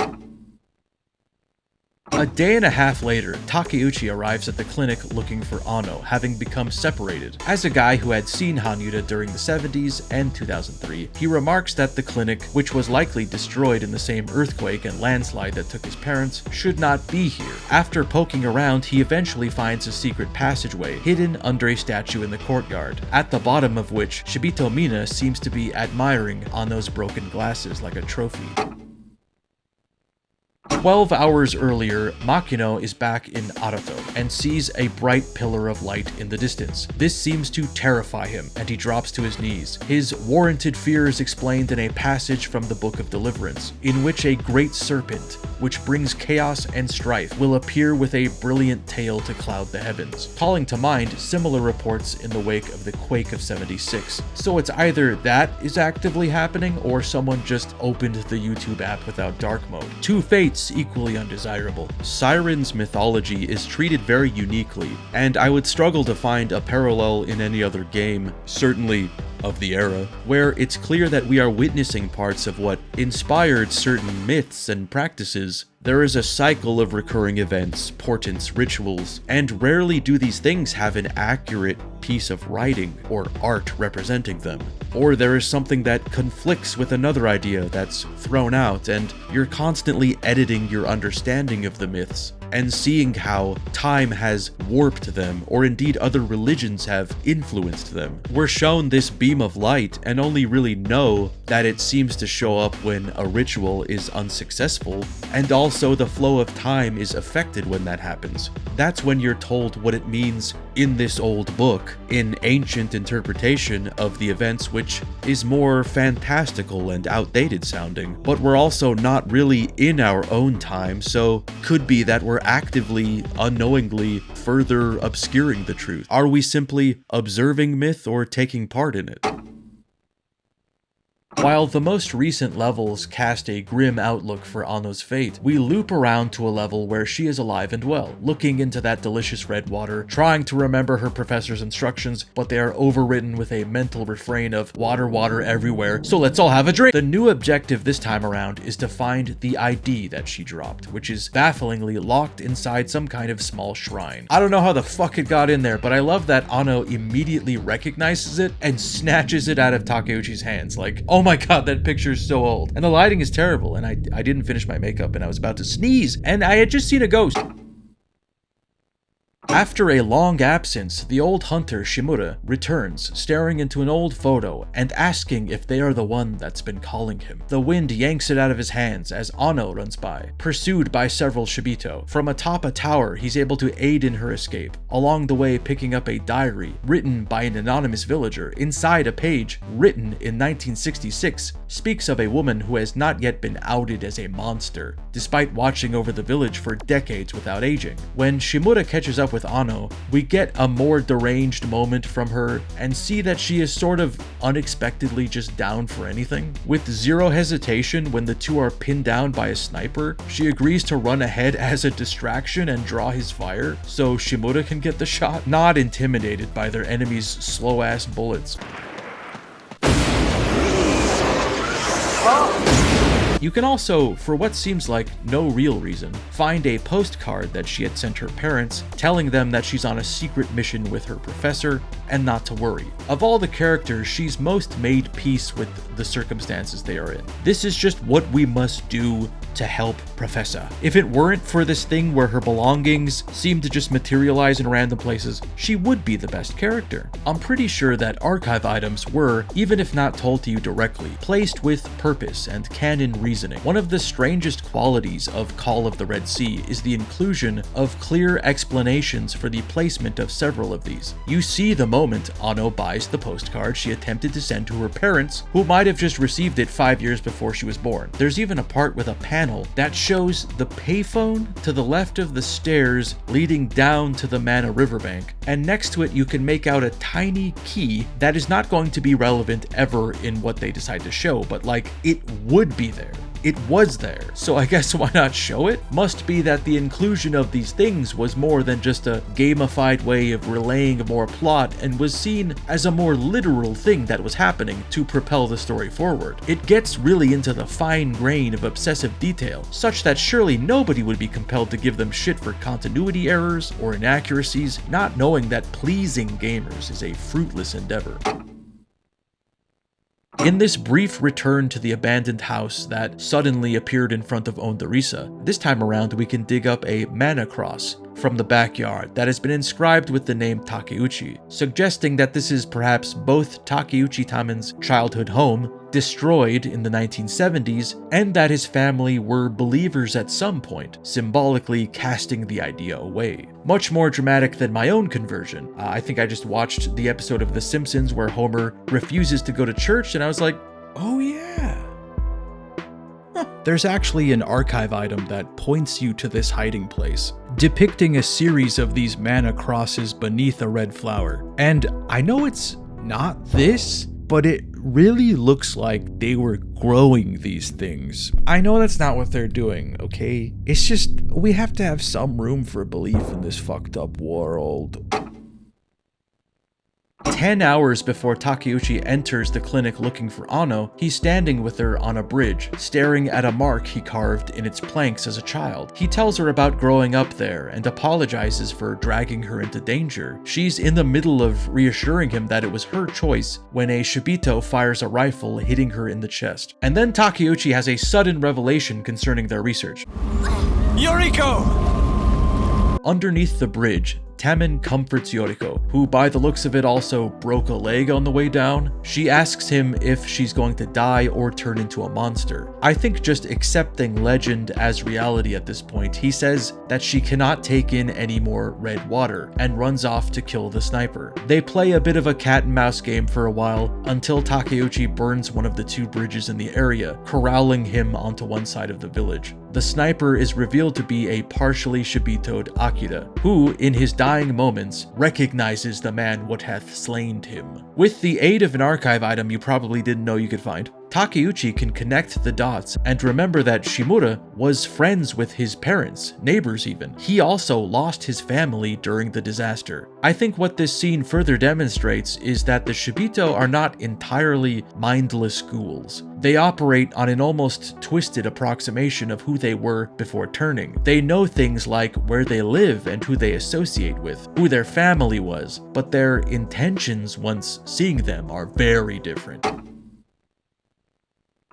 a day and a half later, Takeuchi arrives at the clinic looking for Ano, having become separated. As a guy who had seen Hanyuda during the 70s and 2003, he remarks that the clinic, which was likely destroyed in the same earthquake and landslide that took his parents, should not be here. After poking around, he eventually finds a secret passageway hidden under a statue in the courtyard, at the bottom of which Shibito Mina seems to be admiring Ano's broken glasses like a trophy. 12 hours earlier, Makino is back in Arato and sees a bright pillar of light in the distance. This seems to terrify him, and he drops to his knees. His warranted fear is explained in a passage from the Book of Deliverance, in which a great serpent, which brings chaos and strife, will appear with a brilliant tail to cloud the heavens, calling to mind similar reports in the wake of the quake of 76. So it's either that is actively happening, or someone just opened the YouTube app without dark mode. Two fates equally undesirable. Siren's mythology is treated very uniquely, and I would struggle to find a parallel in any other game, certainly of the era, where it's clear that we are witnessing parts of what inspired certain myths and practices. There is a cycle of recurring events, portents, rituals, and rarely do these things have an accurate piece of writing or art representing them. Or there is something that conflicts with another idea that's thrown out, and you're constantly editing your understanding of the myths and seeing how time has warped them, or indeed other religions have influenced them. We're shown this beam of light and only really know that it seems to show up when a ritual is unsuccessful, and also the flow of time is affected when that happens. That's when you're told what it means in this old book, in ancient interpretation of the events, which is more fantastical and outdated sounding. But we're also not really in our own time, so could be that we're actively, unknowingly further obscuring the truth. Are we simply observing myth or taking part in it? While the most recent levels cast a grim outlook for Anno's fate, we loop around to a level where she is alive and well, looking into that delicious red water, trying to remember her professor's instructions, but they are overwritten with a mental refrain of water, water everywhere, so let's all have a drink! The new objective this time around is to find the ID that she dropped, which is bafflingly locked inside some kind of small shrine. I don't know how the fuck it got in there, but I love that Anno immediately recognizes it and snatches it out of Takeuchi's hands, like, oh my god, that picture is so old. And the lighting is terrible, and I didn't finish my makeup, and I was about to sneeze, and I had just seen a ghost. After a long absence, the old hunter Shimura returns, staring into an old photo and asking if they are the one that's been calling him. The wind yanks it out of his hands as Anno runs by, pursued by several Shibito. From atop a tower, he's able to aid in her escape, along the way picking up a diary written by an anonymous villager. Inside, a page written in 1966 speaks of a woman who has not yet been outed as a monster, despite watching over the village for decades without aging. When Shimura catches up with Anno, we get a more deranged moment from her and see that she is sort of unexpectedly just down for anything. With zero hesitation, when the two are pinned down by a sniper, she agrees to run ahead as a distraction and draw his fire so Shimura can get the shot, not intimidated by their enemies' slow-ass bullets. You can also, for what seems like no real reason, find a postcard that she had sent her parents, telling them that she's on a secret mission with her professor and not to worry. Of all the characters, she's most made peace with the circumstances they are in. This is just what we must do to help Professor. If it weren't for this thing where her belongings seem to just materialize in random places, she would be the best character. I'm pretty sure that archive items were, even if not told to you directly, placed with purpose and canon reasoning. One of the strangest qualities of Call of the Red Sea is the inclusion of clear explanations for the placement of several of these. You see the moment Anno buys the postcard she attempted to send to her parents, who might have just received it 5 years before she was born. There's even a part with a panel that shows the payphone to the left of the stairs leading down to the Mana riverbank, and next to it you can make out a tiny key that is not going to be relevant ever in what they decide to show, but like, it would be there. It was there, so I guess why not show it? Must be that the inclusion of these things was more than just a gamified way of relaying more plot and was seen as a more literal thing that was happening to propel the story forward. It gets really into the fine grain of obsessive detail, such that surely nobody would be compelled to give them shit for continuity errors or inaccuracies, not knowing that pleasing gamers is a fruitless endeavor. In this brief return to the abandoned house that suddenly appeared in front of Ondorisa, this time around we can dig up a mana cross from the backyard that has been inscribed with the name Takeuchi, suggesting that this is perhaps both Takeuchi Tamen's childhood home, destroyed in the 1970s, and that his family were believers at some point, symbolically casting the idea away. Much more dramatic than my own conversion. I think I just watched the episode of The Simpsons where Homer refuses to go to church, and I was like, oh yeah. There's actually an archive item that points you to this hiding place, depicting a series of these mana crosses beneath a red flower. And I know it's not this, but it really looks like they were growing these things. I know that's not what they're doing, okay? It's just, we have to have some room for belief in this fucked up world. 10 hours before Takeuchi enters the clinic looking for Anno, he's standing with her on a bridge, staring at a mark he carved in its planks as a child. He tells her about growing up there and apologizes for dragging her into danger. She's in the middle of reassuring him that it was her choice when a Shibito fires a rifle, hitting her in the chest. And then Takeuchi has a sudden revelation concerning their research.
Yoriko!
Underneath the bridge, Tamen comforts Yoriko, who by the looks of it also broke a leg on the way down. She asks him if she's going to die or turn into a monster. I think just accepting legend as reality at this point, he says that she cannot take in any more red water and runs off to kill the sniper. They play a bit of a cat and mouse game for a while until Takeuchi burns one of the two bridges in the area, corralling him onto one side of the village. The sniper is revealed to be a partially Shibito'd Akira, who, in his dying moments, recognizes the man what hath slain him. With the aid of an archive item you probably didn't know you could find, Takeuchi can connect the dots and remember that Shimura was friends with his parents, neighbors even. He also lost his family during the disaster. I think what this scene further demonstrates is that the Shibito are not entirely mindless ghouls. They operate on an almost twisted approximation of who they were before turning. They know things like where they live and who they associate with, who their family was, but their intentions once seeing them are very different.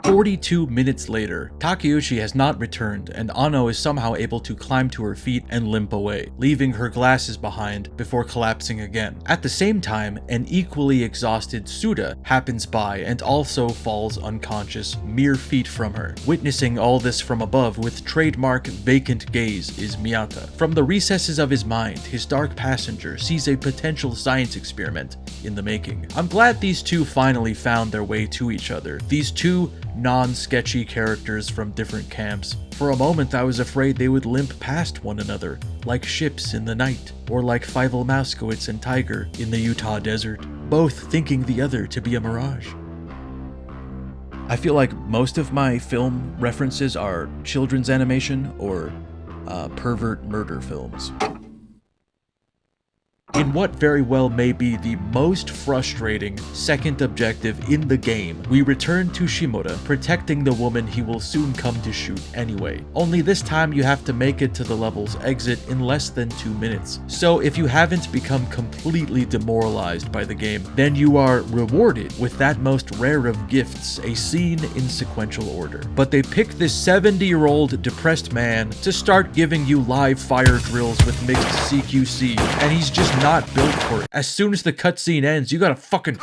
42 minutes later, Takeuchi has not returned and Ano is somehow able to climb to her feet and limp away, leaving her glasses behind before collapsing again. At the same time, an equally exhausted Suda happens by and also falls unconscious mere feet from her. Witnessing all this from above with trademark vacant gaze is Miyata. From the recesses of his mind, his dark passenger sees a potential science experiment in the making. I'm glad these two finally found their way to each other. These two non-sketchy characters from different camps. For a moment I was afraid they would limp past one another, like ships in the night, or like Fievel Mouskowitz and Tiger in the Utah desert, both thinking the other to be a mirage. I feel like most of my film references are children's animation or pervert murder films. In what very well may be the most frustrating second objective in the game, we return to Shimura, protecting the woman he will soon come to shoot anyway. Only this time you have to make it to the level's exit in less than 2 minutes. So if you haven't become completely demoralized by the game, then you are rewarded with that most rare of gifts, a scene in sequential order. But they pick this 70-year-old depressed man to start giving you live fire drills with mixed CQC, and he's just not built for it. As soon as the cutscene ends, you gotta fucking...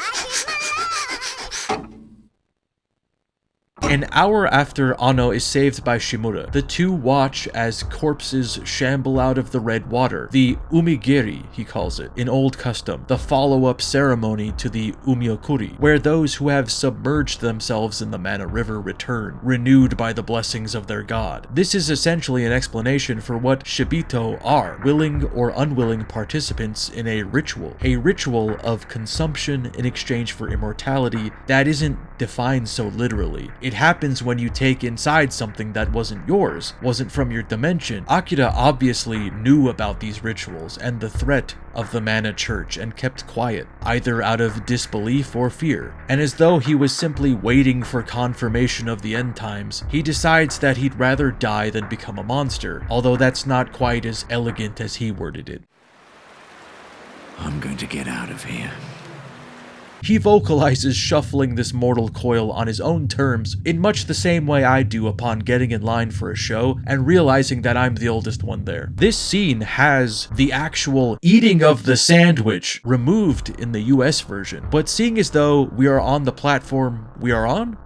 An hour after Ano is saved by Shimura, the two watch as corpses shamble out of the red water, the umigiri, he calls it, in old custom, the follow-up ceremony to the umiokuri, where those who have submerged themselves in the Mana River return, renewed by the blessings of their god. This is essentially an explanation for what Shibito are, willing or unwilling participants in a ritual of consumption in exchange for immortality that isn't defined so literally. It happens when you take inside something that wasn't yours, wasn't from your dimension. Akira obviously knew about these rituals and the threat of the Mana Church and kept quiet, either out of disbelief or fear. And as though he was simply waiting for confirmation of the end times, he decides that he'd rather die than become a monster, although that's not quite as elegant as he worded it.
I'm going to get out of here.
He vocalizes shuffling this mortal coil on his own terms in much the same way I do upon getting in line for a show and realizing that I'm the oldest one there. This scene has the actual eating of the sandwich removed in the US version, but seeing as though we are on the platform we are on,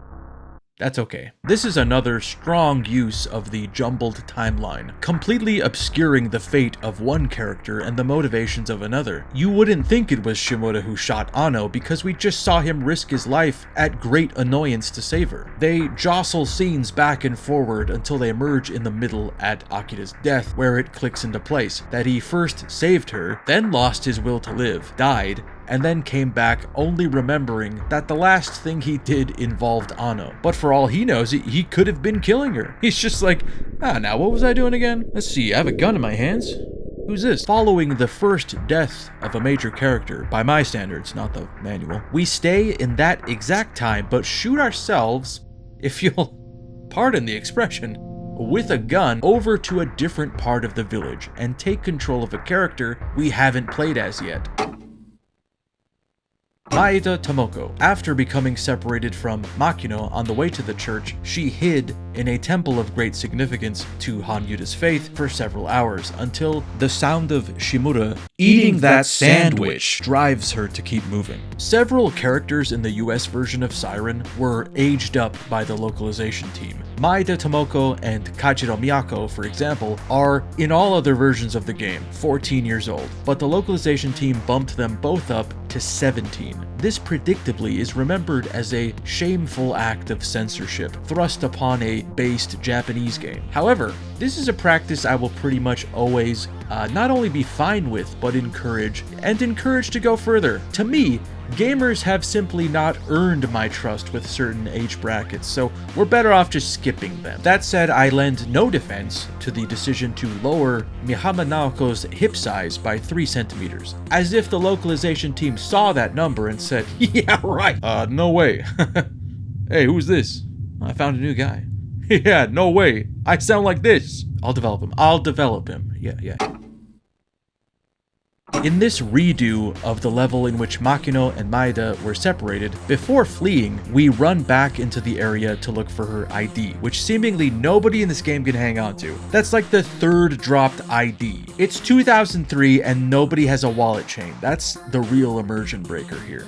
that's okay. This is another strong use of the jumbled timeline, completely obscuring the fate of one character and the motivations of another. You wouldn't think it was Shimura who shot Ano because we just saw him risk his life at great annoyance to save her. They jostle scenes back and forward until they merge in the middle at Akira's death, where it clicks into place that he first saved her, then lost his will to live, died, and then came back only remembering that the last thing he did involved Ano. But for all he knows, he could have been killing her. He's just like, now what was I doing again? Let's see, I have a gun in my hands. Who's this? Following the first death of a major character, by my standards, not the manual, we stay in that exact time, but shoot ourselves, if you'll pardon the expression, with a gun over to a different part of the village and take control of a character we haven't played as yet. Maeda Tomoko. After becoming separated from Makino on the way to the church, she hid in a temple of great significance to Hanyuda's faith for several hours until the sound of Shimura eating that sandwich drives her to keep moving. Several characters in the US version of Siren were aged up by the localization team. Maeda Tomoko and Kajiro Miyako, for example, are, in all other versions of the game, 14 years old, but the localization team bumped them both up to 17. This predictably is remembered as a shameful act of censorship thrust upon a based Japanese game. However, this is a practice I will pretty much always not only be fine with, but encourage to go further. To me, gamers have simply not earned my trust with certain age brackets, so we're better off just skipping them. That said, I lend no defense to the decision to lower Mihama Naoko's hip size by 3 centimeters, as if the localization team saw that number and said, yeah, right, no way. Hey, who's this? I found a new guy. Yeah, no way. I sound like this. I'll develop him. Yeah. In this redo of the level in which Makino and Maeda were separated, before fleeing, we run back into the area to look for her ID, which seemingly nobody in this game can hang on to. That's like the 3rd dropped ID. It's 2003 and nobody has a wallet chain. That's the real immersion breaker here.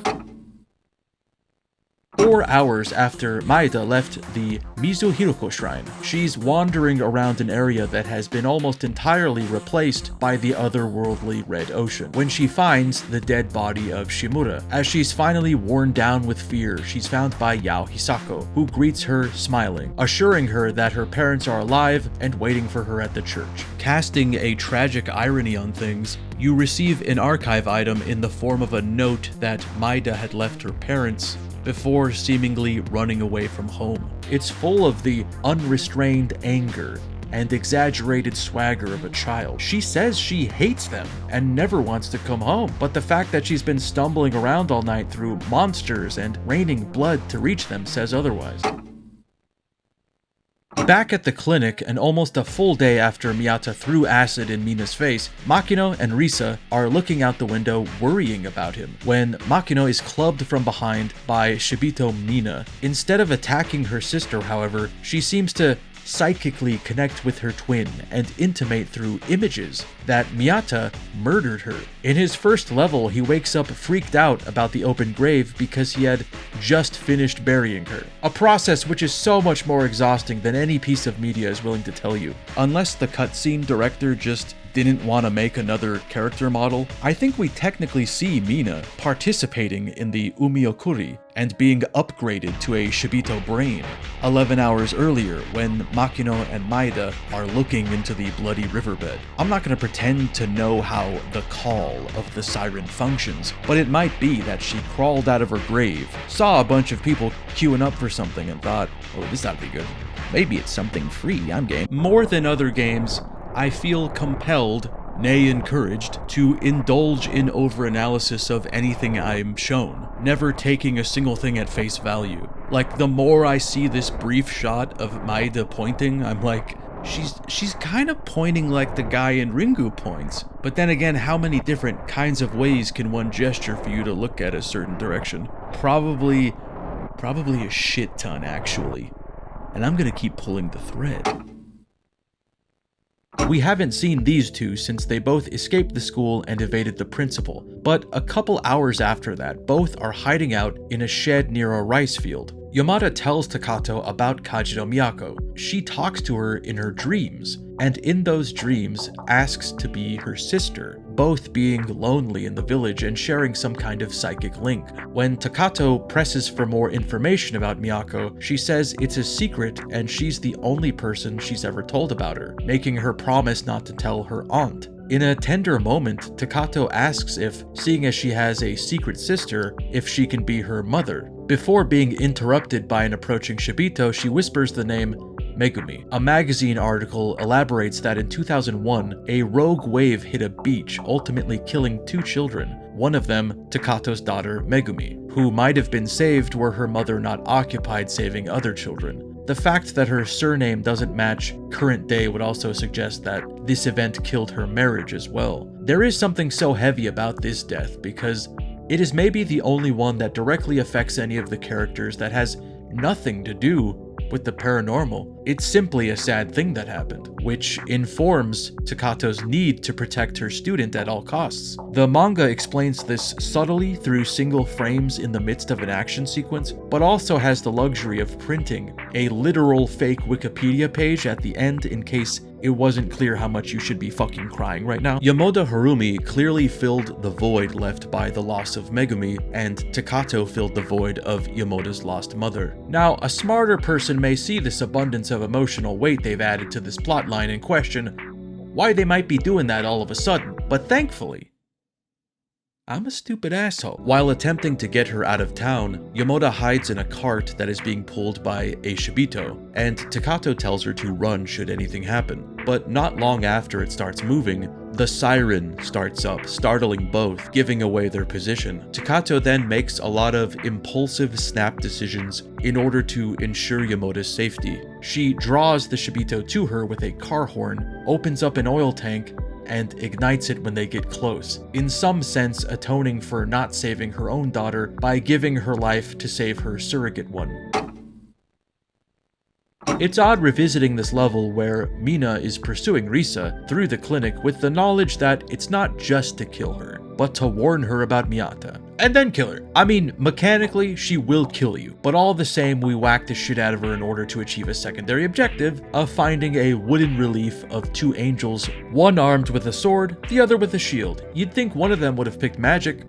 4 hours after Maeda left the Mizuhiroko Shrine, she's wandering around an area that has been almost entirely replaced by the otherworldly Red Ocean, when she finds the dead body of Shimura. As she's finally worn down with fear, she's found by Yao Hisako, who greets her smiling, assuring her that her parents are alive and waiting for her at the church. Casting a tragic irony on things, you receive an archive item in the form of a note that Maeda had left her parents before seemingly running away from home. It's full of the unrestrained anger and exaggerated swagger of a child. She says she hates them and never wants to come home, but the fact that she's been stumbling around all night through monsters and raining blood to reach them says otherwise. Back at the clinic, and almost a full day after Miyata threw acid in Mina's face, Makino and Risa are looking out the window worrying about him, when Makino is clubbed from behind by Shibito Mina. Instead of attacking her sister, however, she seems to psychically connect with her twin and intimate through images that Miyata murdered her. In his first level, he wakes up freaked out about the open grave because he had just finished burying her. A process which is so much more exhausting than any piece of media is willing to tell you. Unless the cutscene director just didn't want to make another character model, I think we technically see Mina participating in the Umiokuri and being upgraded to a Shibito brain 11 hours earlier when Makino and Maeda are looking into the bloody riverbed. I'm not going to pretend to know how the call of the Siren functions, but it might be that she crawled out of her grave, saw a bunch of people queuing up for something and thought, oh, this ought to be good. Maybe it's something free, I'm game. More than other games, I feel compelled, nay encouraged, to indulge in over-analysis of anything I'm shown, never taking a single thing at face value. Like, the more I see this brief shot of Maeda pointing, I'm like, she's kind of pointing like the guy in Ringu points. But then again, how many different kinds of ways can one gesture for you to look at a certain direction? Probably a shit ton, actually. And I'm gonna keep pulling the thread. We haven't seen these two since they both escaped the school and evaded the principal, but a couple hours after that, both are hiding out in a shed near a rice field. Yamada tells Takato about Kajiro Miyako. She talks to her in her dreams, and in those dreams asks to be her sister, both being lonely in the village and sharing some kind of psychic link. When Takato presses for more information about Miyako, she says it's a secret and she's the only person she's ever told about her, making her promise not to tell her aunt. In a tender moment, Takato asks if, seeing as she has a secret sister, if she can be her mother. Before being interrupted by an approaching Shibito, she whispers the name Megumi. A magazine article elaborates that in 2001, a rogue wave hit a beach, ultimately killing 2 children. One of them, Takato's daughter, Megumi, who might have been saved were her mother not occupied saving other children. The fact that her surname doesn't match current day would also suggest that this event killed her marriage as well. There is something so heavy about this death because It is maybe the only one that directly affects any of the characters that has nothing to do with the paranormal. It's simply a sad thing that happened, which informs Takato's need to protect her student at all costs. The manga explains this subtly through single frames in the midst of an action sequence, but also has the luxury of printing a literal fake Wikipedia page at the end in case it wasn't clear how much you should be fucking crying right now. Yamoda Harumi clearly filled the void left by the loss of Megumi, and Takato filled the void of Yamoda's lost mother. Now, a smarter person may see this abundance of emotional weight they've added to this plotline and question why they might be doing that all of a sudden, but thankfully, I'm a stupid asshole. While attempting to get her out of town, Yamoda hides in a cart that is being pulled by a Shibito, and Takato tells her to run should anything happen. But not long after it starts moving, the siren starts up, startling both, giving away their position. Takato then makes a lot of impulsive snap decisions in order to ensure Yamoda's safety. She draws the Shibito to her with a car horn, opens up an oil tank, and ignites it when they get close, in some sense atoning for not saving her own daughter by giving her life to save her surrogate one. It's odd revisiting this level where Mina is pursuing Risa through the clinic with the knowledge that it's not just to kill her, but to warn her about Miyata, and then kill her. I mean, mechanically, she will kill you, but all the same, we whack the shit out of her in order to achieve a secondary objective of finding a wooden relief of two angels, one armed with a sword, the other with a shield. You'd think one of them would have picked magic.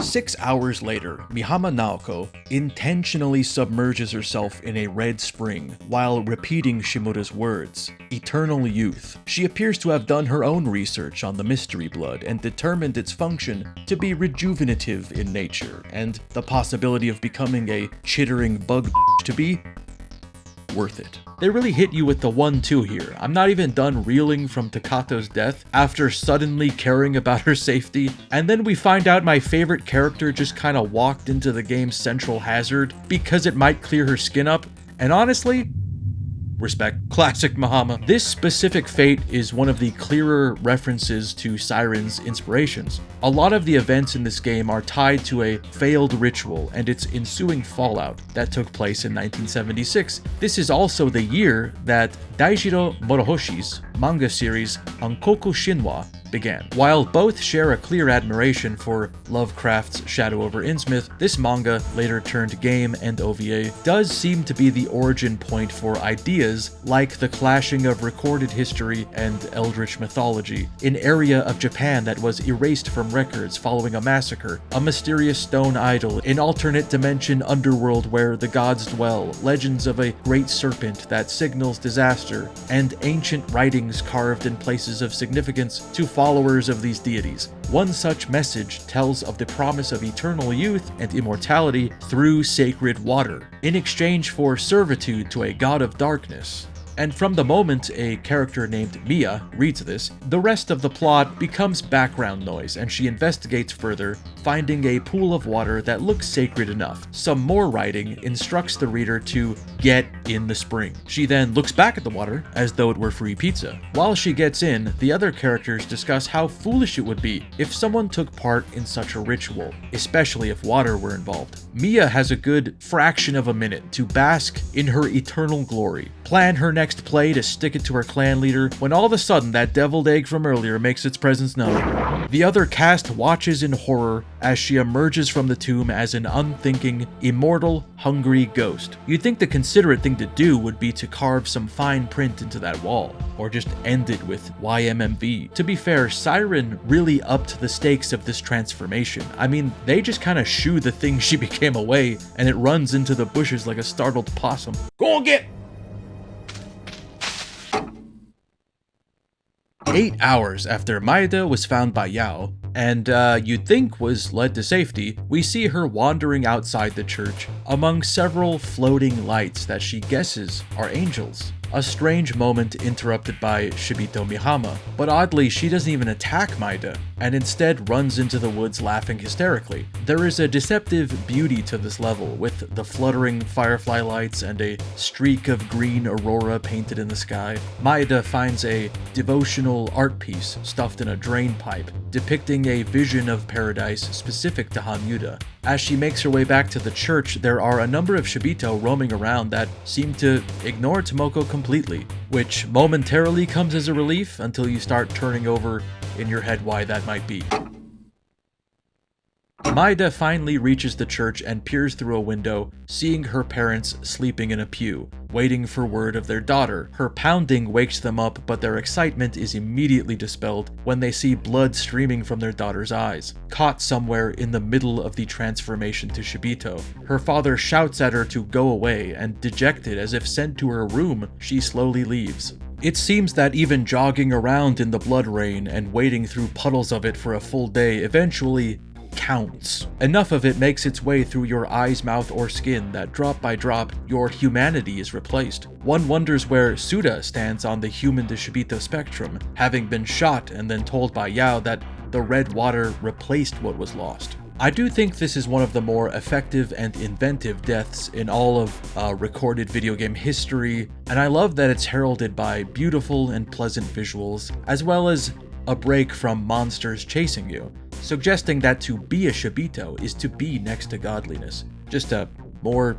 6 hours later, Mihama Naoko intentionally submerges herself in a red spring while repeating Shimura's words, eternal youth. She appears to have done her own research on the mystery blood and determined its function to be rejuvenative in nature, and the possibility of becoming a chittering bug to be worth it. They really hit you with the 1-2 here. I'm not even done reeling from Takato's death after suddenly caring about her safety, and then we find out my favorite character just kinda walked into the game's central hazard because it might clear her skin up, and honestly, respect. Classic Mihama. This specific fate is one of the clearer references to Siren's inspirations. A lot of the events in this game are tied to a failed ritual and its ensuing fallout that took place in 1976. This is also the year that Daijiro Morohoshi's manga series Ankoku Shinwa began. While both share a clear admiration for Lovecraft's Shadow over Innsmouth, this manga, later turned game and OVA, does seem to be the origin point for ideas like the clashing of recorded history and eldritch mythology, an area of Japan that was erased from records following a massacre, a mysterious stone idol, an alternate dimension underworld where the gods dwell, legends of a great serpent that signals disaster, and ancient writings carved in places of significance to followers of these deities. One such message tells of the promise of eternal youth and immortality through sacred water, in exchange for servitude to a god of darkness. And from the moment a character named Mia reads this, the rest of the plot becomes background noise and she investigates further, finding a pool of water that looks sacred enough. Some more writing instructs the reader to get in the spring. She then looks back at the water as though it were free pizza. While she gets in, the other characters discuss how foolish it would be if someone took part in such a ritual, especially if water were involved. Mia has a good fraction of a minute to bask in her eternal glory, plan her next play to stick it to her clan leader, when all of a sudden that deviled egg from earlier makes its presence known. The other cast watches in horror as she emerges from the tomb as an unthinking, immortal, hungry ghost. You'd think the considerate thing to do would be to carve some fine print into that wall, or just end it with YMMV. To be fair, Siren really upped the stakes of this transformation. I mean, they just kinda shoo the thing she became away, and it runs into the bushes like a startled possum. Go and get! 8 hours after Maeda was found by Yao, and you'd think was led to safety, we see her wandering outside the church among several floating lights that she guesses are angels. A strange moment interrupted by Shibito Mihama, but oddly she doesn't even attack Maeda. and instead runs into the woods laughing hysterically. There is a deceptive beauty to this level, with the fluttering firefly lights and a streak of green aurora painted in the sky. Maeda finds a devotional art piece stuffed in a drain pipe, depicting a vision of paradise specific to Hamuda. As she makes her way back to the church, there are a number of Shibito roaming around that seem to ignore Tomoko completely, which momentarily comes as a relief until you start turning over in your head why that might be. Maeda finally reaches the church and peers through a window, seeing her parents sleeping in a pew, waiting for word of their daughter. Her pounding wakes them up, but their excitement is immediately dispelled when they see blood streaming from their daughter's eyes, caught somewhere in the middle of the transformation to Shibito. Her father shouts at her to go away, and dejected as if sent to her room, she slowly leaves. It seems that even jogging around in the blood rain and wading through puddles of it for a full day eventually counts. Enough of it makes its way through your eyes, mouth, or skin that drop by drop, your humanity is replaced. One wonders where Suda stands on the human to Shibito spectrum, having been shot and then told by Yao that the red water replaced what was lost. I do think this is one of the more effective and inventive deaths in all of recorded video game history, and I love that it's heralded by beautiful and pleasant visuals, as well as a break from monsters chasing you, suggesting that to be a Shibito is to be next to godliness. Just a more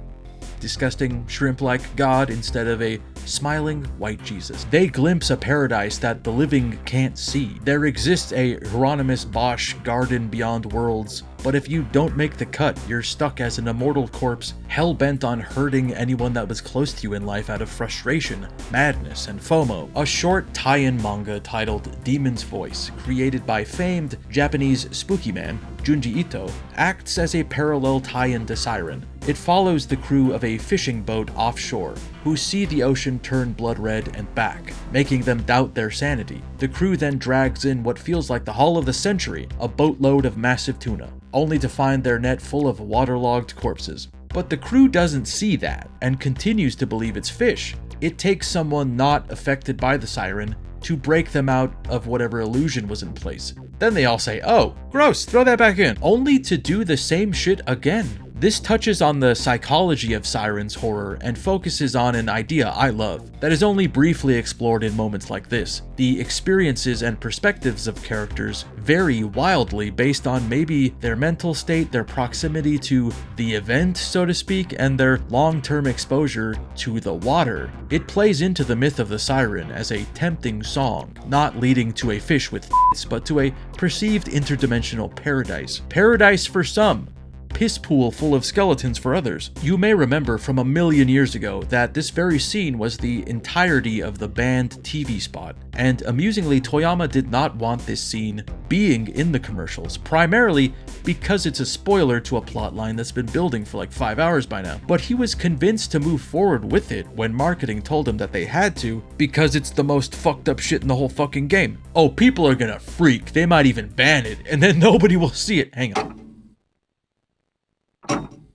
disgusting shrimp-like god instead of a smiling white Jesus. They glimpse a paradise that the living can't see. There exists a Hieronymus Bosch garden beyond worlds, but if you don't make the cut, you're stuck as an immortal corpse, hell-bent on hurting anyone that was close to you in life out of frustration, madness, and FOMO. A short tie-in manga titled Demon's Voice, created by famed Japanese spooky man Junji Ito, acts as a parallel tie-in to Siren. It follows the crew of a fishing boat offshore, who see the ocean turn blood red and back, making them doubt their sanity. The crew then drags in what feels like the haul of the century, a boatload of massive tuna, only to find their net full of waterlogged corpses. But the crew doesn't see that, and continues to believe it's fish. It takes someone not affected by the siren to break them out of whatever illusion was in place. Then they all say, "Oh, gross, throw that back in," only to do the same shit again. This touches on the psychology of Siren's horror and focuses on an idea I love that is only briefly explored in moments like this. The experiences and perspectives of characters vary wildly based on maybe their mental state, their proximity to the event, so to speak, and their long-term exposure to the water. It plays into the myth of the siren as a tempting song, not leading to a fish with but to a perceived interdimensional paradise. Paradise for some, piss pool full of skeletons for others. You may remember from a million years ago that this very scene was the entirety of the banned TV spot, and amusingly Toyama did not want this scene being in the commercials, primarily because it's a spoiler to a plotline that's been building for like 5 hours by now. But he was convinced to move forward with it when marketing told him that they had to, because it's the most fucked up shit in the whole fucking game. Oh, people are gonna freak, they might even ban it, and then nobody will see it. Hang on.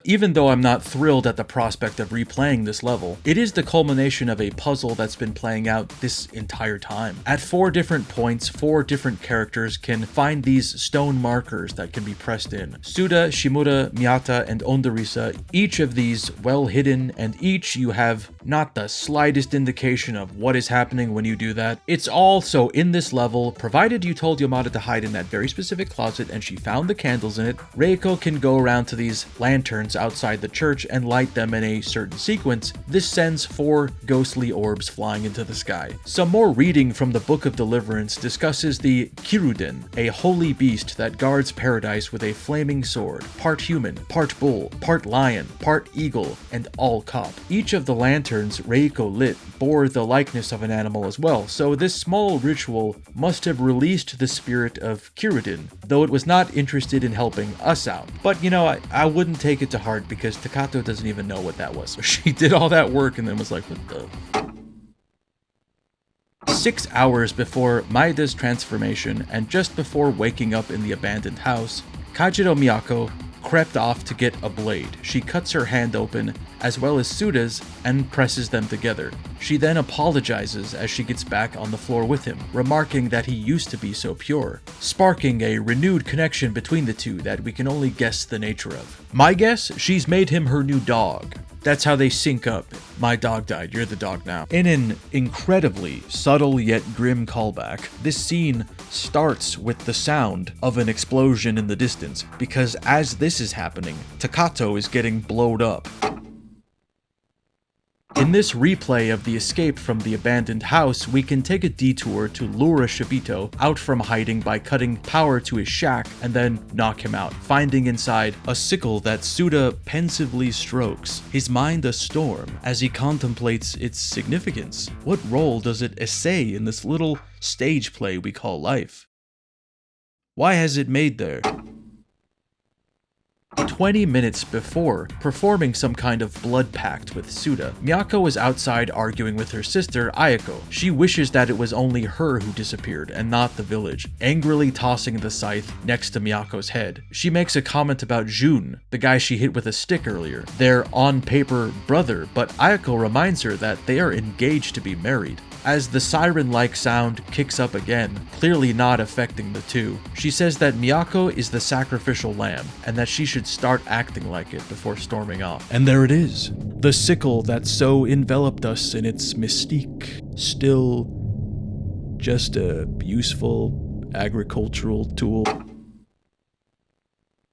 Even though I'm not thrilled at the prospect of replaying this level, it is the culmination of a puzzle that's been playing out this entire time. At 4 different points, 4 different characters can find these stone markers that can be pressed in. Suda, Shimura, Miyata, and Ondorisa, each of these well hidden, and each you have not the slightest indication of what is happening when you do that. It's also in this level, provided you told Yamada to hide in that very specific closet and she found the candles in it, Reiko can go around to these lanterns outside the church and light them in a certain sequence. This sends 4 ghostly orbs flying into the sky. Some more reading from the Book of Deliverance discusses the Kiruden, a holy beast that guards paradise with a flaming sword, part human, part bull, part lion, part eagle, and all cop. Each of the lanterns Reiko lit bore the likeness of an animal as well, so this small ritual must have released the spirit of Kiruden, though it was not interested in helping us out. But you know, I wouldn't take it to heart because Takato doesn't even know what that was. So she did all that work and then was like, what the? 6 hours before Maeda's transformation and just before waking up in the abandoned house, Kajiro Miyako crept off to get a blade. She cuts her hand open, as well as Suda's, and presses them together. She then apologizes as she gets back on the floor with him, remarking that he used to be so pure, sparking a renewed connection between the two that we can only guess the nature of. My guess, she's made him her new dog. That's how they sync up. My dog died, you're the dog now. In an incredibly subtle yet grim callback, this scene starts with the sound of an explosion in the distance, because as this is happening, Takato is getting blowed up. In this replay of the escape from the abandoned house, we can take a detour to lure Shibito out from hiding by cutting power to his shack and then knock him out, finding inside a sickle that Suda pensively strokes, his mind a storm as he contemplates its significance. What role does it essay in this little stage play we call life? Why has it made there? 20 minutes before performing some kind of blood pact with Suda, Miyako is outside arguing with her sister, Ayako. She wishes that it was only her who disappeared and not the village, angrily tossing the scythe next to Miyako's head. She makes a comment about Jun, the guy she hit with a stick earlier, their on-paper brother, but Ayako reminds her that they are engaged to be married. As the siren-like sound kicks up again, clearly not affecting the two, she says that Miyako is the sacrificial lamb, and that she should start acting like it before storming off. And there it is, the sickle that so enveloped us in its mystique, still just a useful agricultural tool.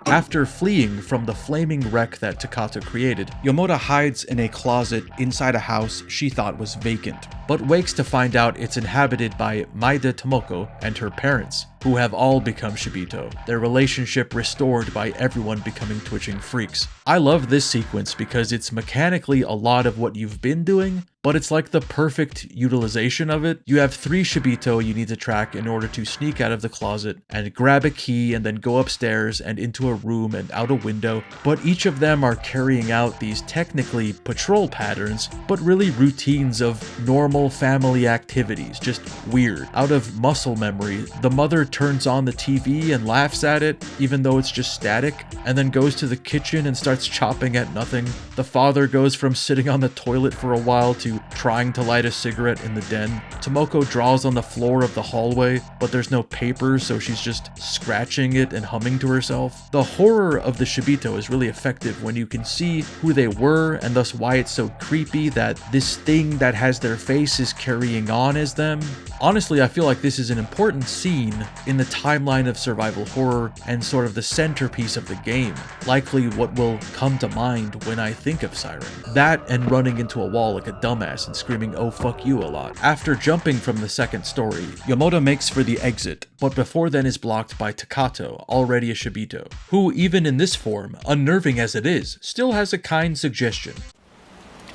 After fleeing from the flaming wreck that Takata created, Yomoda hides in a closet inside a house she thought was vacant, but wakes to find out it's inhabited by Maeda Tomoko and her parents, who have all become Shibito, their relationship restored by everyone becoming twitching freaks. I love this sequence because it's mechanically a lot of what you've been doing, but it's like the perfect utilization of it. You have 3 Shibito you need to track in order to sneak out of the closet and grab a key and then go upstairs and into a room and out a window, but each of them are carrying out these technically patrol patterns, but really routines of normal family activities, just weird. Out of muscle memory, the mother turns on the TV and laughs at it, even though it's just static, and then goes to the kitchen and starts chopping at nothing. The father goes from sitting on the toilet for a while to trying to light a cigarette in the den. Tomoko draws on the floor of the hallway, but there's no paper, so she's just scratching it and humming to herself. The horror of the Shibito is really effective when you can see who they were, and thus why it's so creepy that this thing that has their face is carrying on as them. Honestly, I feel like this is an important scene in the timeline of survival horror and sort of the centerpiece of the game, likely what will come to mind when I think of Siren. That and running into a wall like a dumbass and screaming "oh fuck you" a lot. After jumping from the second story, Yomoda makes for the exit, but before then is blocked by Takato, already a Shibito, who even in this form, unnerving as it is, still has a kind suggestion.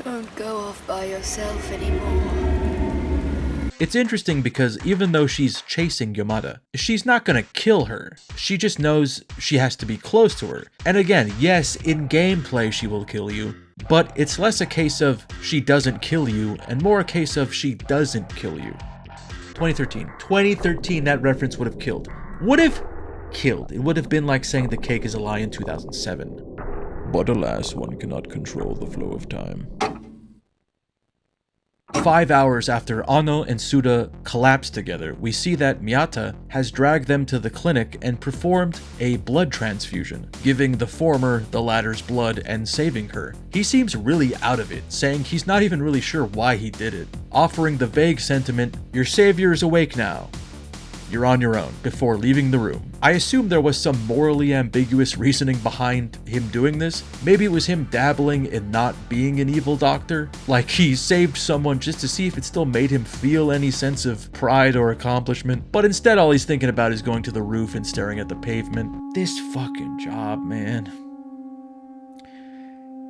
Don't go off by yourself anymore.
It's interesting because even though she's chasing Yamada, she's not gonna kill her. She just knows she has to be close to her. And again, yes, in gameplay she will kill you, but it's less a case of she doesn't kill you and more a case of she doesn't kill you. 2013, that reference would have killed. Would have killed. It would have been like saying the cake is a lie in 2007.
But alas, one cannot control the flow of time.
5 hours after Ano and Suda collapse together, we see that Miyata has dragged them to the clinic and performed a blood transfusion, giving the former the latter's blood and saving her. He seems really out of it, saying he's not even really sure why he did it, offering the vague sentiment, "Your savior is awake now. You're on your own," before leaving the room. I assume there was some morally ambiguous reasoning behind him doing this. Maybe it was him dabbling in not being an evil doctor. Like he saved someone just to see if it still made him feel any sense of pride or accomplishment. But instead all he's thinking about is going to the roof and staring at the pavement. This fucking job, man.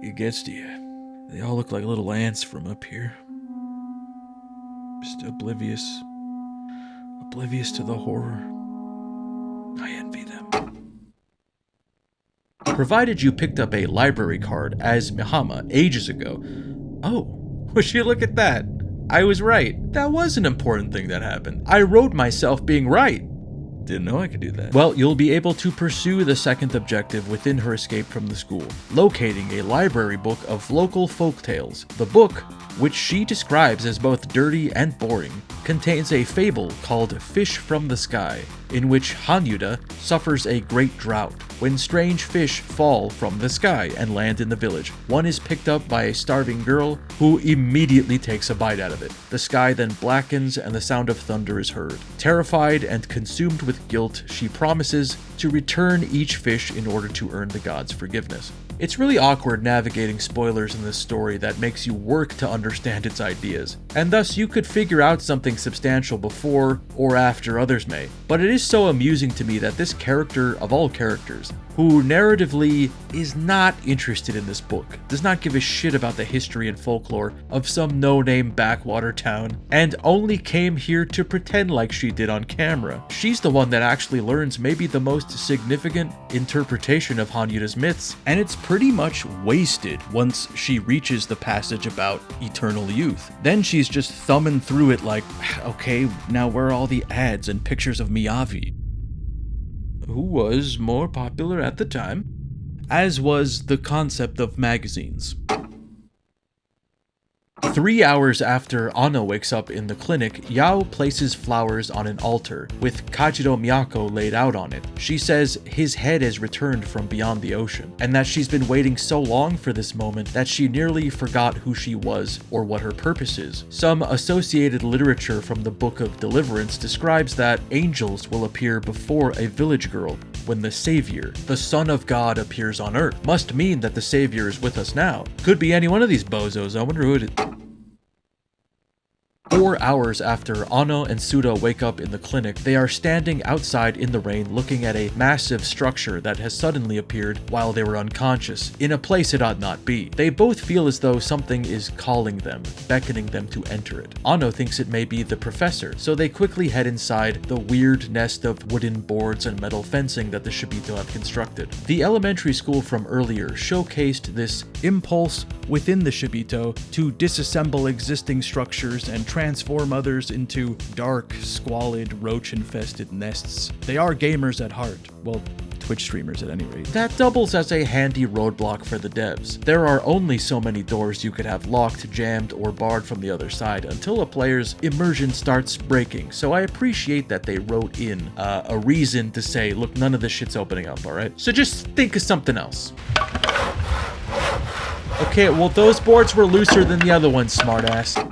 It gets to you. They all look like little ants from up here. Just oblivious to the horror. I envy them. Provided you picked up a library card as Mihama ages ago. Oh, would you look at that? I was right. That was an important thing that happened. I wrote myself being right. Didn't know I could do that. Well, you'll be able to pursue the second objective within her escape from the school, locating a library book of local folktales. The book, which she describes as both dirty and boring, contains a fable called Fish from the Sky, in which Hanyuda suffers a great drought when strange fish fall from the sky and land in the village. One is picked up by a starving girl who immediately takes a bite out of it. The sky then blackens and the sound of thunder is heard. Terrified and consumed with guilt, she promises to return each fish in order to earn the gods' forgiveness. It's really awkward navigating spoilers in this story that makes you work to understand its ideas, and thus you could figure out something substantial before or after others may. But it is so amusing to me that this character of all characters, who narratively is not interested in this book, does not give a shit about the history and folklore of some no-name backwater town, and only came here to pretend like she did on camera. She's the one that actually learns maybe the most significant interpretation of Hanyuda's myths, and it's pretty much wasted once she reaches the passage about eternal youth. Then she's just thumbing through it like, okay, now where are all the ads and pictures of Miyavi, who was more popular at the time, as was the concept of magazines. 3 hours after Anno wakes up in the clinic, Yao places flowers on an altar, with Kajiro Miyako laid out on it. She says his head has returned from beyond the ocean, and that she's been waiting so long for this moment that she nearly forgot who she was or what her purpose is. Some associated literature from the Book of Deliverance describes that angels will appear before a village girl when the Savior, the Son of God, appears on Earth. Must mean that the Savior is with us now. Could be any one of these bozos. I wonder who it is. 4 hours after Anno and Suda wake up in the clinic, they are standing outside in the rain looking at a massive structure that has suddenly appeared while they were unconscious, in a place it ought not be. They both feel as though something is calling them, beckoning them to enter it. Anno thinks it may be the professor, so they quickly head inside the weird nest of wooden boards and metal fencing that the Shibito have constructed. The elementary school from earlier showcased this impulse within the Shibito to disassemble existing structures and transform others into dark, squalid, roach-infested nests. They are gamers at heart. Well, Twitch streamers at any rate. That doubles as a handy roadblock for the devs. There are only so many doors you could have locked, jammed, or barred from the other side until a player's immersion starts breaking, so I appreciate that they wrote in a reason to say, look, none of this shit's opening up, alright? So just think of something else. Okay, well, those boards were looser than the other ones, smartass.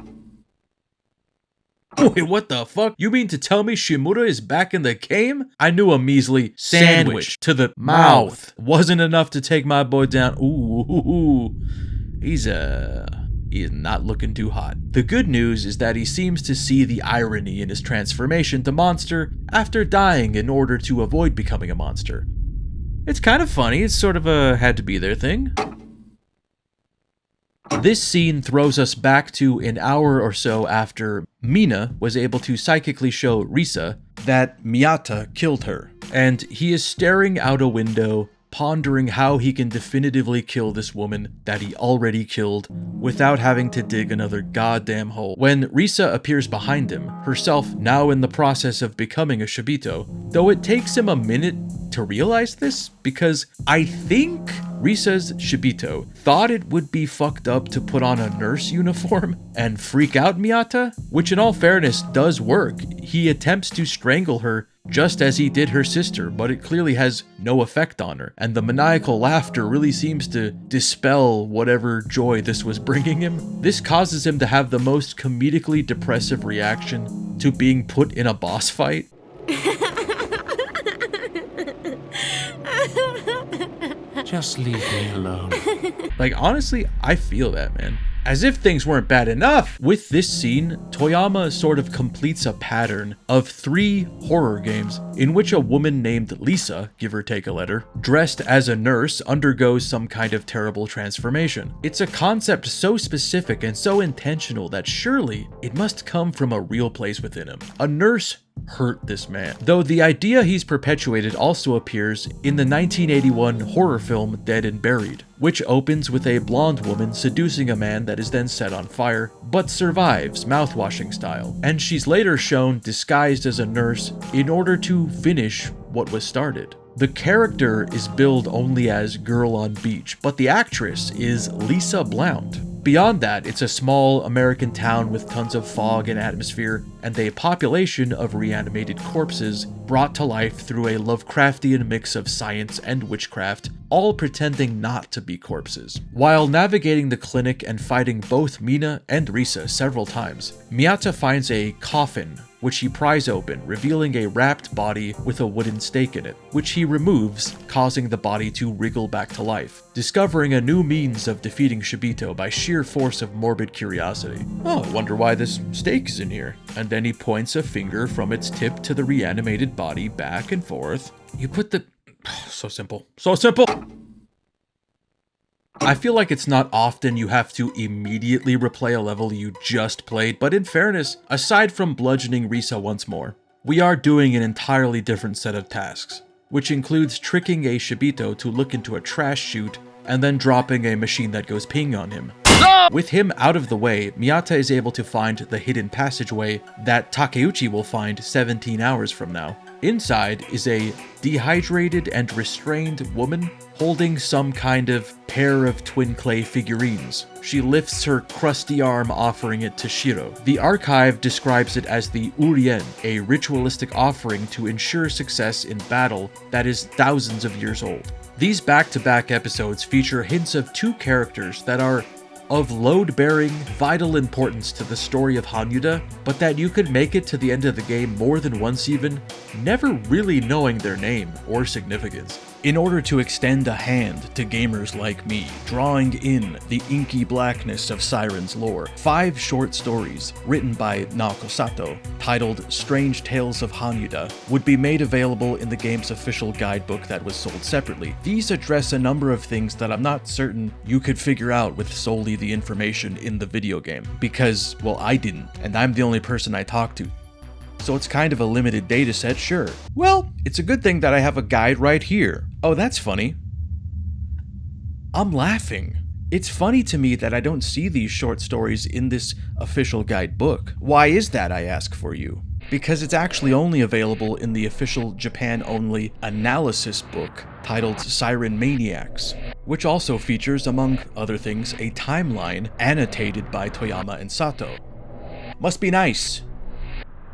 Wait, what the fuck? You mean to tell me Shimura is back in the game? I knew a measly sandwich to the mouth wasn't enough to take my boy down. Ooh. He is not looking too hot. The good news is that he seems to see the irony in his transformation to monster after dying in order to avoid becoming a monster. It's kind of funny. It's sort of a had to be there thing. This scene throws us back to an hour or so after Mina was able to psychically show Risa that Miyata killed her, and he is staring out a window, pondering how he can definitively kill this woman that he already killed without having to dig another goddamn hole. When Risa appears behind him, herself now in the process of becoming a Shibito, though it takes him a minute to realize this, because I think Risa's Shibito thought it would be fucked up to put on a nurse uniform and freak out Miyata, which in all fairness does work. He attempts to strangle her just as he did her sister, but it clearly has no effect on her, and the maniacal laughter really seems to dispel whatever joy this was bringing him. This causes him to have the most comedically depressive reaction to being put in a boss fight.
Just leave me alone.
Like, honestly, I feel that, man. As if things weren't bad enough. With this scene, Toyama sort of completes a pattern of 3 horror games in which a woman named Lisa, give or take a letter, dressed as a nurse, undergoes some kind of terrible transformation. It's a concept so specific and so intentional that surely it must come from a real place within him. A nurse hurt this man. Though the idea he's perpetuated also appears in the 1981 horror film Dead and Buried, which opens with a blonde woman seducing a man that is then set on fire, but survives mouthwashing style, and she's later shown disguised as a nurse in order to finish what was started. The character is billed only as Girl on Beach, but the actress is Lisa Blount. Beyond that, it's a small American town with tons of fog and atmosphere, and a population of reanimated corpses brought to life through a Lovecraftian mix of science and witchcraft, all pretending not to be corpses. While navigating the clinic and fighting both Mina and Risa several times, Miyata finds a coffin, which he pries open, revealing a wrapped body with a wooden stake in it, which he removes, causing the body to wriggle back to life, discovering a new means of defeating Shibito by sheer force of morbid curiosity. Oh, I wonder why this stake is in here. And then he points a finger from its tip to the reanimated body back and forth. You put the... So simple. So simple! I feel like it's not often you have to immediately replay a level you just played, but in fairness, aside from bludgeoning Risa once more, we are doing an entirely different set of tasks, which includes tricking a Shibito to look into a trash chute and then dropping a machine that goes ping on him. With him out of the way, Miyata is able to find the hidden passageway that Takeuchi will find 17 hours from now. Inside is a dehydrated and restrained woman holding some kind of pair of twin clay figurines. She lifts her crusty arm, offering it to Shiro. The archive describes it as the Urien, a ritualistic offering to ensure success in battle that is thousands of years old. These back-to-back episodes feature hints of two characters that are of load-bearing, vital importance to the story of Hanyuda, but that you could make it to the end of the game more than once even, never really knowing their name or significance. In order to extend a hand to gamers like me, drawing in the inky blackness of Siren's lore, 5 short stories written by Naoko Sato, titled Strange Tales of Hanyuda, would be made available in the game's official guidebook that was sold separately. These address a number of things that I'm not certain you could figure out with solely the information in the video game, because, well, I didn't, and I'm the only person I talked to. So it's kind of a limited data set, sure. Well, it's a good thing that I have a guide right here. Oh, that's funny. I'm laughing. It's funny to me that I don't see these short stories in this official guidebook. Why is that, I ask for you? Because it's actually only available in the official Japan-only analysis book titled Siren Maniacs, which also features, among other things, a timeline annotated by Toyama and Sato. Must be nice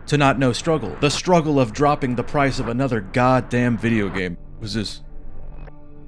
to not know struggle. The struggle of dropping the price of another goddamn video game. Was this?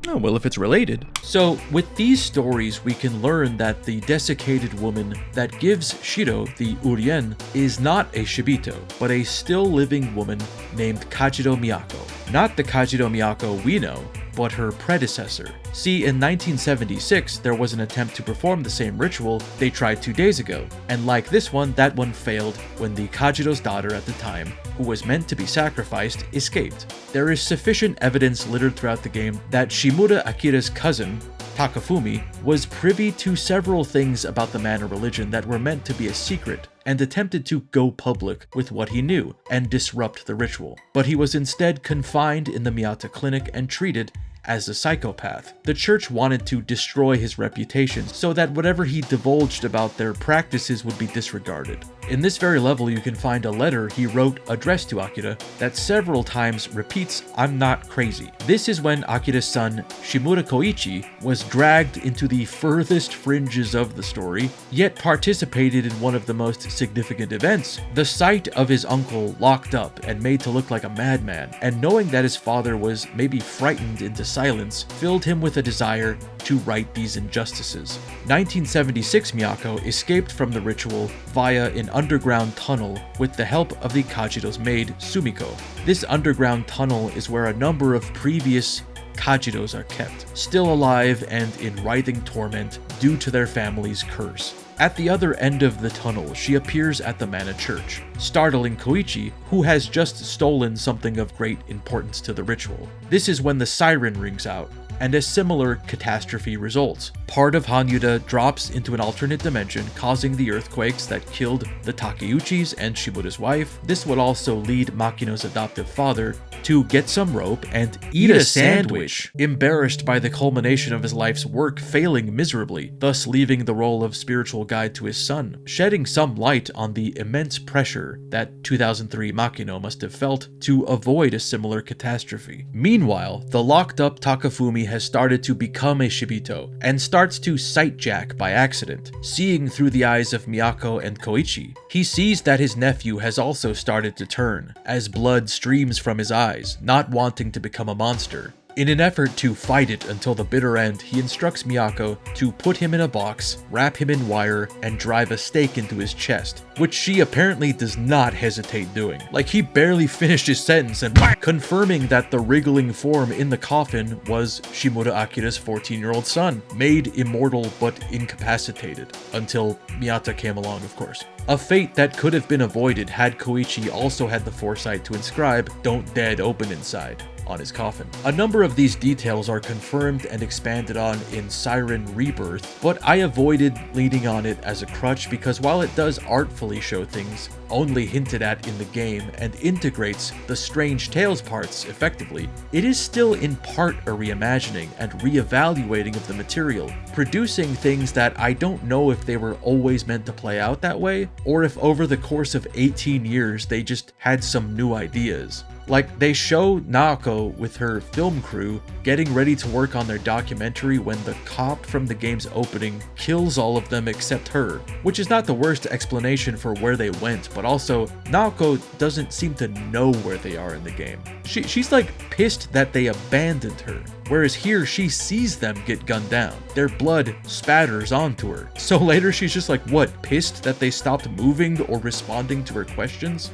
Oh, well, if it's related. So, with these stories, we can learn that the desiccated woman that gives Shiro the Urien is not a Shibito, but a still-living woman named Kajiro Miyako. Not the Kajiro Miyako we know, but her predecessor. See, in 1976, there was an attempt to perform the same ritual they tried 2 days ago, and like this one, that one failed when the Kajiro's daughter at the time, who was meant to be sacrificed, escaped. There is sufficient evidence littered throughout the game that Shimura Akira's cousin, Takafumi, was privy to several things about the Mana religion that were meant to be a secret, and attempted to go public with what he knew and disrupt the ritual. But he was instead confined in the Miyata clinic and treated as a psychopath. The church wanted to destroy his reputation so that whatever he divulged about their practices would be disregarded. In this very level, you can find a letter he wrote addressed to Akira that several times repeats, "I'm not crazy." This is when Akira's son, Shimura Koichi, was dragged into the furthest fringes of the story, yet participated in one of the most significant events. The sight of his uncle locked up and made to look like a madman, and knowing that his father was maybe frightened into silence, filled him with a desire to right these injustices. 1976 Miyako escaped from the ritual via an underground tunnel with the help of the Kajiro's maid, Sumiko. This underground tunnel is where a number of previous Kajiros are kept, still alive and in writhing torment due to their family's curse. At the other end of the tunnel, she appears at the Mana Church, startling Koichi, who has just stolen something of great importance to the ritual. This is when the siren rings out, and a similar catastrophe results. Part of Hanyuda drops into an alternate dimension, causing the earthquakes that killed the Takeuchis and Shimura's wife. This would also lead Makino's adoptive father to get some rope and eat a sandwich, embarrassed by the culmination of his life's work failing miserably, thus leaving the role of spiritual guide to his son, shedding some light on the immense pressure that 2003 Makino must have felt to avoid a similar catastrophe. Meanwhile, the locked-up Takafumi has started to become a Shibito, and starts to sightjack by accident, seeing through the eyes of Miyako and Koichi. He sees that his nephew has also started to turn, as blood streams from his eyes, not wanting to become a monster. In an effort to fight it until the bitter end, he instructs Miyako to put him in a box, wrap him in wire, and drive a stake into his chest, which she apparently does not hesitate doing. Like, he barely finished his sentence and confirming that the wriggling form in the coffin was Shimura Akira's 14-year-old son, made immortal but incapacitated, until Miyata came along, of course. A fate that could have been avoided had Koichi also had the foresight to inscribe "Don't Dead Open Inside" on his coffin. A number of these details are confirmed and expanded on in Siren Rebirth, but I avoided leaning on it as a crutch because while it does artfully show things only hinted at in the game and integrates the Strange Tales parts effectively, it is still in part a reimagining and reevaluating of the material, producing things that I don't know if they were always meant to play out that way, or if over the course of 18 years they just had some new ideas. Like, they show Naoko with her film crew getting ready to work on their documentary when the cop from the game's opening kills all of them except her, which is not the worst explanation for where they went, but also Naoko doesn't seem to know where they are in the game. She's like pissed that they abandoned her, whereas here she sees them get gunned down. Their blood spatters onto her. So later she's just like, what, pissed that they stopped moving or responding to her questions?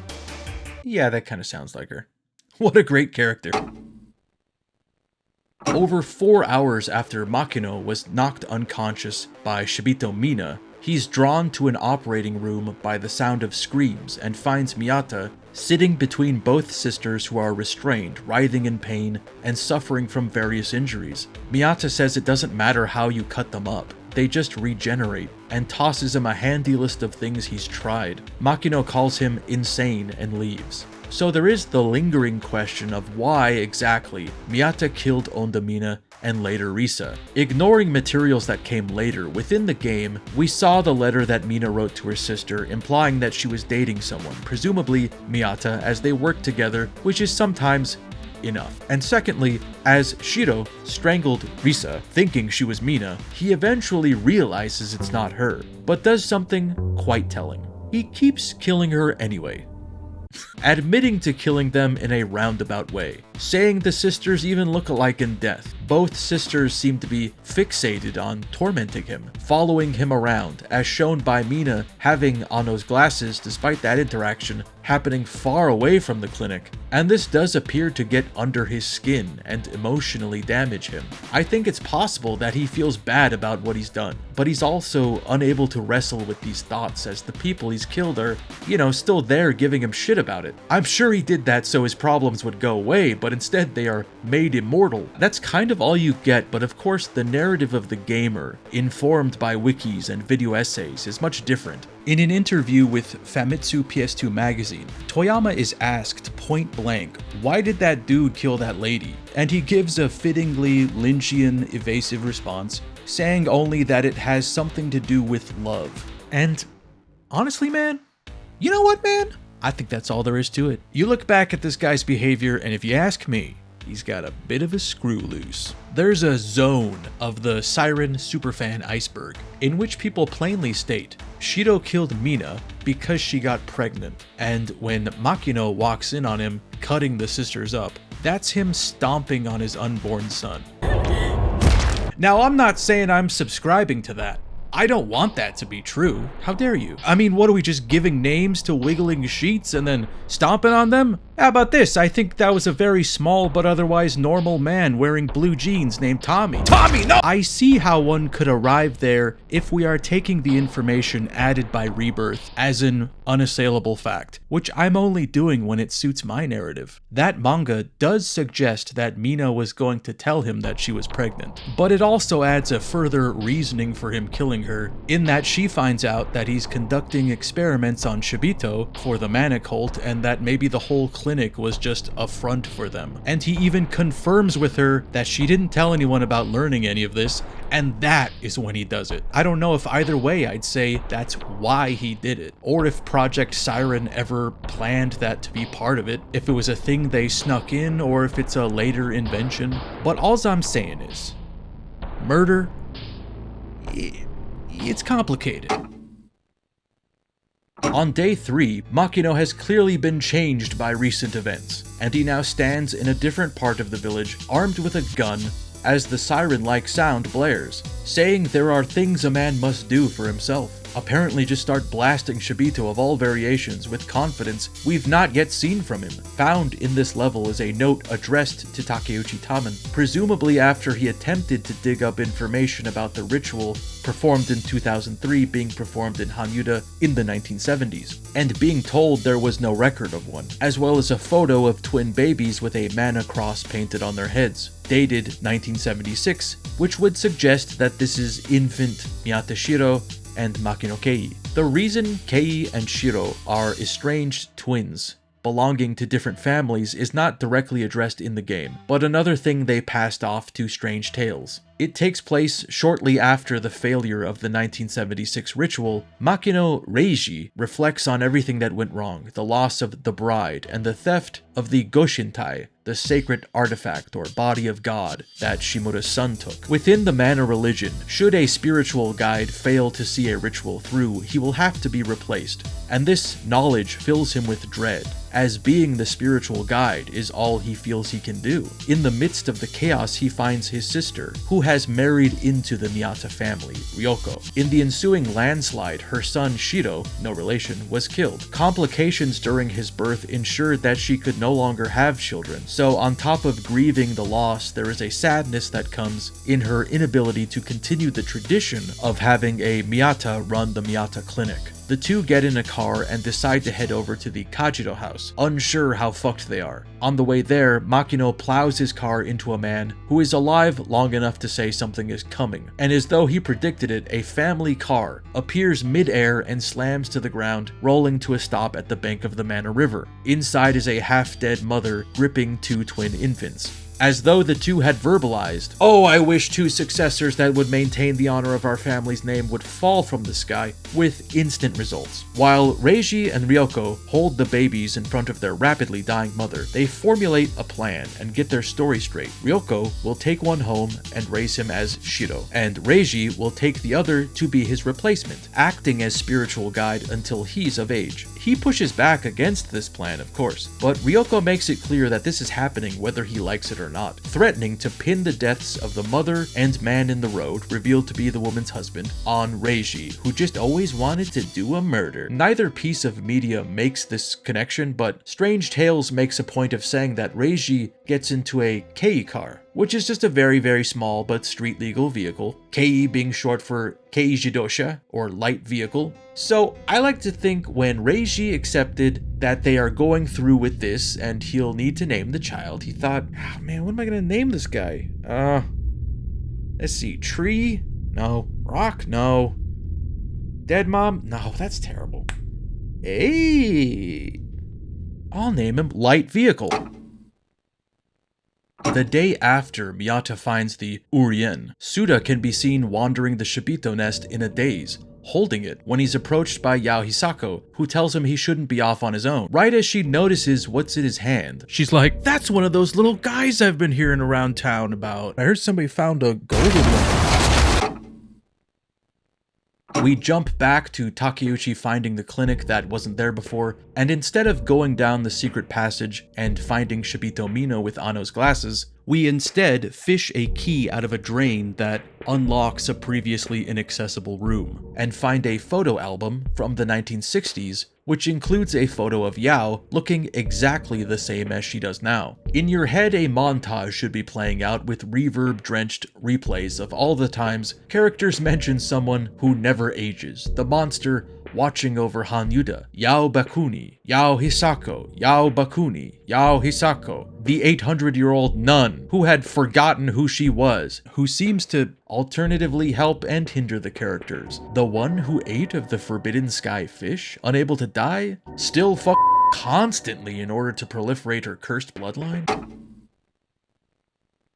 Yeah, that kind of sounds like her. What a great character. Over 4 hours after Makino was knocked unconscious by Shibito Mina, he's drawn to an operating room by the sound of screams and finds Miyata sitting between both sisters who are restrained, writhing in pain, and suffering from various injuries. Miyata says it doesn't matter how you cut them up, they just regenerate, and tosses him a handy list of things he's tried. Makino calls him insane and leaves. So there is the lingering question of why exactly Miyata killed Ondamina and later Risa. Ignoring materials that came later, within the game, we saw the letter that Mina wrote to her sister implying that she was dating someone, presumably Miyata, as they worked together, which is sometimes enough. And secondly, as Shiro strangled Risa, thinking she was Mina, he eventually realizes it's not her, but does something quite telling. He keeps killing her anyway, admitting to killing them in a roundabout way, saying the sisters even look alike in death. Both sisters seem to be fixated on tormenting him, following him around, as shown by Mina having Anno's glasses despite that interaction happening far away from the clinic, and this does appear to get under his skin and emotionally damage him. I think it's possible that he feels bad about what he's done, but he's also unable to wrestle with these thoughts as the people he's killed are, still there giving him shit about it. I'm sure he did that so his problems would go away, but instead they are made immortal. That's kind of all you get, but of course the narrative of the gamer, informed by wikis and video essays, is much different. In an interview with Famitsu PS2 magazine, Toyama is asked point blank, why did that dude kill that lady? And he gives a fittingly Lynchian evasive response, saying only that it has something to do with love. And honestly, man, you know what, man? I think that's all there is to it. You look back at this guy's behavior, and if you ask me, he's got a bit of a screw loose. There's a zone of the Siren superfan iceberg in which people plainly state Shiro killed Mina because she got pregnant, and when Makino walks in on him cutting the sisters up, that's him stomping on his unborn son. Now, I'm not saying I'm subscribing to that. I don't want that to be true. How dare you? I mean, what are we, just giving names to wiggling sheets and then stomping on them? How about this? I think that was a very small but otherwise normal man wearing blue jeans named Tommy. Tommy, no! I see how one could arrive there if we are taking the information added by Rebirth as an unassailable fact, which I'm only doing when it suits my narrative. That manga does suggest that Mina was going to tell him that she was pregnant, but it also adds a further reasoning for him killing her, in that she finds out that he's conducting experiments on Shibito for the mana cult and that maybe the whole clinic was just a front for them. And he even confirms with her that she didn't tell anyone about learning any of this, and that is when he does it. I don't know if either way I'd say that's why he did it, or if Project Siren ever planned that to be part of it, if it was a thing they snuck in, or if it's a later invention. But all I'm saying is, murder, it's complicated. On day 3, Makino has clearly been changed by recent events, and he now stands in a different part of the village, armed with a gun, as the siren-like sound blares, saying there are things a man must do for himself. Apparently just start blasting Shibito of all variations with confidence we've not yet seen from him. Found in this level is a note addressed to Takeuchi Tamen, presumably after he attempted to dig up information about the ritual performed in 2003 being performed in Hanyuda in the 1970s, and being told there was no record of one, as well as a photo of twin babies with a mana cross painted on their heads, dated 1976, which would suggest that this is infant Miyata Shiro and Makino Kei. The reason Kei and Shiro are estranged twins belonging to different families is not directly addressed in the game, but another thing they passed off to Strange Tales. It takes place shortly after the failure of the 1976 ritual. Makino Reiji reflects on everything that went wrong, the loss of the bride, and the theft of the Goshintai, the sacred artifact or body of God that Shimura's son took. Within the mana religion, should a spiritual guide fail to see a ritual through, he will have to be replaced, and this knowledge fills him with dread, as being the spiritual guide is all he feels he can do. In the midst of the chaos, he finds his sister, who has married into the Miyata family, Ryoko. In the ensuing landslide, her son Shiro, no relation, was killed. Complications during his birth ensured that she could no longer have children, so on top of grieving the loss, there is a sadness that comes in her inability to continue the tradition of having a Miyata run the Miyata clinic. The two get in a car and decide to head over to the Kajiro house, unsure how fucked they are. On the way there, Makino plows his car into a man who is alive long enough to say something is coming, and as though he predicted it, a family car appears mid-air and slams to the ground, rolling to a stop at the bank of the Mana River. Inside is a half-dead mother gripping two twin infants. As though the two had verbalized, "Oh, I wish two successors that would maintain the honor of our family's name would fall from the sky," with instant results. While Reiji and Ryoko hold the babies in front of their rapidly dying mother, they formulate a plan and get their story straight. Ryoko will take one home and raise him as Shiro, and Reiji will take the other to be his replacement, acting as spiritual guide until he's of age. He pushes back against this plan, of course, but Ryoko makes it clear that this is happening whether he likes it or not, threatening to pin the deaths of the mother and man in the road, revealed to be the woman's husband, on Reiji, who just always wanted to do a murder. Neither piece of media makes this connection, but Strange Tales makes a point of saying that Reiji gets into a Kei car, which is just a very, very small but street legal vehicle, Kei being short for Kei Jidosha, or light vehicle. So I like to think when Reiji accepted that they are going through with this and he'll need to name the child, he thought, oh man, what am I gonna name this guy? Let's see, Tree? No. Rock? No. Dead Mom? No, that's terrible. Hey, I'll name him Light Vehicle. The day after Miyata finds the Urien, Suda can be seen wandering the Shibito nest in a daze, holding it, when he's approached by Yao Hisako, who tells him he shouldn't be off on his own. Right as she notices what's in his hand, she's like, "That's one of those little guys I've been hearing around town about. I heard somebody found a golden one." We jump back to Takeuchi finding the clinic that wasn't there before, and instead of going down the secret passage and finding Shibito Mino with Ano's glasses, we instead fish a key out of a drain that unlocks a previously inaccessible room, and find a photo album from the 1960s which includes a photo of Yao looking exactly the same as she does now. In your head, a montage should be playing out with reverb-drenched replays of all the times characters mention someone who never ages, the monster watching over Hanyuda, Yao Bakuni, Yao Hisako, Yao Bakuni, Yao Hisako, the 800-year-old nun who had forgotten who she was, who seems to alternatively help and hinder the characters. The one who ate of the forbidden sky fish, unable to die, still constantly in order to proliferate her cursed bloodline?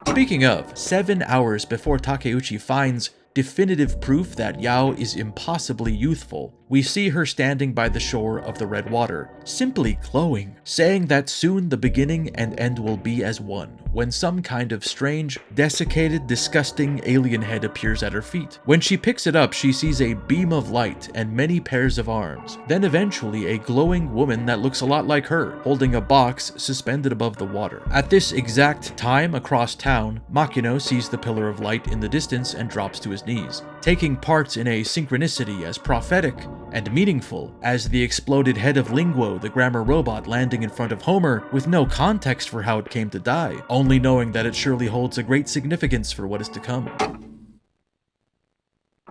Speaking of, 7 hours before Takeuchi finds definitive proof that Yao is impossibly youthful, we see her standing by the shore of the red water, simply glowing, saying that soon the beginning and end will be as one, when some kind of strange, desiccated, disgusting alien head appears at her feet. When she picks it up, she sees a beam of light and many pairs of arms, then eventually a glowing woman that looks a lot like her, holding a box suspended above the water. At this exact time, across town, Makino sees the pillar of light in the distance and drops to his knees, taking part in a synchronicity as prophetic and meaningful as the exploded head of Linguo, the grammar robot, landing in front of Homer with no context for how it came to die, only knowing that it surely holds a great significance for what is to come.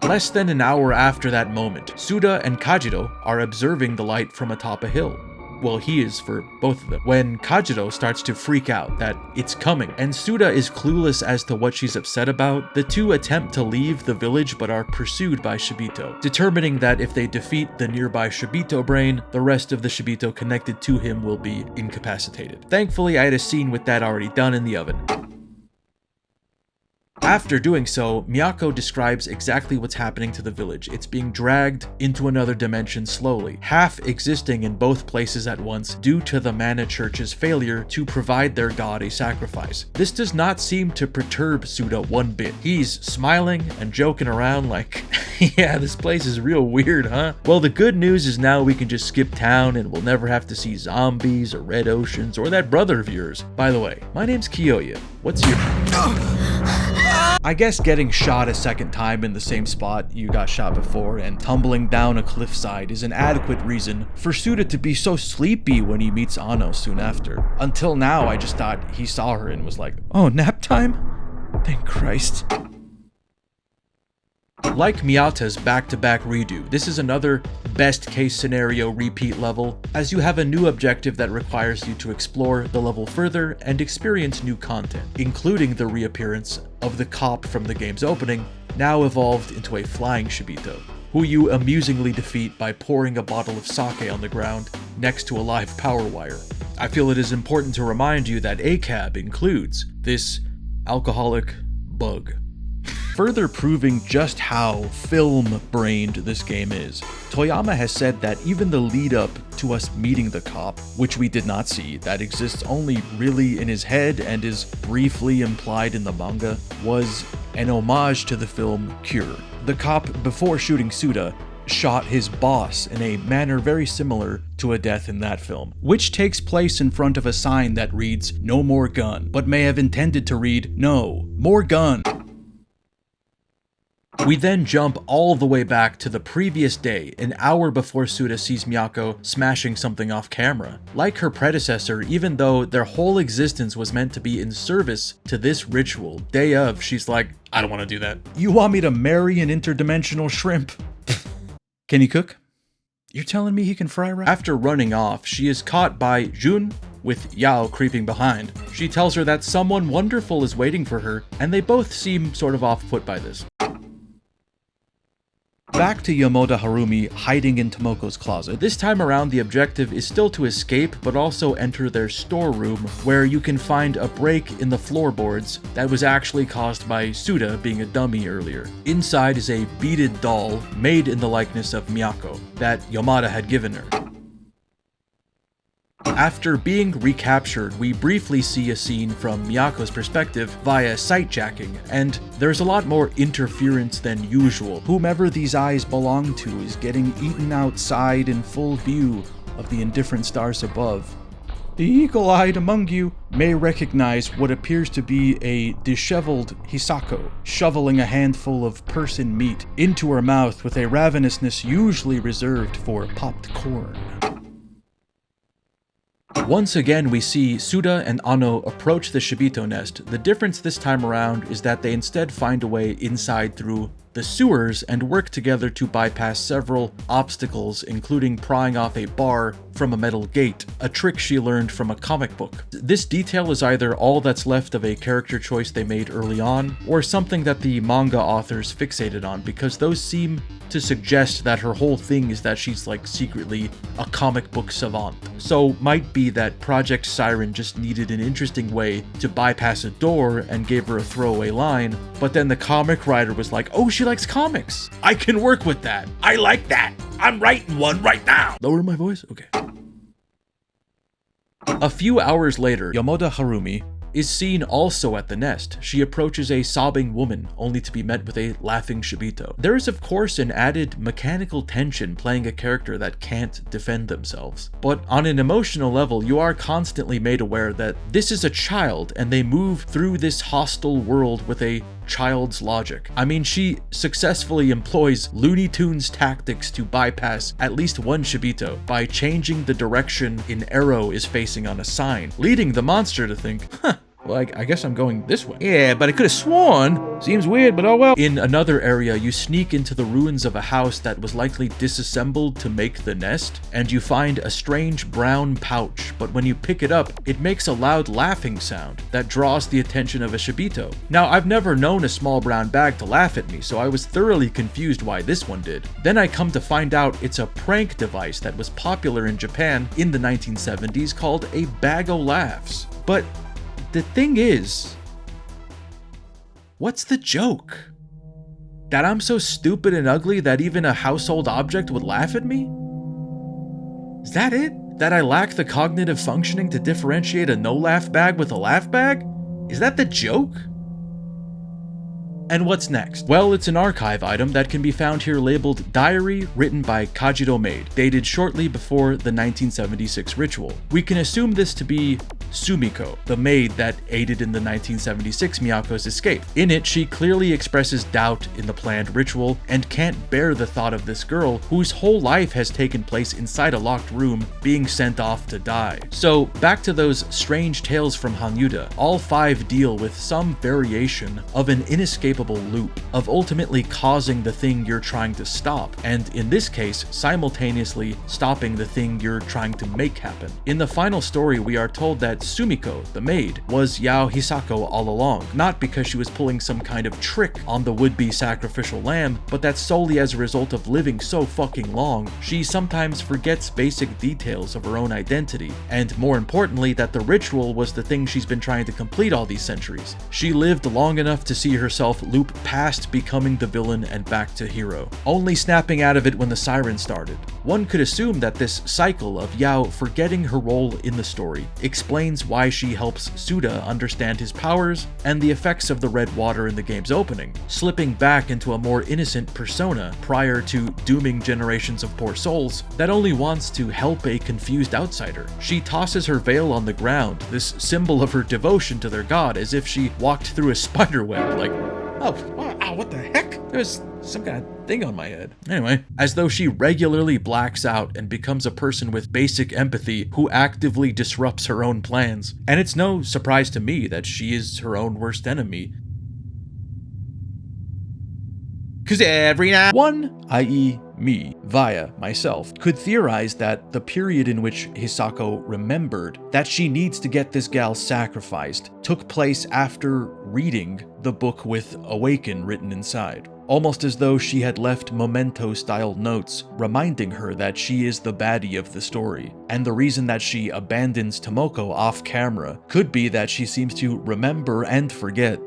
Less than an hour after that moment, Suda and Kajiro are observing the light from atop a hill. Well, he is for both of them, when Kajiro starts to freak out that it's coming, and Suda is clueless as to what she's upset about. The two attempt to leave the village but are pursued by Shibito, determining that if they defeat the nearby Shibito brain, the rest of the Shibito connected to him will be incapacitated. Thankfully, I had a scene with that already done in the oven. After doing so, Miyako describes exactly what's happening to the village. It's being dragged into another dimension slowly, half existing in both places at once due to the Mana Church's failure to provide their god a sacrifice. This does not seem to perturb Suda one bit. He's smiling and joking around like, yeah, this place is real weird, huh? Well, the good news is now we can just skip town and we'll never have to see zombies or red oceans or that brother of yours. By the way, my name's Kiyoya. What's your... I guess getting shot a second time in the same spot you got shot before and tumbling down a cliffside is an adequate reason for Suda to be so sleepy when he meets Ano soon after. Until now, I just thought he saw her and was like, oh, nap time? Thank Christ. Like Miyata's back-to-back redo, this is another best-case scenario repeat level, as you have a new objective that requires you to explore the level further and experience new content, including the reappearance of the cop from the game's opening, now evolved into a flying Shibito, who you amusingly defeat by pouring a bottle of sake on the ground next to a live power wire. I feel it is important to remind you that ACAB includes this alcoholic bug. Further proving just how film-brained this game is, Toyama has said that even the lead-up to us meeting the cop, which we did not see, that exists only really in his head and is briefly implied in the manga, was an homage to the film Cure. The cop, before shooting Suda, shot his boss in a manner very similar to a death in that film, which takes place in front of a sign that reads, "No more gun," but may have intended to read, "No, more gun." We then jump all the way back to the previous day, an hour before Suda sees Miyako smashing something off camera. Like her predecessor, even though their whole existence was meant to be in service to this ritual, day of, she's like, I don't want to do that. You want me to marry an interdimensional shrimp? Can he cook? You're telling me he can fry rice? After running off, she is caught by Jun, with Yao creeping behind. She tells her that someone wonderful is waiting for her, and they both seem sort of off-put by this. Back to Yamoda Harumi hiding in Tomoko's closet. This time around, the objective is still to escape, but also enter their storeroom, where you can find a break in the floorboards that was actually caused by Suda being a dummy earlier. Inside is a beaded doll made in the likeness of Miyako that Yamada had given her. After being recaptured, we briefly see a scene from Miyako's perspective via sight-jacking, and there's a lot more interference than usual. Whomever these eyes belong to is getting eaten outside in full view of the indifferent stars above. The eagle-eyed among you may recognize what appears to be a disheveled Hisako, shoveling a handful of person meat into her mouth with a ravenousness usually reserved for popped corn. Once again, we see Suda and Ano approach the Shibito nest. The difference this time around is that they instead find a way inside through the sewers and work together to bypass several obstacles, including prying off a bar from a metal gate, a trick she learned from a comic book. This detail is either all that's left of a character choice they made early on, or something that the manga authors fixated on, because those seem to suggest that her whole thing is that she's like secretly a comic book savant. So might be that Project Siren just needed an interesting way to bypass a door and gave her a throwaway line, but then the comic writer was like, oh, she likes comics. I can work with that. I like that. I'm writing one right now. Lower my voice? Okay. A few hours later, Yamoda Harumi is seen also at the nest. She approaches a sobbing woman, only to be met with a laughing Shibito. There is of course an added mechanical tension playing a character that can't defend themselves. But on an emotional level, you are constantly made aware that this is a child and they move through this hostile world with a child's logic. I mean, she successfully employs Looney Tunes tactics to bypass at least one Shibito by changing the direction an arrow is facing on a sign, leading the monster to think, huh, well, I guess I'm going this way. Yeah, but I could have sworn. Seems weird, but oh well. In another area, you sneak into the ruins of a house that was likely disassembled to make the nest, and you find a strange brown pouch, but when you pick it up, it makes a loud laughing sound that draws the attention of a Shibito. Now, I've never known a small brown bag to laugh at me, so I was thoroughly confused why this one did. Then I come to find out it's a prank device that was popular in Japan in the 1970s called a bag o' laughs. But the thing is, what's the joke? That I'm so stupid and ugly that even a household object would laugh at me? Is that it? That I lack the cognitive functioning to differentiate a no-laugh bag with a laugh bag? Is that the joke? And what's next? Well, it's an archive item that can be found here labeled Diary written by Kajiro Maid, dated shortly before the 1976 ritual. We can assume this to be Sumiko, the maid that aided in the 1976 Miyako's escape. In it, she clearly expresses doubt in the planned ritual and can't bear the thought of this girl whose whole life has taken place inside a locked room being sent off to die. So back to those strange tales from Hanyuda. All 5 deal with some variation of an inescapable loop of ultimately causing the thing you're trying to stop, and in this case, simultaneously stopping the thing you're trying to make happen. In the final story, we are told that Sumiko, the maid, was Yao Hisako all along, not because she was pulling some kind of trick on the would-be sacrificial lamb, but that solely as a result of living so fucking long, she sometimes forgets basic details of her own identity, and more importantly, that the ritual was the thing she's been trying to complete all these centuries. She lived long enough to see herself loop past becoming the villain and back to hero, only snapping out of it when the siren started. One could assume that this cycle of Yao forgetting her role in the story explains why she helps Suda understand his powers and the effects of the red water in the game's opening, slipping back into a more innocent persona prior to dooming generations of poor souls that only wants to help a confused outsider. She tosses her veil on the ground, this symbol of her devotion to their god, as if she walked through a spider web, like, oh, wow, what the heck? There's some kind of thing on my head. Anyway, as though she regularly blacks out and becomes a person with basic empathy who actively disrupts her own plans. And it's no surprise to me that she is her own worst enemy. Cause one, i.e. me, via myself, could theorize that the period in which Hisako remembered that she needs to get this gal sacrificed took place after reading the book with Awaken written inside. Almost as though she had left memento-style notes reminding her that she is the baddie of the story. And the reason that she abandons Tomoko off camera could be that she seems to remember and forget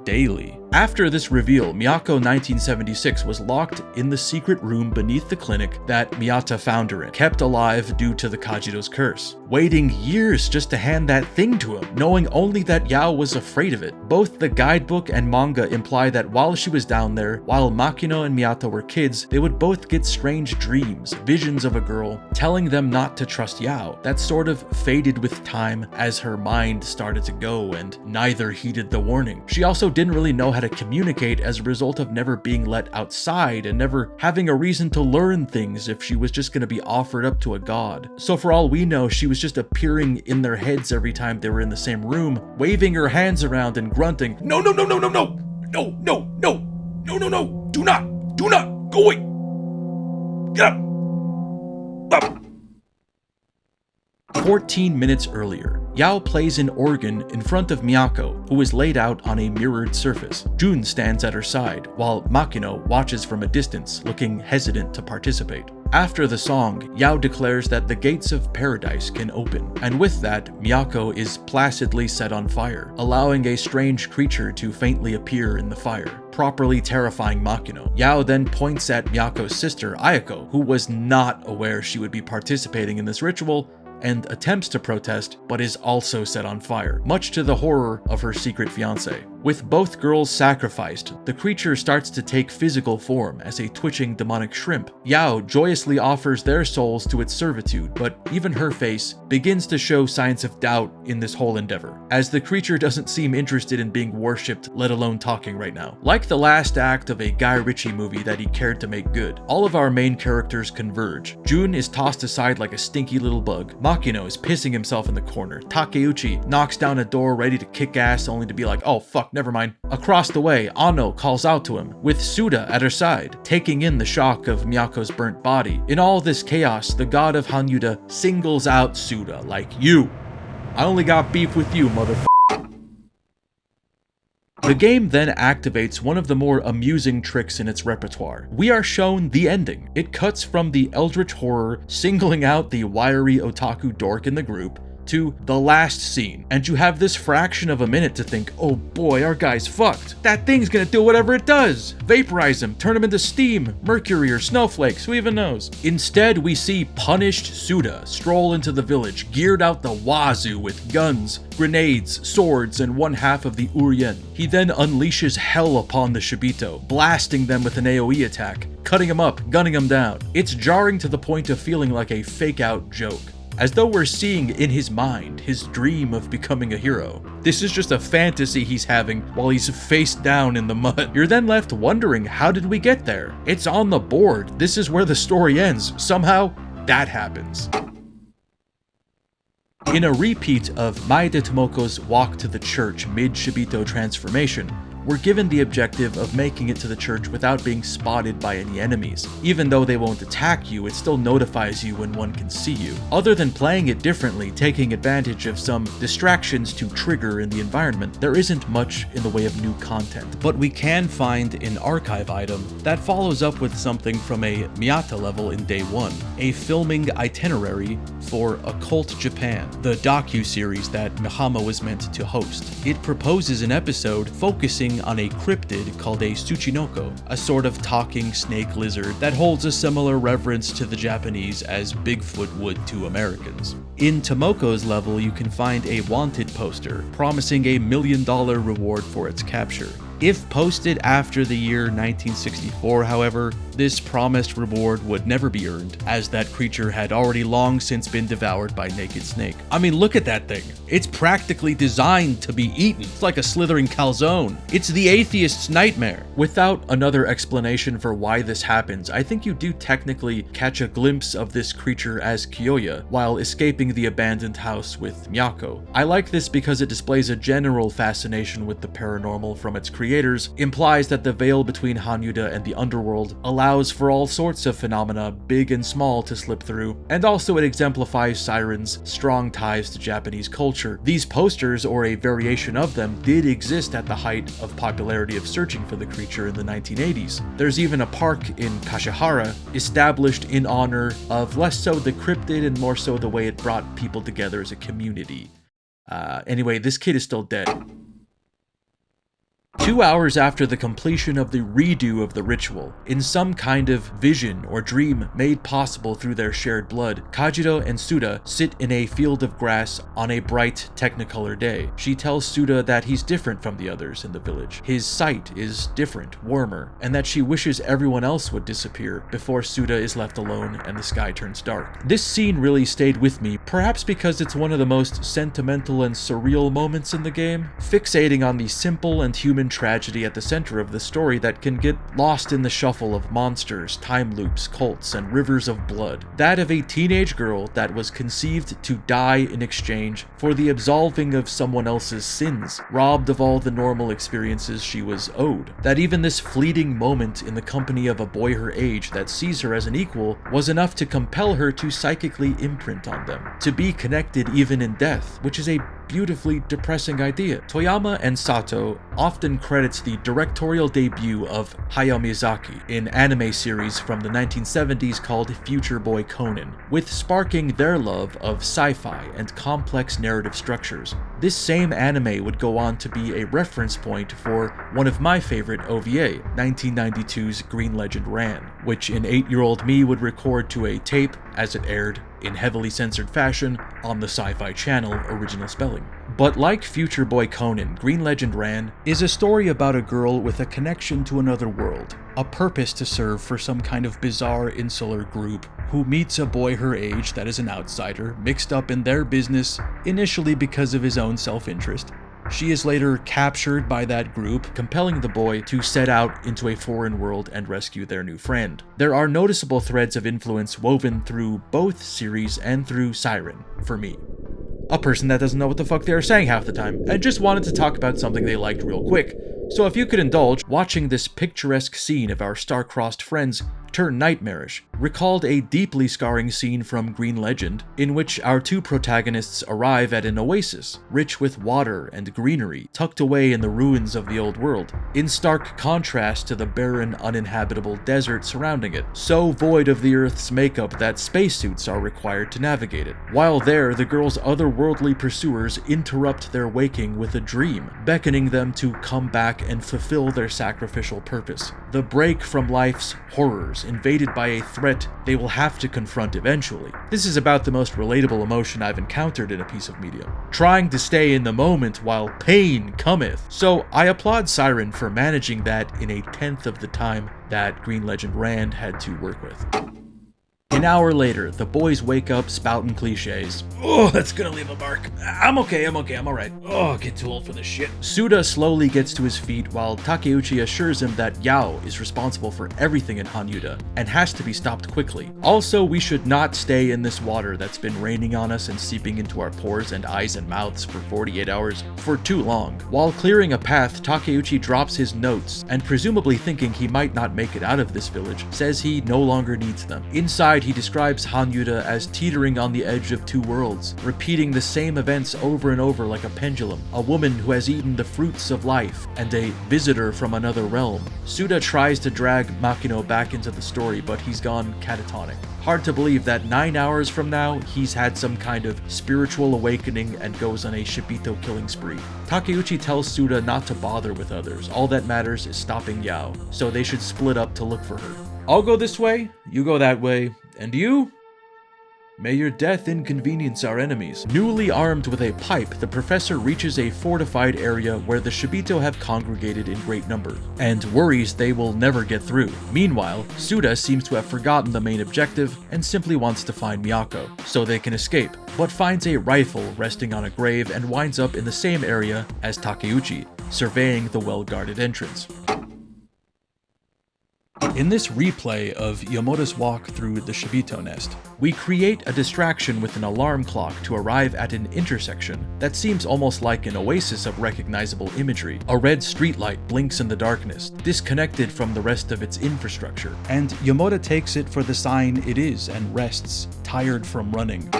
daily. After this reveal, Miyako 1976 was locked in the secret room beneath the clinic that Miyata found her in, kept alive due to the Kajiro's curse, waiting years just to hand that thing to him, knowing only that Yao was afraid of it. Both the guidebook and manga imply that while she was down there, while Makino and Miyata were kids, they would both get strange dreams, visions of a girl, telling them not to trust Yao. That sort of faded with time as her mind started to go, and neither heeded the warning. She also didn't really know how to communicate as a result of never being let outside and never having a reason to learn things if she was just going to be offered up to a god. So for all we know, she was just appearing in their heads every time they were in the same room, waving her hands around and grunting, "No, no, no, no, no, no, no, no, no, no, no, no, do not, go away, get up." 14 minutes earlier, Yao plays an organ in front of Miyako, who is laid out on a mirrored surface. Jun stands at her side, while Makino watches from a distance, looking hesitant to participate. After the song, Yao declares that the gates of paradise can open, and with that, Miyako is placidly set on fire, allowing a strange creature to faintly appear in the fire, properly terrifying Makino. Yao then points at Miyako's sister, Ayako, who was not aware she would be participating in this ritual, and attempts to protest, but is also set on fire, much to the horror of her secret fiancé. With both girls sacrificed, the creature starts to take physical form as a twitching demonic shrimp. Yao joyously offers their souls to its servitude, but even her face begins to show signs of doubt in this whole endeavor, as the creature doesn't seem interested in being worshipped, let alone talking right now. Like the last act of a Guy Ritchie movie that he cared to make good, all of our main characters converge. Jun is tossed aside like a stinky little bug. Makino is pissing himself in the corner. Takeuchi knocks down a door ready to kick ass only to be like, "Oh fuck, never mind." Across the way, Ano calls out to him, with Suda at her side, taking in the shock of Miyako's burnt body. In all this chaos, the god of Hanyuda singles out Suda like, "You! I only got beef with you, motherfucker." The game then activates one of the more amusing tricks in its repertoire. We are shown the ending. It cuts from the eldritch horror singling out the wiry otaku dork in the group to the last scene, and you have this fraction of a minute to think, oh boy, our guy's fucked. That thing's gonna do whatever it does. Vaporize him, turn him into steam, mercury, or snowflakes, who even knows? Instead, we see punished Suda stroll into the village, geared out the wazoo with guns, grenades, swords, and one half of the Urien. He then unleashes hell upon the Shibito, blasting them with an AoE attack, cutting him up, gunning him down. It's jarring to the point of feeling like a fake-out joke, as though we're seeing in his mind his dream of becoming a hero. This is just a fantasy he's having while he's face down in the mud. You're then left wondering, how did we get there? It's on the board. This is where the story ends. Somehow, that happens. In a repeat of Maeda Tomoko's walk to the church mid-Shibito transformation, we're given the objective of making it to the church without being spotted by any enemies. Even though they won't attack you, it still notifies you when one can see you. Other than playing it differently, taking advantage of some distractions to trigger in the environment, there isn't much in the way of new content. But we can find an archive item that follows up with something from a Miyata level in Day 1, a filming itinerary for Occult Japan, the docu-series that Mihama was meant to host. It proposes an episode focusing on a cryptid called a Tsuchinoko, a sort of talking snake lizard that holds a similar reverence to the Japanese as Bigfoot would to Americans. In Tomoko's level, you can find a wanted poster promising $1 million reward for its capture. If posted after the year 1964, however, this promised reward would never be earned, as that creature had already long since been devoured by Naked Snake. I mean, look at that thing. It's practically designed to be eaten. It's like a slithering calzone. It's the atheist's nightmare. Without another explanation for why this happens, I think you do technically catch a glimpse of this creature as Kyoya while escaping the abandoned house with Miyako. I like this because it displays a general fascination with the paranormal from its creators, implies that the veil between Hanyuda and the underworld allows for all sorts of phenomena, big and small, to slip through, and also it exemplifies Siren's strong ties to Japanese culture. These posters, or a variation of them, did exist at the height of popularity of searching for the creature in the 1980s. There's even a park in Kashihara established in honor of less so the cryptid and more so the way it brought people together as a community. Anyway, this kid is still dead. 2 hours after the completion of the redo of the ritual, in some kind of vision or dream made possible through their shared blood, Kajiro and Suda sit in a field of grass on a bright Technicolor day. She tells Suda that he's different from the others in the village. His sight is different, warmer, and that she wishes everyone else would disappear before Suda is left alone and the sky turns dark. This scene really stayed with me, perhaps because it's one of the most sentimental and surreal moments in the game, fixating on the simple and human tragedy at the center of the story that can get lost in the shuffle of monsters, time loops, cults, and rivers of blood. That of a teenage girl that was conceived to die in exchange for the absolving of someone else's sins, robbed of all the normal experiences she was owed. That even this fleeting moment in the company of a boy her age that sees her as an equal was enough to compel her to psychically imprint on them, to be connected even in death, which is a beautifully depressing idea. Toyama and Sato often credits the directorial debut of Hayao Miyazaki, an anime series from the 1970s called Future Boy Conan, with sparking their love of sci-fi and complex narrative structures. This same anime would go on to be a reference point for one of my favorite OVA, 1992's Green Legend Ran, which an 8-year-old me would record to a tape as it aired in heavily censored fashion on the Sci-Fi Channel original spelling. But like Future Boy Conan, Green Legend Ran is a story about a girl with a connection to another world, a purpose to serve for some kind of bizarre insular group who meets a boy her age that is an outsider, mixed up in their business, initially because of his own self-interest. She is later captured by that group, compelling the boy to set out into a foreign world and rescue their new friend. There are noticeable threads of influence woven through both series and through Siren, for me. A person that doesn't know what the fuck they are saying half the time, and just wanted to talk about something they liked real quick. So if you could indulge, watching this picturesque scene of our star-crossed friends turn nightmarish recalled a deeply scarring scene from Green Legend, in which our two protagonists arrive at an oasis, rich with water and greenery, tucked away in the ruins of the old world, in stark contrast to the barren, uninhabitable desert surrounding it, so void of the Earth's makeup that spacesuits are required to navigate it. While there, the girl's otherworldly pursuers interrupt their waking with a dream, beckoning them to come back and fulfill their sacrificial purpose. The break from life's horrors, invaded by a threat they will have to confront eventually. This is about the most relatable emotion I've encountered in a piece of media. Trying to stay in the moment while pain cometh. So I applaud Siren for managing that in a tenth of the time that Green Legend Rand had to work with. An hour later, the boys wake up spouting cliches. Oh, that's gonna leave a mark. I'm okay, I'm alright. Oh, get too old for this shit. Suda slowly gets to his feet while Takeuchi assures him that Yao is responsible for everything in Hanyuda and has to be stopped quickly. Also, we should not stay in this water that's been raining on us and seeping into our pores and eyes and mouths for 48 hours for too long. While clearing a path, Takeuchi drops his notes and, presumably thinking he might not make it out of this village, says he no longer needs them. Inside, he describes Hanyuda as teetering on the edge of two worlds, repeating the same events over and over like a pendulum, a woman who has eaten the fruits of life, and a visitor from another realm. Suda tries to drag Makino back into the story, but he's gone catatonic. Hard to believe that 9 hours from now, he's had some kind of spiritual awakening and goes on a Shibito killing spree. Takeuchi tells Suda not to bother with others, all that matters is stopping Yao, so they should split up to look for her. I'll go this way, you go that way, and you? May your death inconvenience our enemies. Newly armed with a pipe, the professor reaches a fortified area where the Shibito have congregated in great number, and worries they will never get through. Meanwhile, Suda seems to have forgotten the main objective and simply wants to find Miyako, so they can escape, but finds a rifle resting on a grave and winds up in the same area as Takeuchi, surveying the well-guarded entrance. In this replay of Yomoda's walk through the Shibito nest, we create a distraction with an alarm clock to arrive at an intersection that seems almost like an oasis of recognizable imagery. A red streetlight blinks in the darkness, disconnected from the rest of its infrastructure, and Yomoda takes it for the sign it is and rests, tired from running.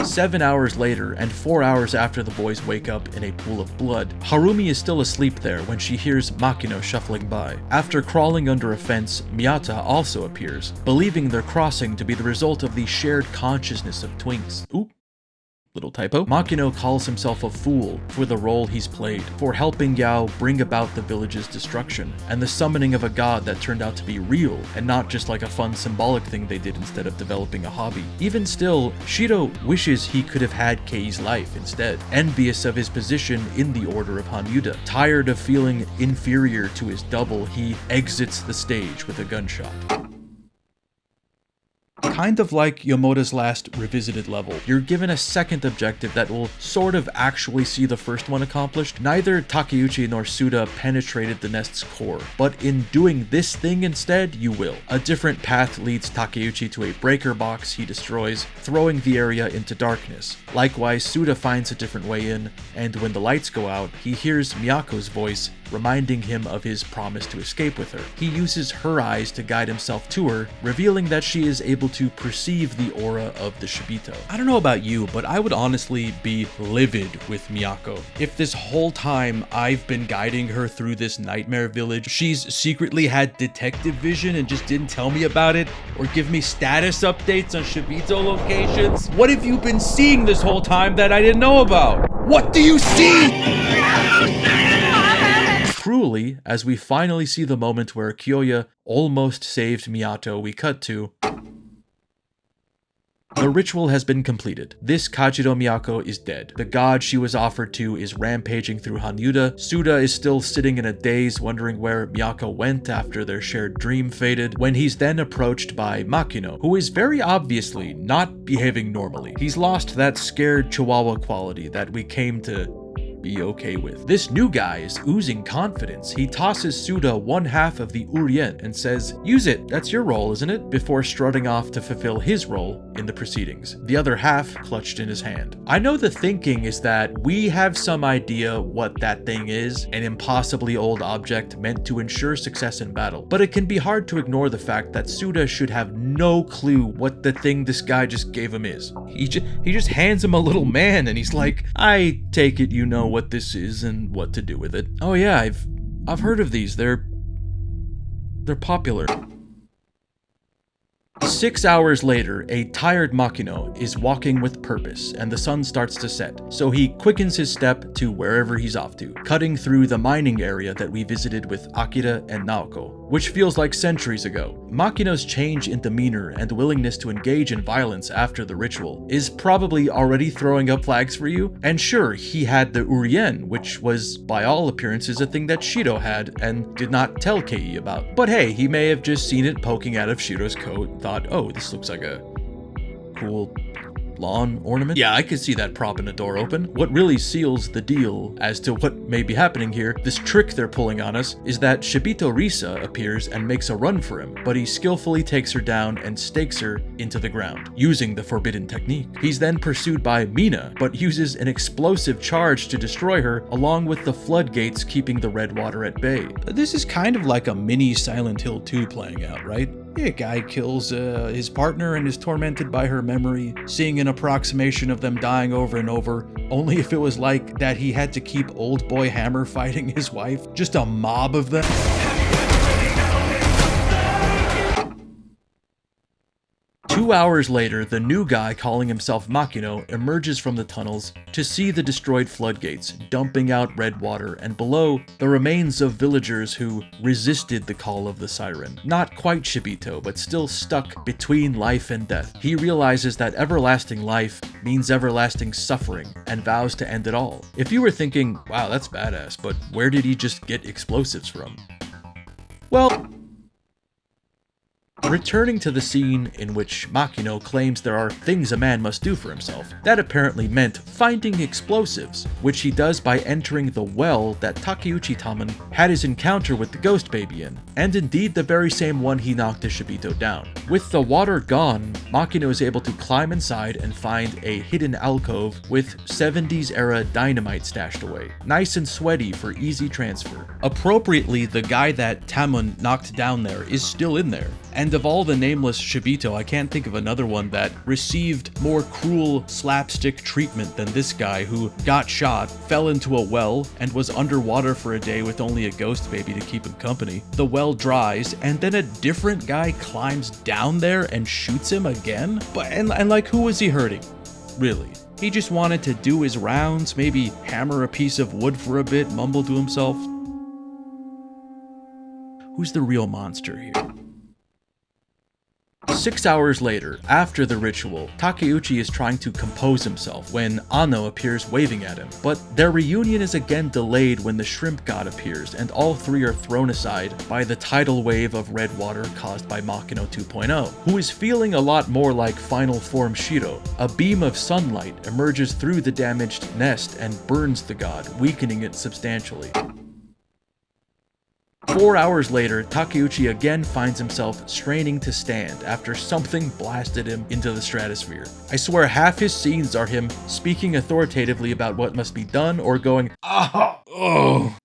7 hours later, and 4 hours after the boys wake up in a pool of blood, Harumi is still asleep there when she hears Makino shuffling by. After crawling under a fence, Miyata also appears, believing their crossing to be the result of the shared consciousness of twinks. Oop. Little typo. Makino calls himself a fool for the role he's played, for helping Yao bring about the village's destruction, and the summoning of a god that turned out to be real, and not just like a fun symbolic thing they did instead of developing a hobby. Even still, Shiro wishes he could have had Kei's life instead, envious of his position in the Order of Hanyuda. Tired of feeling inferior to his double, he exits the stage with a gunshot. Kind of like Yomoda's last revisited level, you're given a second objective that will sort of actually see the first one accomplished. Neither Takeuchi nor Suda penetrated the nest's core, but in doing this thing instead, you will. A different path leads Takeuchi to a breaker box he destroys, throwing the area into darkness. Likewise, Suda finds a different way in, and when the lights go out, he hears Miyako's voice reminding him of his promise to escape with her. He uses her eyes to guide himself to her, revealing that she is able to perceive the aura of the Shibito. I don't know about you, but I would honestly be livid with Miyako. If this whole time I've been guiding her through this nightmare village, she's secretly had detective vision and just didn't tell me about it, or give me status updates on Shibito locations. What have you been seeing this whole time that I didn't know about? What do you see? Cruelly, as we finally see the moment where Kyoya almost saved Miyato, we cut to... The ritual has been completed. This Kajiro Miyako is dead. The god she was offered to is rampaging through Hanyuda. Suda is still sitting in a daze, wondering where Miyako went after their shared dream faded, when he's then approached by Makino, who is very obviously not behaving normally. He's lost that scared chihuahua quality that we came to be okay with. This new guy is oozing confidence. He tosses Suda one half of the Urien and says, "Use it, that's your role, isn't it?" before strutting off to fulfill his role in the proceedings, the other half clutched in his hand. I know the thinking is that we have some idea what that thing is, an impossibly old object meant to ensure success in battle, but it can be hard to ignore the fact that Suda should have no clue what the thing this guy just gave him is. He just hands him a little man and he's like, "I take it you know what this is and what to do with it." Oh yeah, I've heard of these. They're popular. 6 hours later, a tired Makino is walking with purpose, and the sun starts to set, so he quickens his step to wherever he's off to, cutting through the mining area that we visited with Akira and Naoko, which feels like centuries ago. Makino's change in demeanor and willingness to engage in violence after the ritual is probably already throwing up flags for you, and sure, he had the Urien, which was, by all appearances, a thing that Shiro had and did not tell Kei about. But hey, he may have just seen it poking out of Shiro's coat and thought, oh, this looks like a cool lawn ornament. Yeah, I could see that propping a door open. What really seals the deal as to what may be happening here, this trick they're pulling on us, is that Shibito Risa appears and makes a run for him, but he skillfully takes her down and stakes her into the ground, using the forbidden technique. He's then pursued by Mina, but uses an explosive charge to destroy her, along with the floodgates keeping the red water at bay. This is kind of like a mini Silent Hill 2 playing out, right? A guy kills his partner and is tormented by her memory, seeing an approximation of them dying over and over, only if it was like that he had to keep Old Boy Hammer fighting his wife, just a mob of them. 2 hours later, the new guy calling himself Makino emerges from the tunnels to see the destroyed floodgates, dumping out red water, and below, the remains of villagers who resisted the call of the Siren. Not quite Shibito, but still stuck between life and death. He realizes that everlasting life means everlasting suffering, and vows to end it all. If you were thinking, wow, that's badass, but where did he just get explosives from? Well, returning to the scene in which Makino claims there are things a man must do for himself, that apparently meant finding explosives, which he does by entering the well that Takeuchi Taman had his encounter with the ghost baby in, and indeed the very same one he knocked the Shibito down. With the water gone, Makino is able to climb inside and find a hidden alcove with 70s era dynamite stashed away. Nice and sweaty for easy transfer. Appropriately, the guy that Taman knocked down there is still in there. And of all the nameless Shibito, I can't think of another one that received more cruel slapstick treatment than this guy who got shot, fell into a well, and was underwater for a day with only a ghost baby to keep him company. The well dries, and then a different guy climbs down there and shoots him again? And like, who was he hurting? Really? He just wanted to do his rounds, maybe hammer a piece of wood for a bit, mumble to himself. Who's the real monster here? 6 hours later, after the ritual, Takeuchi is trying to compose himself when Ano appears waving at him. But their reunion is again delayed when the shrimp god appears, and all three are thrown aside by the tidal wave of red water caused by Makino 2.0, who is feeling a lot more like final form Shiro. A beam of sunlight emerges through the damaged nest and burns the god, weakening it substantially. 4 hours later, Takeuchi again finds himself straining to stand after something blasted him into the stratosphere. I swear half his scenes are him speaking authoritatively about what must be done or going, oh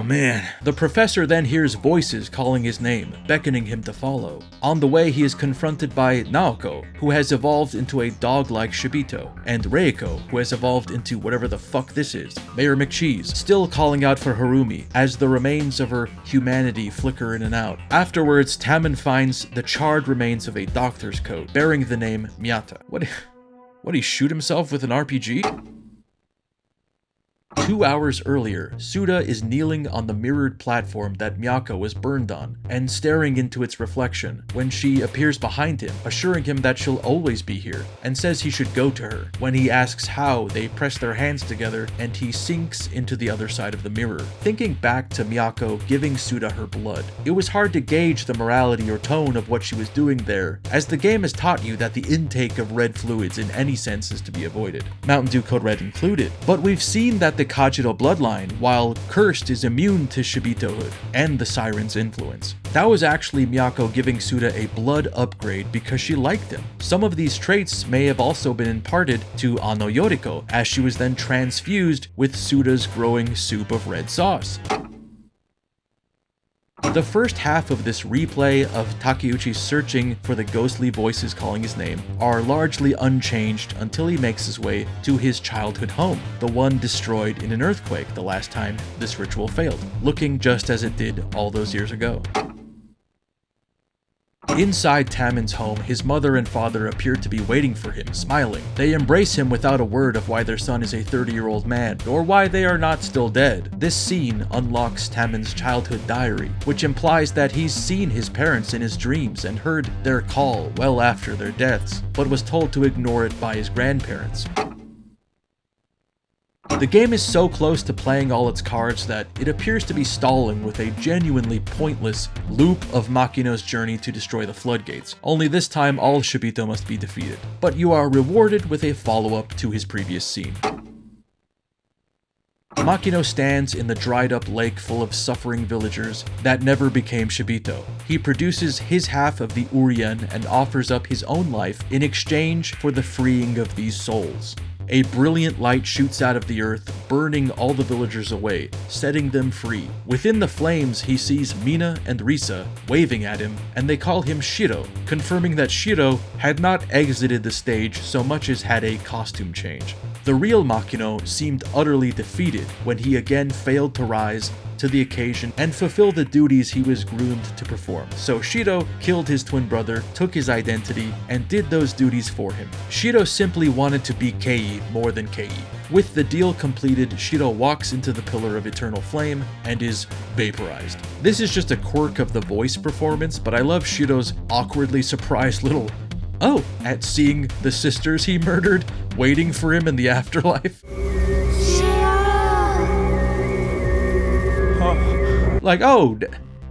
man. The professor then hears voices calling his name, beckoning him to follow. On the way, he is confronted by Naoko, who has evolved into a dog-like Shibito, and Reiko, who has evolved into whatever the fuck this is, Mayor McCheese, still calling out for Harumi as the remains of her humanity flicker in and out. Afterwards, Tamon finds the charred remains of a doctor's coat, bearing the name Miyata. What, he shoot himself with an RPG? 2 hours earlier, Suda is kneeling on the mirrored platform that Miyako was burned on, and staring into its reflection, when she appears behind him, assuring him that she'll always be here, and says he should go to her. When he asks how, they press their hands together, and he sinks into the other side of the mirror. Thinking back to Miyako giving Suda her blood, it was hard to gauge the morality or tone of what she was doing there, as the game has taught you that the intake of red fluids in any sense is to be avoided, Mountain Dew Code Red included. But we've seen that the Kajito bloodline, while cursed, is immune to Shibitohood and the Siren's influence. That was actually Miyako giving Suda a blood upgrade because she liked him. Some of these traits may have also been imparted to Ano Yoriko, as she was then transfused with Suda's growing soup of red sauce. The first half of this replay of Takeuchi searching for the ghostly voices calling his name are largely unchanged until he makes his way to his childhood home, the one destroyed in an earthquake the last time this ritual failed, looking just as it did all those years ago. Inside Tamon's home, his mother and father appear to be waiting for him, smiling. They embrace him without a word of why their son is a 30-year-old man, or why they are not still dead. This scene unlocks Tamon's childhood diary, which implies that he's seen his parents in his dreams and heard their call well after their deaths, but was told to ignore it by his grandparents. The game is so close to playing all its cards that it appears to be stalling with a genuinely pointless loop of Makino's journey to destroy the floodgates, only this time all Shibito must be defeated, but you are rewarded with a follow-up to his previous scene. Makino stands in the dried-up lake full of suffering villagers that never became Shibito. He produces his half of the Urien and offers up his own life in exchange for the freeing of these souls. A brilliant light shoots out of the earth, burning all the villagers away, setting them free. Within the flames, he sees Mina and Risa waving at him, and they call him Shiro, confirming that Shiro had not exited the stage so much as had a costume change. The real Makino seemed utterly defeated when he again failed to rise to the occasion and fulfill the duties he was groomed to perform. So Shiro killed his twin brother, took his identity, and did those duties for him. Shiro simply wanted to be Kei more than Kei. With the deal completed, Shiro walks into the Pillar of Eternal Flame and is vaporized. This is just a quirk of the voice performance, but I love Shiro's awkwardly surprised little "oh" at seeing the sisters he murdered waiting for him in the afterlife. Like, oh,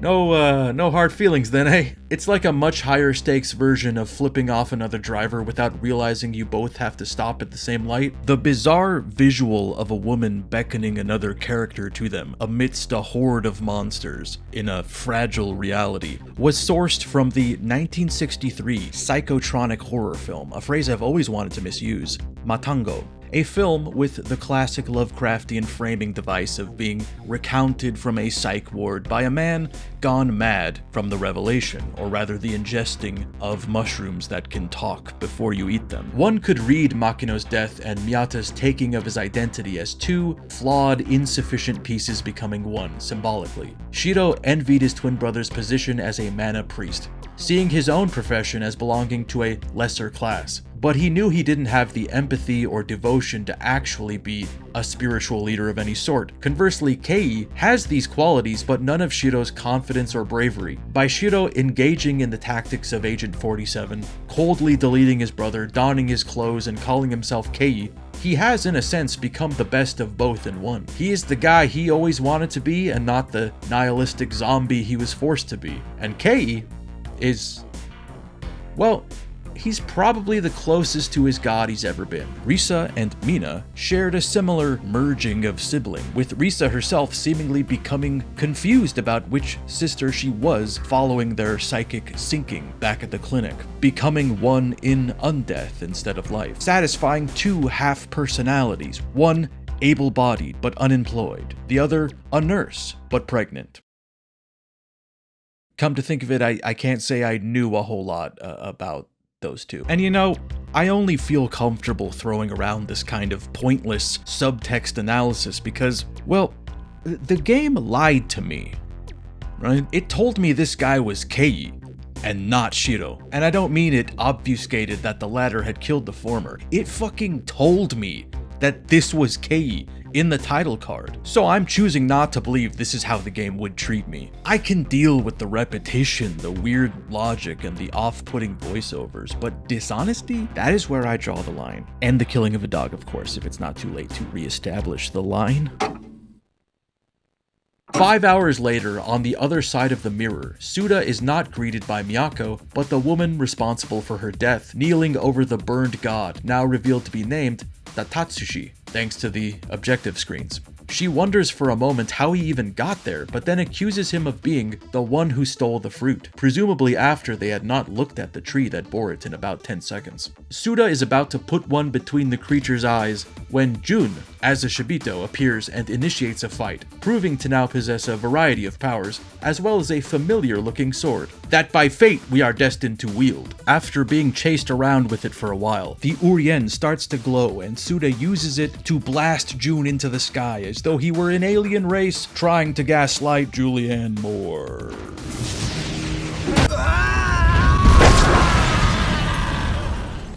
no hard feelings then, eh? It's like a much higher stakes version of flipping off another driver without realizing you both have to stop at the same light. The bizarre visual of a woman beckoning another character to them amidst a horde of monsters in a fragile reality was sourced from the 1963 psychotronic horror film, a phrase I've always wanted to misuse, Matango. A film with the classic Lovecraftian framing device of being recounted from a psych ward by a man gone mad from the revelation, or rather the ingesting of mushrooms that can talk before you eat them. One could read Makino's death and Miyata's taking of his identity as two flawed, insufficient pieces becoming one, symbolically. Shiro envied his twin brother's position as a mana priest, seeing his own profession as belonging to a lesser class. but he knew he didn't have the empathy or devotion to actually be a spiritual leader of any sort. Conversely, Kei has these qualities, but none of Shiro's confidence or bravery. By Shiro engaging in the tactics of Agent 47, coldly deleting his brother, donning his clothes, and calling himself Kei, he has, in a sense, become the best of both in one. He is the guy he always wanted to be and not the nihilistic zombie he was forced to be. And Kei is, well, he's probably the closest to his god he's ever been. Risa and Mina shared a similar merging of sibling, with Risa herself seemingly becoming confused about which sister she was following their psychic syncing back at the clinic, becoming one in undeath instead of life, satisfying two half-personalities, one able-bodied but unemployed, the other a nurse but pregnant. Come to think of it, I can't say I knew a whole lot about those two. And you know, I only feel comfortable throwing around this kind of pointless subtext analysis because, well, the game lied to me, right? It told me this guy was Kei and not Shiro. And I don't mean it obfuscated that the latter had killed the former. It fucking told me that this was Kei in the title card. So I'm choosing not to believe this is how the game would treat me. I can deal with the repetition, the weird logic, and the off-putting voiceovers, but dishonesty? That is where I draw the line. And the killing of a dog, of course, if it's not too late to re-establish the line. 5 hours later, on the other side of the mirror, Suda is not greeted by Miyako, but the woman responsible for her death, kneeling over the burned god, now revealed to be named Tatsushi, thanks to the objective screens. She wonders for a moment how he even got there, but then accuses him of being the one who stole the fruit, presumably after they had not looked at the tree that bore it in about 10 seconds. Suda is about to put one between the creature's eyes when Jun, as a Shibito, appears and initiates a fight, proving to now possess a variety of powers, as well as a familiar-looking sword, that by fate we are destined to wield. After being chased around with it for a while, the Urien starts to glow and Suda uses it to blast Jun into the sky as though he were an alien race trying to gaslight Julianne Moore.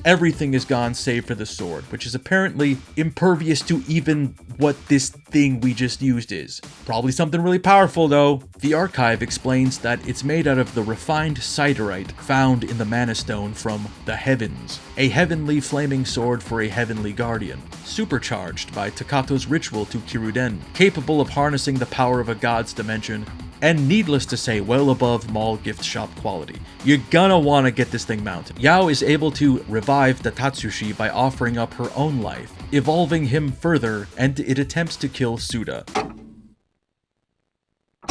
Everything is gone save for the sword, which is apparently impervious to even what this thing we just used is. Probably something really powerful though. The archive explains that it's made out of the refined siderite found in the Mana Stone from the heavens, a heavenly flaming sword for a heavenly guardian, supercharged by Takato's ritual to Kiruden, capable of harnessing the power of a god's dimension, and needless to say, well above mall gift shop quality. You're gonna want to get this thing mounted. Yao is able to revive the Tatsushi by offering up her own life, evolving him further, and it attempts to kill Suda.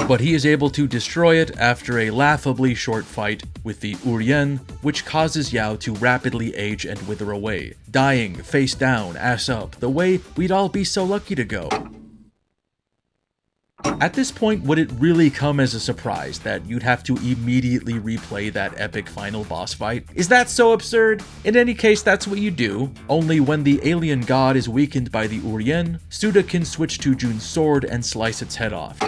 But he is able to destroy it after a laughably short fight with the Urien, which causes Yao to rapidly age and wither away, dying face down, ass up, the way we'd all be so lucky to go. At this point, would it really come as a surprise that you'd have to immediately replay that epic final boss fight? Is that so absurd? In any case, that's what you do. Only when the alien god is weakened by the Urien, Suda can switch to Jun's sword and slice its head off.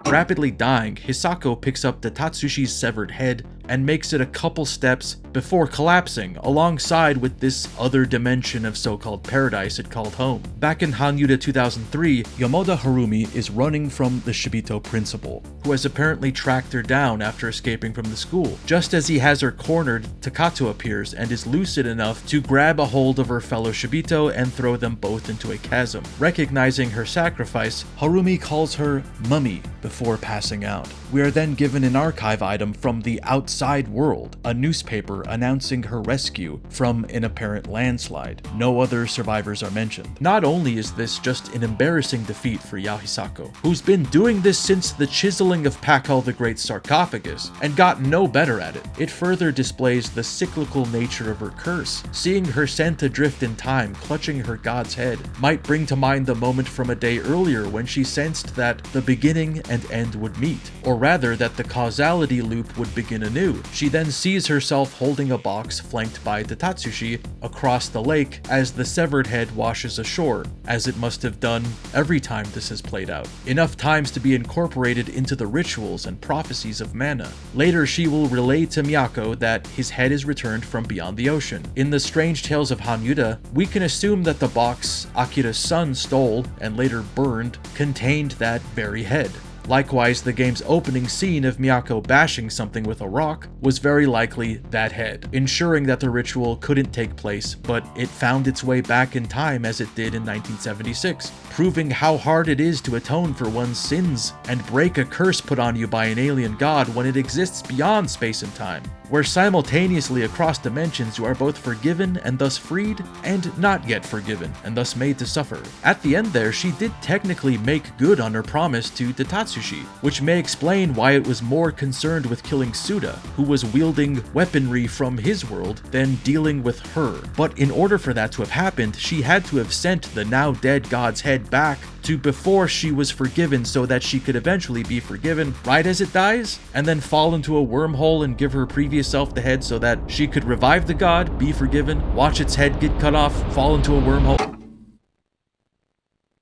Rapidly dying, Hisako picks up the Tatsushi's severed head and makes it a couple steps before collapsing alongside with this other dimension of so-called paradise it called home. Back in Hanyuda 2003, Yamoda Harumi is running from the Shibito principal, who has apparently tracked her down after escaping from the school. Just as he has her cornered, Takato appears and is lucid enough to grab a hold of her fellow Shibito and throw them both into a chasm. Recognizing her sacrifice, Harumi calls her Mummy before passing out. We are then given an archive item from the outside world, a newspaper announcing her rescue from an apparent landslide. No other survivors are mentioned. Not only is this just an embarrassing defeat for Yao Hisako, who's been doing this since the chiseling of Pakal the Great's sarcophagus and got no better at it, it further displays the cyclical nature of her curse. Seeing her sent adrift in time, clutching her god's head, might bring to mind the moment from a day earlier when she sensed that the beginning and end would meet, or rather that the causality loop would begin anew. new. She then sees herself holding a box flanked by the Tatsushi across the lake as the severed head washes ashore, as it must have done every time this has played out. Enough times to be incorporated into the rituals and prophecies of mana. Later, she will relay to Miyako that his head is returned from beyond the ocean. In the Strange Tales of Hanyuda, we can assume that the box Akira's son stole and later burned contained that very head. Likewise, the game's opening scene of Miyako bashing something with a rock was very likely that head, ensuring that the ritual couldn't take place, but it found its way back in time as it did in 1976, proving how hard it is to atone for one's sins and break a curse put on you by an alien god when it exists beyond space and time, where simultaneously across dimensions you are both forgiven and thus freed, and not yet forgiven and thus made to suffer. At the end there, she did technically make good on her promise to the Tatsushi, which may explain why it was more concerned with killing Suda, who was wielding weaponry from his world, than dealing with her. But in order for that to have happened, she had to have sent the now dead god's head back to before she was forgiven so that she could eventually be forgiven right as it dies, and then fall into a wormhole and give her previous self the head so that she could revive the god, be forgiven, watch its head get cut off, fall into a wormhole.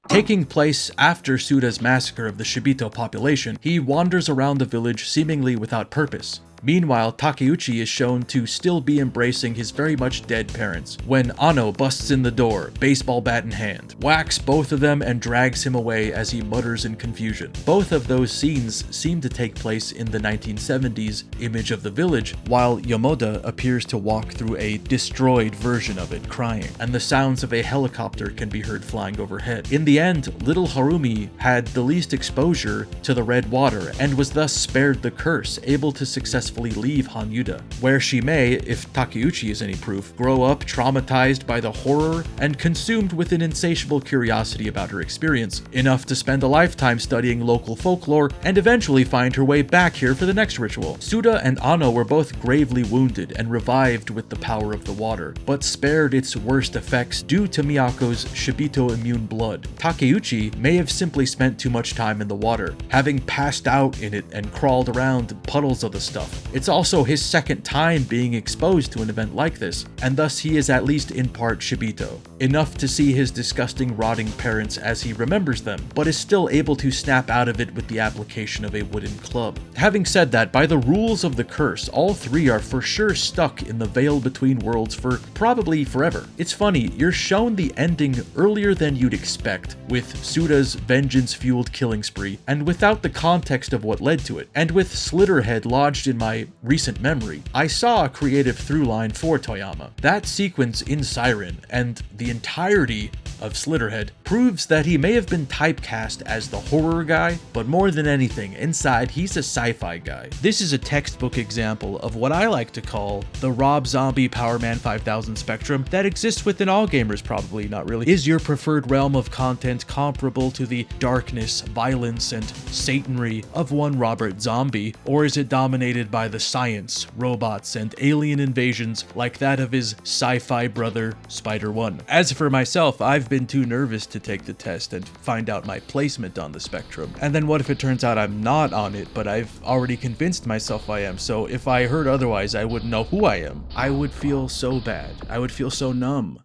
Taking place after Suda's massacre of the Shibito population, he wanders around the village seemingly without purpose. Meanwhile, Takeuchi is shown to still be embracing his very much dead parents, when Ano busts in the door, baseball bat in hand, whacks both of them and drags him away as he mutters in confusion. Both of those scenes seem to take place in the 1970s image of the village, while Yomoda appears to walk through a destroyed version of it, crying, and the sounds of a helicopter can be heard flying overhead. In the end, little Harumi had the least exposure to the red water, and was thus spared the curse, able to successfully leave Hanyuda, where she may, if Takeuchi is any proof, grow up traumatized by the horror and consumed with an insatiable curiosity about her experience, enough to spend a lifetime studying local folklore and eventually find her way back here for the next ritual. Suda and Ano were both gravely wounded and revived with the power of the water, but spared its worst effects due to Miyako's Shibito immune blood. Takeuchi may have simply spent too much time in the water, having passed out in it and crawled around puddles of the stuff. It's also his second time being exposed to an event like this, and thus he is at least in part Shibito, enough to see his disgusting rotting parents as he remembers them, but is still able to snap out of it with the application of a wooden club. Having said that, by the rules of the curse, all three are for sure stuck in the veil between worlds for probably forever. It's funny, you're shown the ending earlier than you'd expect, with Suda's vengeance-fueled killing spree, and without the context of what led to it, and with Slitterhead lodged in my recent memory, I saw a creative through line for Toyama. That sequence in Siren, and the entirety of Slitterhead, proves that he may have been typecast as the horror guy, but more than anything, inside he's a sci-fi guy. This is a textbook example of what I like to call the Rob Zombie Power Man 5000 spectrum that exists within all gamers probably, not really. Is your preferred realm of content comparable to the darkness, violence, and Satanry of one Robert Zombie, or is it dominated by the science, robots, and alien invasions like that of his sci-fi brother, Spider-1? As for myself, I've been too nervous to take the test and find out my placement on the spectrum. And then what if it turns out I'm not on it, but I've already convinced myself I am, so if I heard otherwise, I wouldn't know who I am. I would feel so bad. I would feel so numb.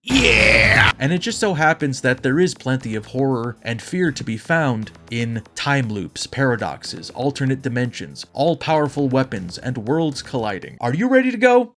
Yeah! And it just so happens that there is plenty of horror and fear to be found in time loops, paradoxes, alternate dimensions, all-powerful weapons, and worlds colliding. Are you ready to go?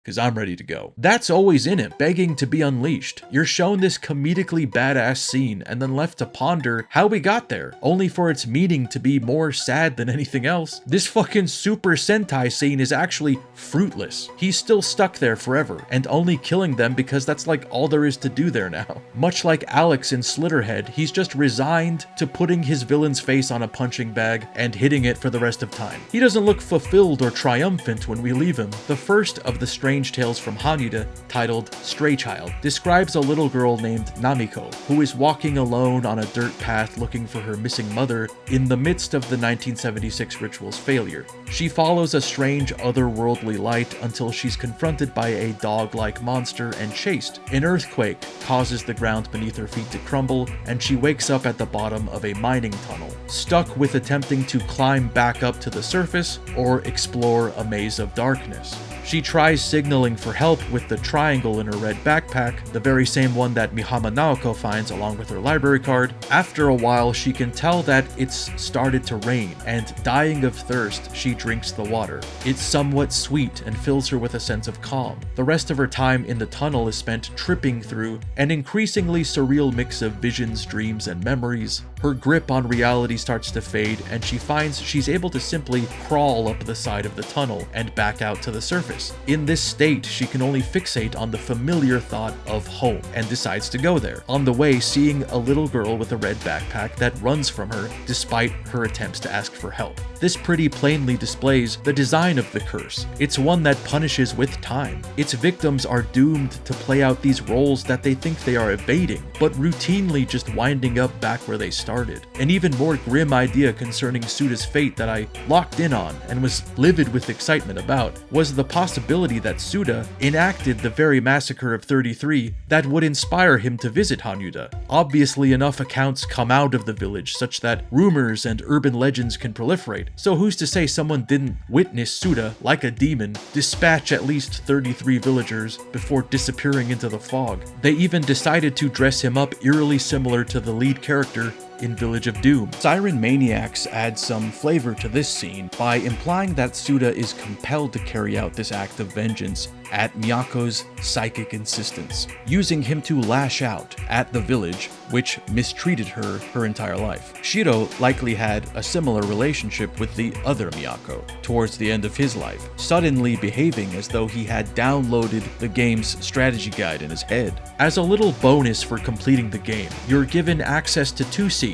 Because I'm ready to go. That's always in it, begging to be unleashed. You're shown this comedically badass scene and then left to ponder how we got there, only for its meaning to be more sad than anything else. This fucking Super Sentai scene is actually fruitless. He's still stuck there forever, and only killing them because that's like all there is to do there now. Much like Alex in Slitterhead, he's just resigned to putting his villain's face on a punching bag and hitting it for the rest of time. He doesn't look fulfilled or triumphant when we leave him. The first of the strange strange tales from Hanyuda titled Stray Child describes a little girl named Namiko who is walking alone on a dirt path looking for her missing mother in the midst of the 1976 ritual's failure. She follows a strange otherworldly light until she's confronted by a dog-like monster and chased. An earthquake causes the ground beneath her feet to crumble, and she wakes up at the bottom of a mining tunnel, stuck with attempting to climb back up to the surface or explore a maze of darkness. She tries signaling for help with the triangle in her red backpack, the very same one that Mihama Naoko finds along with her library card. After a while, she can tell that it's started to rain, and dying of thirst, she drinks the water. It's somewhat sweet and fills her with a sense of calm. The rest of her time in the tunnel is spent tripping through an increasingly surreal mix of visions, dreams, and memories. Her grip on reality starts to fade, and she finds she's able to simply crawl up the side of the tunnel and back out to the surface. In this state, she can only fixate on the familiar thought of home and decides to go there. On the way, seeing a little girl with a red backpack that runs from her despite her attempts to ask for help. This pretty plainly displays the design of the curse. It's one that punishes with time. Its victims are doomed to play out these roles that they think they are evading, but routinely just winding up back where they started. An even more grim idea concerning Suda's fate that I locked in on and was livid with excitement about was the possibility that Suda enacted the very massacre of 33 that would inspire him to visit Hanyuda. Obviously, enough accounts come out of the village such that rumors and urban legends can proliferate. So who's to say someone didn't witness Suda, like a demon, dispatch at least 33 villagers before disappearing into the fog? They even decided to dress him up eerily similar to the lead character in Village of Doom. Siren Maniacs add some flavor to this scene by implying that Suda is compelled to carry out this act of vengeance at Miyako's psychic insistence, using him to lash out at the village, which mistreated her entire life. Shiro likely had a similar relationship with the other Miyako towards the end of his life, suddenly behaving as though he had downloaded the game's strategy guide in his head. As a little bonus for completing the game, you're given access to two scenes.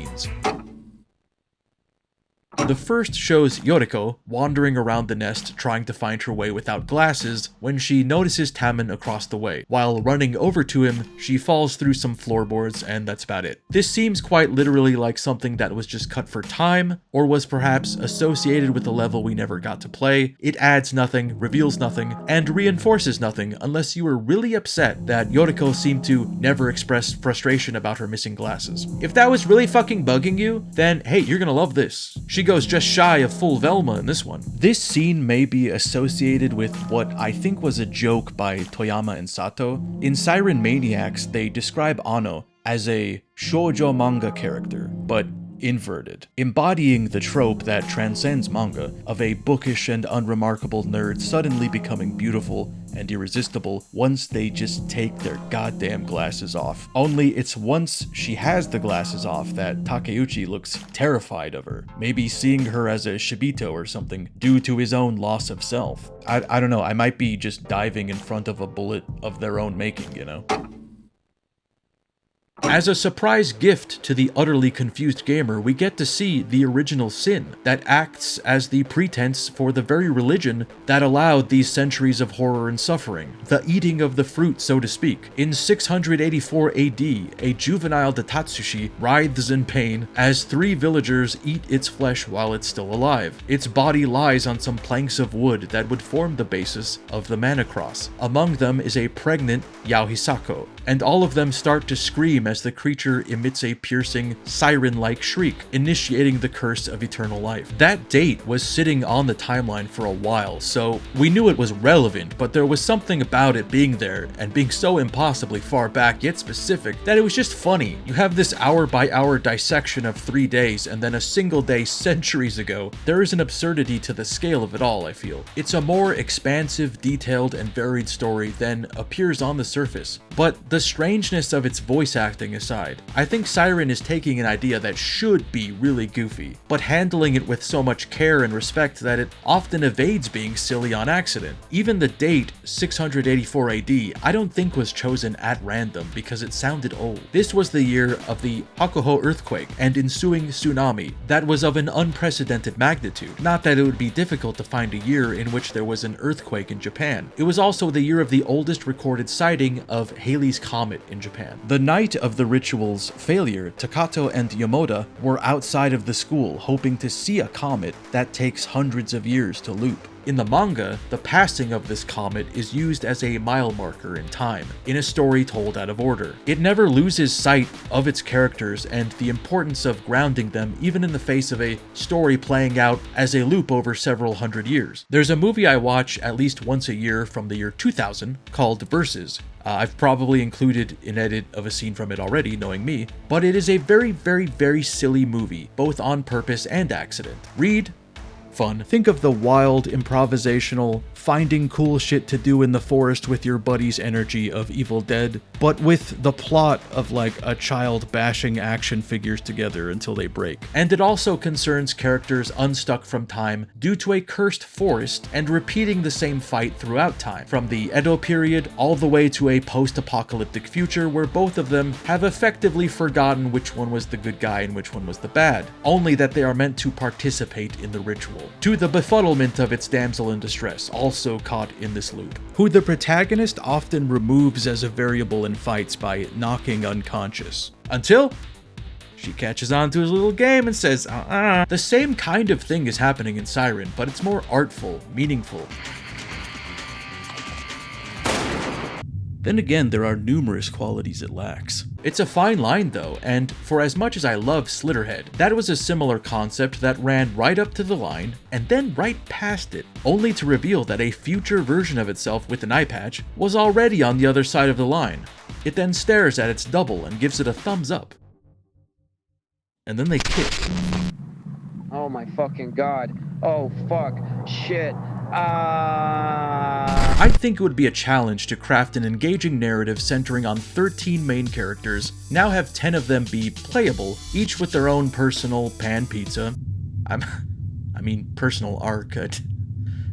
The first shows Yoriko wandering around the nest trying to find her way without glasses when she notices Taman across the way. While running over to him, she falls through some floorboards, and that's about it. This seems quite literally like something that was just cut for time, or was perhaps associated with a level we never got to play. It adds nothing, reveals nothing, and reinforces nothing unless you were really upset that Yoriko seemed to never express frustration about her missing glasses. If that was really fucking bugging you, then hey, you're gonna love this. She goes just shy of full Velma in this one. This scene may be associated with what I think was a joke by Toyama and Sato. In Siren Maniacs, they describe Ano as a shoujo manga character, but inverted, embodying the trope that transcends manga of a bookish and unremarkable nerd suddenly becoming beautiful and irresistible once they just take their goddamn glasses off. Only it's once she has the glasses off that Takeuchi looks terrified of her, maybe seeing her as a shibito or something due to his own loss of self. I don't know, I might be just diving in front of a bullet of their own making, you know? As a surprise gift to the utterly confused gamer, we get to see the original sin that acts as the pretense for the very religion that allowed these centuries of horror and suffering, the eating of the fruit, so to speak. In 684 AD, a juvenile Datatsushi writhes in pain as 3 villagers eat its flesh while it's still alive. Its body lies on some planks of wood that would form the basis of the mana cross. Among them is a pregnant Yao Hisako, and all of them start to scream as the creature emits a piercing, siren-like shriek, initiating the curse of eternal life. That date was sitting on the timeline for a while, so we knew it was relevant, but there was something about it being there and being so impossibly far back yet specific that it was just funny. You have this hour-by-hour dissection of 3 days and then a single day centuries ago. There is an absurdity to the scale of it all, I feel. It's a more expansive, detailed, and varied story than appears on the surface, but the strangeness of its voice acting crafting aside. I think Siren is taking an idea that should be really goofy, but handling it with so much care and respect that it often evades being silly on accident. Even the date, 684 AD, I don't think was chosen at random because it sounded old. This was the year of the Hakuho earthquake and ensuing tsunami that was of an unprecedented magnitude. Not that it would be difficult to find a year in which there was an earthquake in Japan. It was also the year of the oldest recorded sighting of Halley's Comet in Japan. The night of the ritual's failure, Takato and Yamoda were outside of the school hoping to see a comet that takes hundreds of years to loop. In the manga, the passing of this comet is used as a mile marker in time, in a story told out of order. It never loses sight of its characters and the importance of grounding them even in the face of a story playing out as a loop over several hundred years. There's a movie I watch at least once a year from the year 2000 called Versus. I've probably included an edit of a scene from it already, knowing me, but it is a very, very, very silly movie, both on purpose and accident. Read, fun. Think of the wild, improvisational, finding cool shit to do in the forest with your buddy's energy of Evil Dead, but with the plot of like a child bashing action figures together until they break. And it also concerns characters unstuck from time due to a cursed forest and repeating the same fight throughout time, from the Edo period all the way to a post-apocalyptic future where both of them have effectively forgotten which one was the good guy and which one was the bad, only that they are meant to participate in the ritual, to the befuddlement of its damsel in distress, also caught in this loop, who the protagonist often removes as a variable in fights by knocking unconscious. Until she catches on to his little game and says, The same kind of thing is happening in Siren, but it's more artful, meaningful. Then again, there are numerous qualities it lacks. It's a fine line though, and for as much as I love Slitterhead, that was a similar concept that ran right up to the line and then right past it, only to reveal that a future version of itself with an eye patch was already on the other side of the line. It then stares at its double and gives it a thumbs up. And then they kiss.
Oh my fucking god. Oh fuck. Shit.
I think it would be a challenge to craft an engaging narrative centering on 13 main characters, now have 10 of them be playable, each with their own personal pan pizza. Personal arc.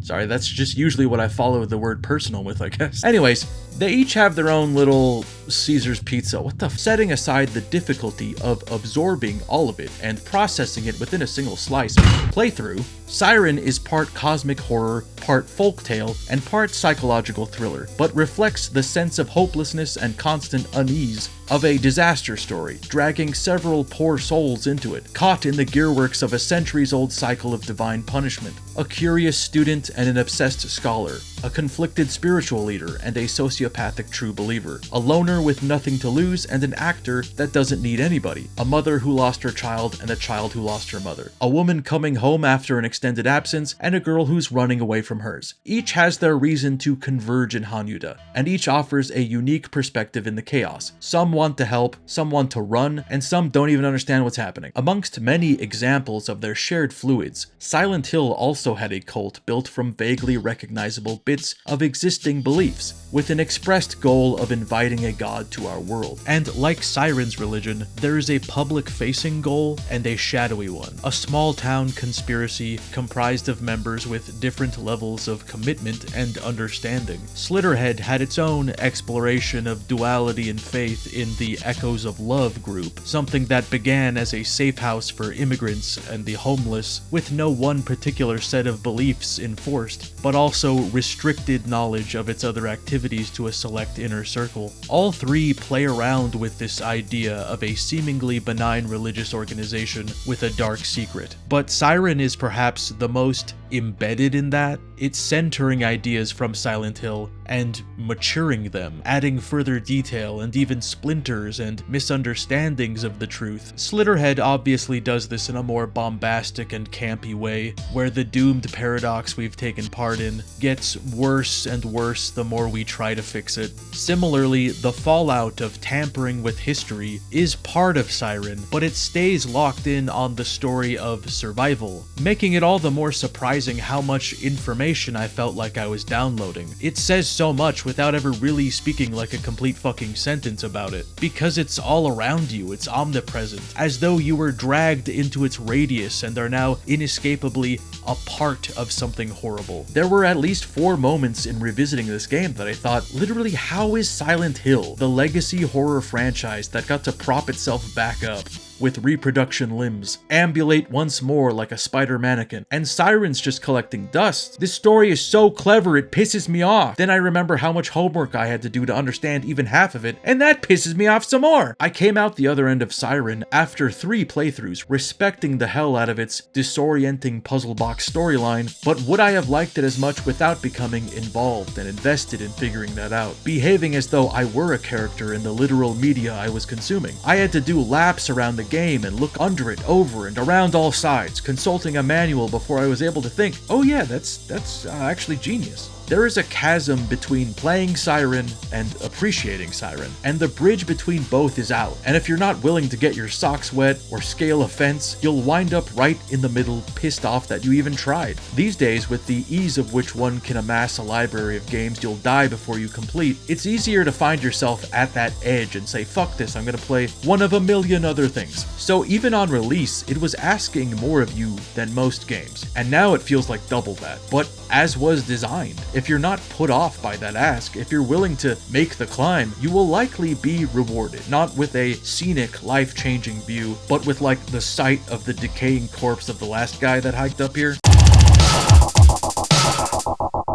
Sorry, that's just usually what I follow the word personal with, I guess. Anyways, they each have their own little Caesar's pizza. Setting aside the difficulty of absorbing all of it and processing it within a single slice playthrough, Siren is part cosmic horror, part folktale, and part psychological thriller, but reflects the sense of hopelessness and constant unease of a disaster story, dragging several poor souls into it, caught in the gearworks of a centuries-old cycle of divine punishment. A curious student and an obsessed scholar, a conflicted spiritual leader and a sociopathic true believer, a loner with nothing to lose and an actor that doesn't need anybody, a mother who lost her child and a child who lost her mother, a woman coming home after an extended absence and a girl who's running away from hers. Each has their reason to converge in Hanyuda, and each offers a unique perspective in the chaos. Some want to help, some want to run, and some don't even understand what's happening. Amongst many examples of their shared fluids, Silent Hill also had a cult built from vaguely recognizable bits of existing beliefs, with an expressed goal of inviting a god to our world. And like Siren's religion, there is a public-facing goal and a shadowy one, a small-town conspiracy comprised of members with different levels of commitment and understanding. Slitterhead had its own exploration of duality and faith in the Echoes of Love group, something that began as a safe house for immigrants and the homeless, with no one particular set of beliefs enforced, but also restricted knowledge of its other activities to a select inner circle. All three play around with this idea of a seemingly benign religious organization with a dark secret, but Siren is perhaps the most embedded in that. It's centering ideas from Silent Hill and maturing them, adding further detail and even splinters and misunderstandings of the truth. Slitterhead obviously does this in a more bombastic and campy way, where the doomed paradox we've taken part in gets worse and worse the more we try to fix it. Similarly, the fallout of tampering with history is part of Siren, but it stays locked in on the story of survival, making it all the more surprising realizing how much information I felt like I was downloading. It says so much without ever really speaking like a complete fucking sentence about it, because it's all around you, it's omnipresent, as though you were dragged into its radius and are now inescapably a part of something horrible. There were at least 4 moments in revisiting this game that I thought, literally, how is Silent Hill, the legacy horror franchise that got to prop itself back up with reproduction limbs, ambulate once more like a spider mannequin, and Siren's just collecting dust? This story is so clever it pisses me off. Then I remember how much homework I had to do to understand even half of it, and that pisses me off some more. I came out the other end of Siren after 3 playthroughs, respecting the hell out of its disorienting puzzle box storyline, but would I have liked it as much without becoming involved and invested in figuring that out, behaving as though I were a character in the literal media I was consuming? I had to do laps around the game and look under it, over and around all sides, consulting a manual before I was able to think, oh yeah, that's actually genius. There is a chasm between playing Siren and appreciating Siren, and the bridge between both is out. And if you're not willing to get your socks wet or scale a fence, you'll wind up right in the middle, pissed off that you even tried. These days, with the ease of which one can amass a library of games you'll die before you complete, it's easier to find yourself at that edge and say, fuck this, I'm gonna play one of a million other things. So even on release, it was asking more of you than most games, and now it feels like double that, but as was designed. If you're not put off by that ask, if you're willing to make the climb, you will likely be rewarded, not with a scenic, life-changing view, but with like the sight of the decaying corpse of the last guy that hiked up here.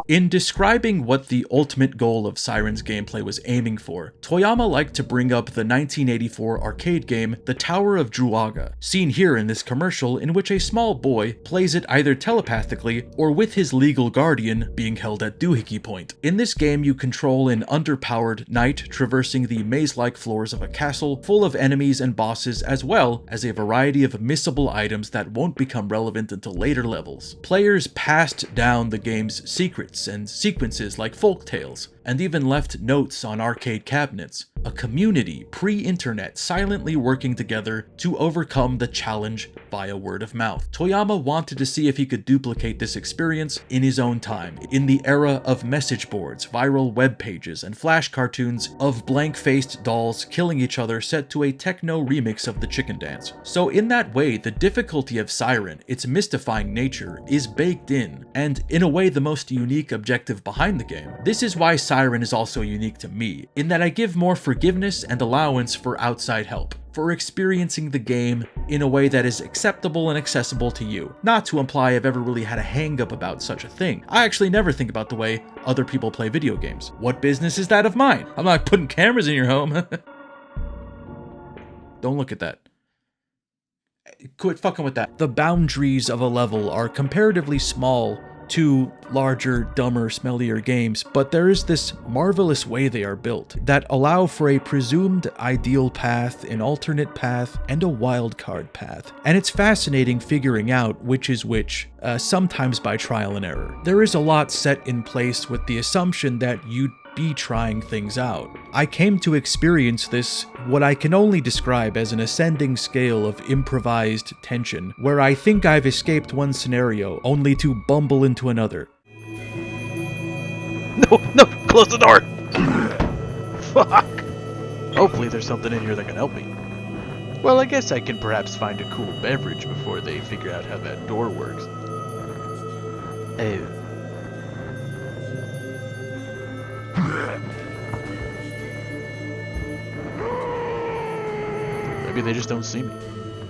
In describing what the ultimate goal of Siren's gameplay was aiming for, Toyama liked to bring up the 1984 arcade game The Tower of Druaga, seen here in this commercial in which a small boy plays it either telepathically or with his legal guardian being held at doohickey point. In this game, you control an underpowered knight traversing the maze-like floors of a castle full of enemies and bosses, as well as a variety of missable items that won't become relevant until later levels. Players passed down the game's secrets and sequences like folk tales, and even left notes on arcade cabinets. A community, pre-internet, silently working together to overcome the challenge via word of mouth. Toyama wanted to see if he could duplicate this experience in his own time, in the era of message boards, viral web pages, and flash cartoons of blank-faced dolls killing each other set to a techno remix of the chicken dance. So in that way, the difficulty of Siren, its mystifying nature, is baked in, and in a way the most unique objective behind the game. This is why Siren is also unique to me, in that I give more forgiveness and allowance for outside help, for experiencing the game in a way that is acceptable and accessible to you. Not to imply I've ever really had a hang-up about such a thing. I actually never think about the way other people play video games. What business is that of mine? I'm not putting cameras in your home. Don't look at that. Quit fucking with that. The boundaries of a level are comparatively small to larger, dumber, smellier games, but there is this marvelous way they are built that allow for a presumed ideal path, an alternate path, and a wildcard path. And it's fascinating figuring out which is which, sometimes by trial and error. There is a lot set in place with the assumption that you'd be trying things out. I came to experience this, what I can only describe as an ascending scale of improvised tension, where I think I've escaped one scenario only to bumble into another.
No, close the door! Fuck! Hopefully there's something in here that can help me. Well, I guess I can perhaps find a cool beverage before they figure out how that door works. Maybe they just don't see me.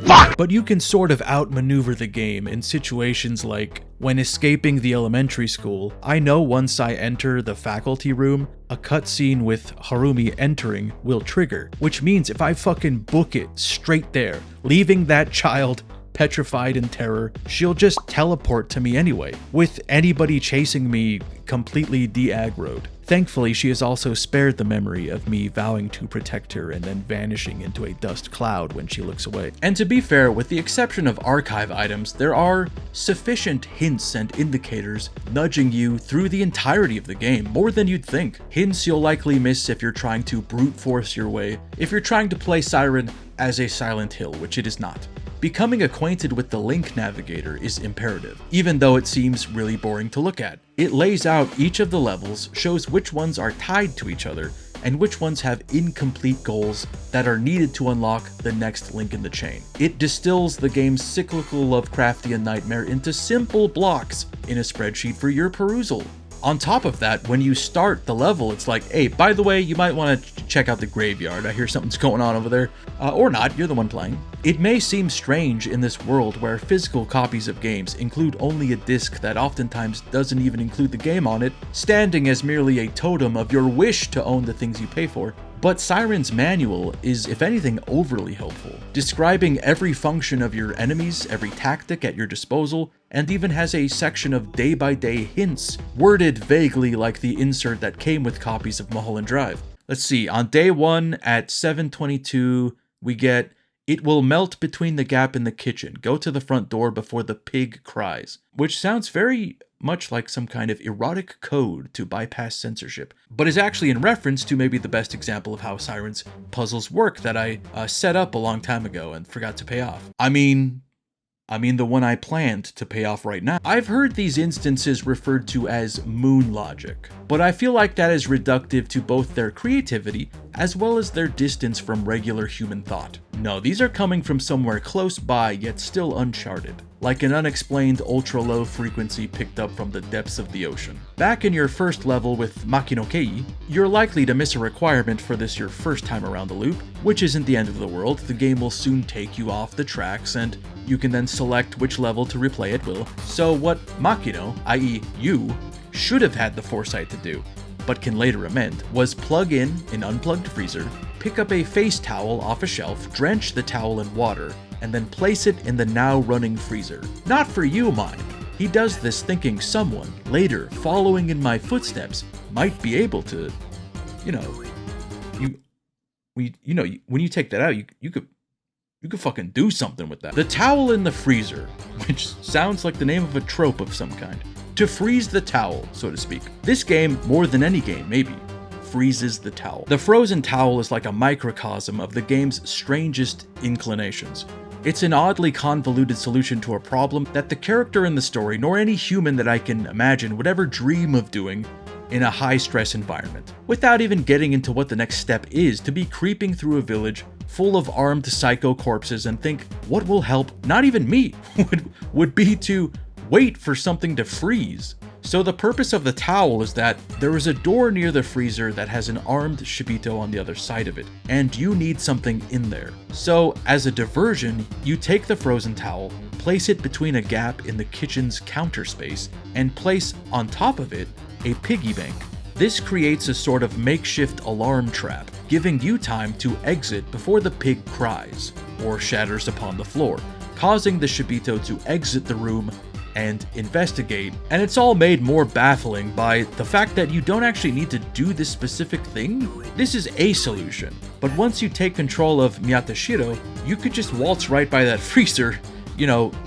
Fuck!
But you can sort of outmaneuver the game in situations like when escaping the elementary school. I know once I enter the faculty room, a cutscene with Harumi entering will trigger, which means if I fucking book it straight there, leaving that child petrified in terror, she'll just teleport to me anyway, with anybody chasing me completely de-aggroed. Thankfully, she has also spared the memory of me vowing to protect her and then vanishing into a dust cloud when she looks away. And to be fair, with the exception of archive items, there are sufficient hints and indicators nudging you through the entirety of the game, more than you'd think. Hints you'll likely miss if you're trying to brute force your way, if you're trying to play Siren as a Silent Hill, which it is not. Becoming acquainted with the Link Navigator is imperative, even though it seems really boring to look at. It lays out each of the levels, shows which ones are tied to each other, and which ones have incomplete goals that are needed to unlock the next link in the chain. It distills the game's cyclical Lovecraftian nightmare into simple blocks in a spreadsheet for your perusal. On top of that, when you start the level, it's like, hey, by the way, you might want to check out the graveyard. I hear something's going on over there. Or not, you're the one playing. It may seem strange in this world where physical copies of games include only a disc that oftentimes doesn't even include the game on it, standing as merely a totem of your wish to own the things you pay for. But Siren's manual is, if anything, overly helpful, describing every function of your enemies, every tactic at your disposal, and even has a section of day-by-day hints, worded vaguely like the insert that came with copies of Mulholland Drive. Let's see, on day 1 at 7:22, we get, "It will melt between the gap in the kitchen. Go to the front door before the pig cries," which sounds very much like some kind of erotic code to bypass censorship, but is actually in reference to maybe the best example of how Siren's puzzles work that I set up a long time ago and forgot to pay off. I mean the one I planned to pay off right now. I've heard these instances referred to as moon logic, but I feel like that is reductive to both their creativity as well as their distance from regular human thought. No, these are coming from somewhere close by yet still uncharted, like an unexplained ultra-low frequency picked up from the depths of the ocean. Back in your first level with Makino Kei, you're likely to miss a requirement for this your first time around the loop, which isn't the end of the world. The game will soon take you off the tracks and you can then select which level to replay at will. So what Makino, i.e. you, should have had the foresight to do, but can later amend, was plug in an unplugged freezer, pick up a face towel off a shelf, drench the towel in water, and then place it in the now running freezer. Not for you, mind. He does this thinking someone, later, following in my footsteps, might be able to, when you take that out, you could fucking do something with that. The towel in the freezer, which sounds like the name of a trope of some kind. To freeze the towel, so to speak. This game, more than any game, maybe, freezes the towel. The frozen towel is like a microcosm of the game's strangest inclinations. It's an oddly convoluted solution to a problem that the character in the story, nor any human that I can imagine, would ever dream of doing in a high-stress environment. Without even getting into what the next step is, to be creeping through a village full of armed psycho corpses and think, what will help, not even me, would be to wait for something to freeze. So the purpose of the towel is that there is a door near the freezer that has an armed Shibito on the other side of it, and you need something in there. So as a diversion, you take the frozen towel, place it between a gap in the kitchen's counter space, and place on top of it a piggy bank. This creates a sort of makeshift alarm trap, giving you time to exit before the pig cries or shatters upon the floor, causing the Shibito to exit the room and investigate. And it's all made more baffling by the fact that you don't actually need to do this specific thing. This is a solution, but once you take control of Miyatashiro, you could just waltz right by that freezer,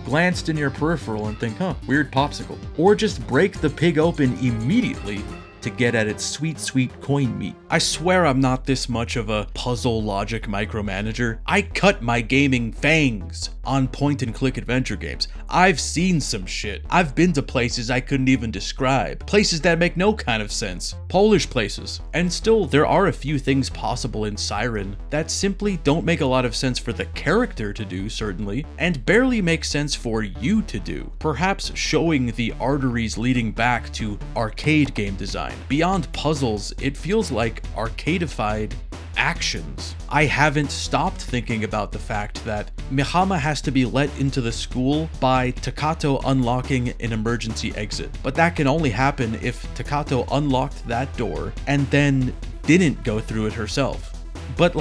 glanced in your peripheral and think, weird popsicle. Or just break the pig open immediately to get at its sweet, sweet coin meat. I swear I'm not this much of a puzzle logic micromanager. I cut my gaming fangs on point-and-click adventure games. I've seen some shit. I've been to places I couldn't even describe. Places that make no kind of sense. Polish places. And still, there are a few things possible in Siren that simply don't make a lot of sense for the character to do, certainly, and barely make sense for you to do. Perhaps showing the arteries leading back to arcade game design. Beyond puzzles, it feels like arcadified actions. I haven't stopped thinking about the fact that Mihama has to be let into the school by Takato unlocking an emergency exit, but that can only happen if Takato unlocked that door and then didn't go through it herself. But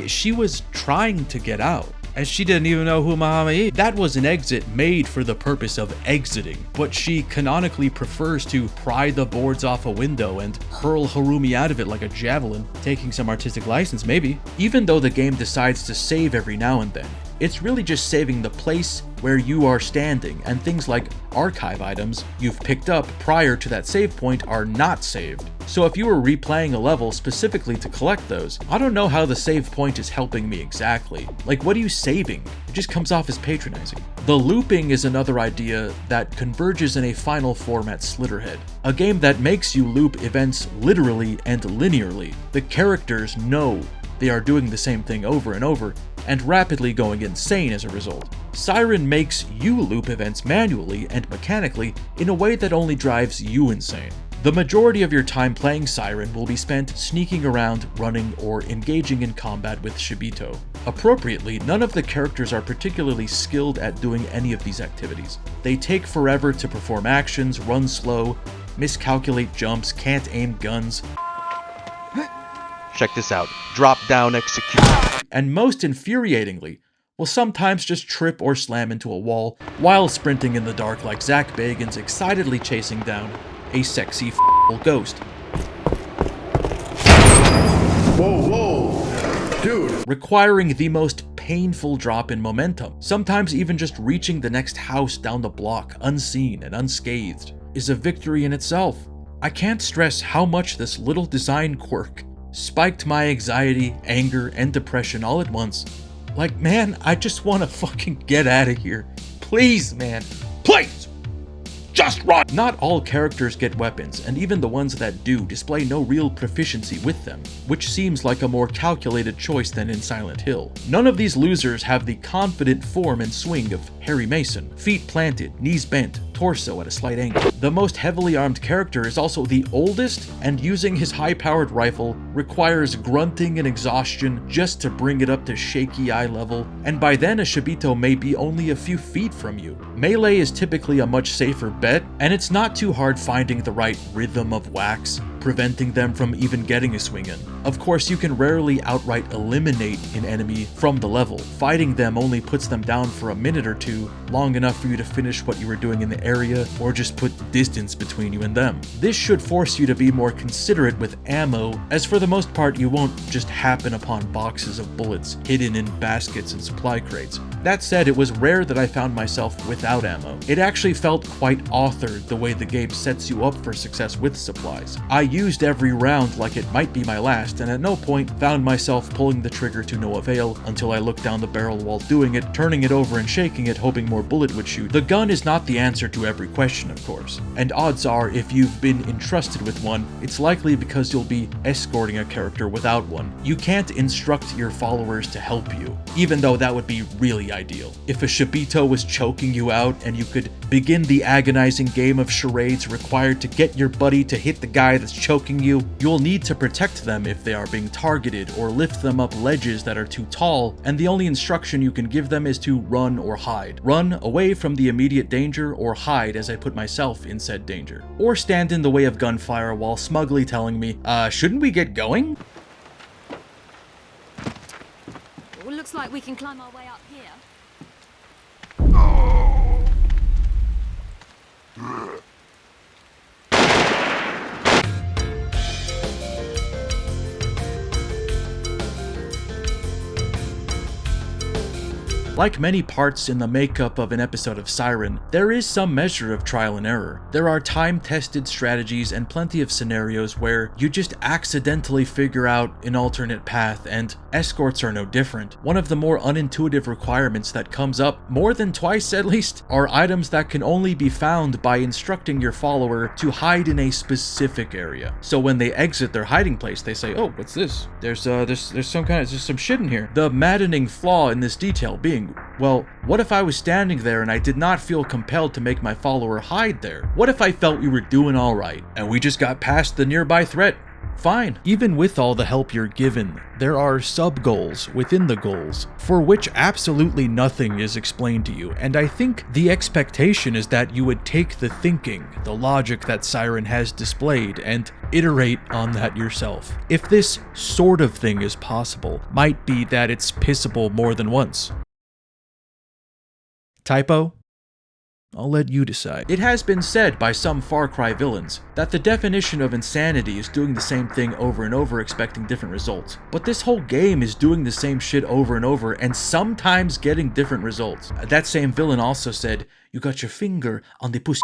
she was trying to get out, and she didn't even know who Mihama is. That was an exit made for the purpose of exiting, but she canonically prefers to pry the boards off a window and hurl Harumi out of it like a javelin, taking some artistic license maybe. Even though the game decides to save every now and then, It's really just saving the place where you are standing, and things like archive items you've picked up prior to that save point are not saved. So if you were replaying a level specifically to collect those, I don't know how the save point is helping me exactly. Like, what are you saving? It just comes off as patronizing. The looping is another idea that converges in a final form at Slitterhead, a game that makes you loop events literally and linearly. The characters know they are doing the same thing over and over, and rapidly going insane as a result. Siren makes you loop events manually and mechanically in a way that only drives you insane. The majority of your time playing Siren will be spent sneaking around, running, or engaging in combat with Shibito. Appropriately, none of the characters are particularly skilled at doing any of these activities. They take forever to perform actions, run slow, miscalculate jumps, can't aim guns.
Check this out. Drop down execute.
And most infuriatingly, will sometimes just trip or slam into a wall while sprinting in the dark like Zach Bagans excitedly chasing down a sexy ghost.
Whoa, dude.
Requiring the most painful drop in momentum. Sometimes even just reaching the next house down the block unseen and unscathed is a victory in itself. I can't stress how much this little design quirk spiked my anxiety, anger, and depression all at once. Like, man, I just want to fucking get out of here. Please, man. Please! Just run! Not all characters get weapons, and even the ones that do display no real proficiency with them, which seems like a more calculated choice than in Silent Hill. None of these losers have the confident form and swing of Harry Mason, feet planted, knees bent, torso at a slight angle. The most heavily armed character is also the oldest, and using his high-powered rifle requires grunting and exhaustion just to bring it up to shaky eye level, and by then a Shibito may be only a few feet from you. Melee is typically a much safer bet, and it's not too hard finding the right rhythm of whacks, preventing them from even getting a swing in. Of course, you can rarely outright eliminate an enemy from the level. Fighting them only puts them down for a minute or two, long enough for you to finish what you were doing in the area, or just put distance between you and them. This should force you to be more considerate with ammo, as for the most part you won't just happen upon boxes of bullets hidden in baskets and supply crates. That said, it was rare that I found myself without ammo. It actually felt quite authored the way the game sets you up for success with supplies. I used every round like it might be my last, and at no point found myself pulling the trigger to no avail until I looked down the barrel while doing it, turning it over and shaking it, hoping more bullet would shoot. The gun is not the answer to every question, of course, and odds are if you've been entrusted with one, it's likely because you'll be escorting a character without one. You can't instruct your followers to help you, even though that would be really ideal. If a Shibito was choking you out and you could begin the agonizing game of charades required to get your buddy to hit the guy that's choking you, you'll need to protect them if they are being targeted, or lift them up ledges that are too tall, and the only instruction you can give them is to run or hide. Run away from the immediate danger, or hide as I put myself in said danger. Or stand in the way of gunfire while smugly telling me, shouldn't we get going?
Well, looks like we can climb our way up here.
Like many parts in the makeup of an episode of Siren, there is some measure of trial and error. There are time-tested strategies and plenty of scenarios where you just accidentally figure out an alternate path, and escorts are no different. One of the more unintuitive requirements that comes up more than twice at least are items that can only be found by instructing your follower to hide in a specific area. So when they exit their hiding place, they say, "Oh, what's this? There's some shit in here." The maddening flaw in this detail being, well, what if I was standing there and I did not feel compelled to make my follower hide there? What if I felt we were doing alright and we just got past the nearby threat? Fine. Even with all the help you're given, there are sub-goals within the goals, for which absolutely nothing is explained to you, and I think the expectation is that you would take the thinking, the logic that Siren has displayed, and iterate on that yourself. If this sort of thing is possible, might be that it's pissable more than once. Typo? I'll let you decide. It has been said by some Far Cry villains that the definition of insanity is doing the same thing over and over expecting different results. But this whole game is doing the same shit over and over and sometimes getting different results. That same villain also said, "You got your finger on the pussy,"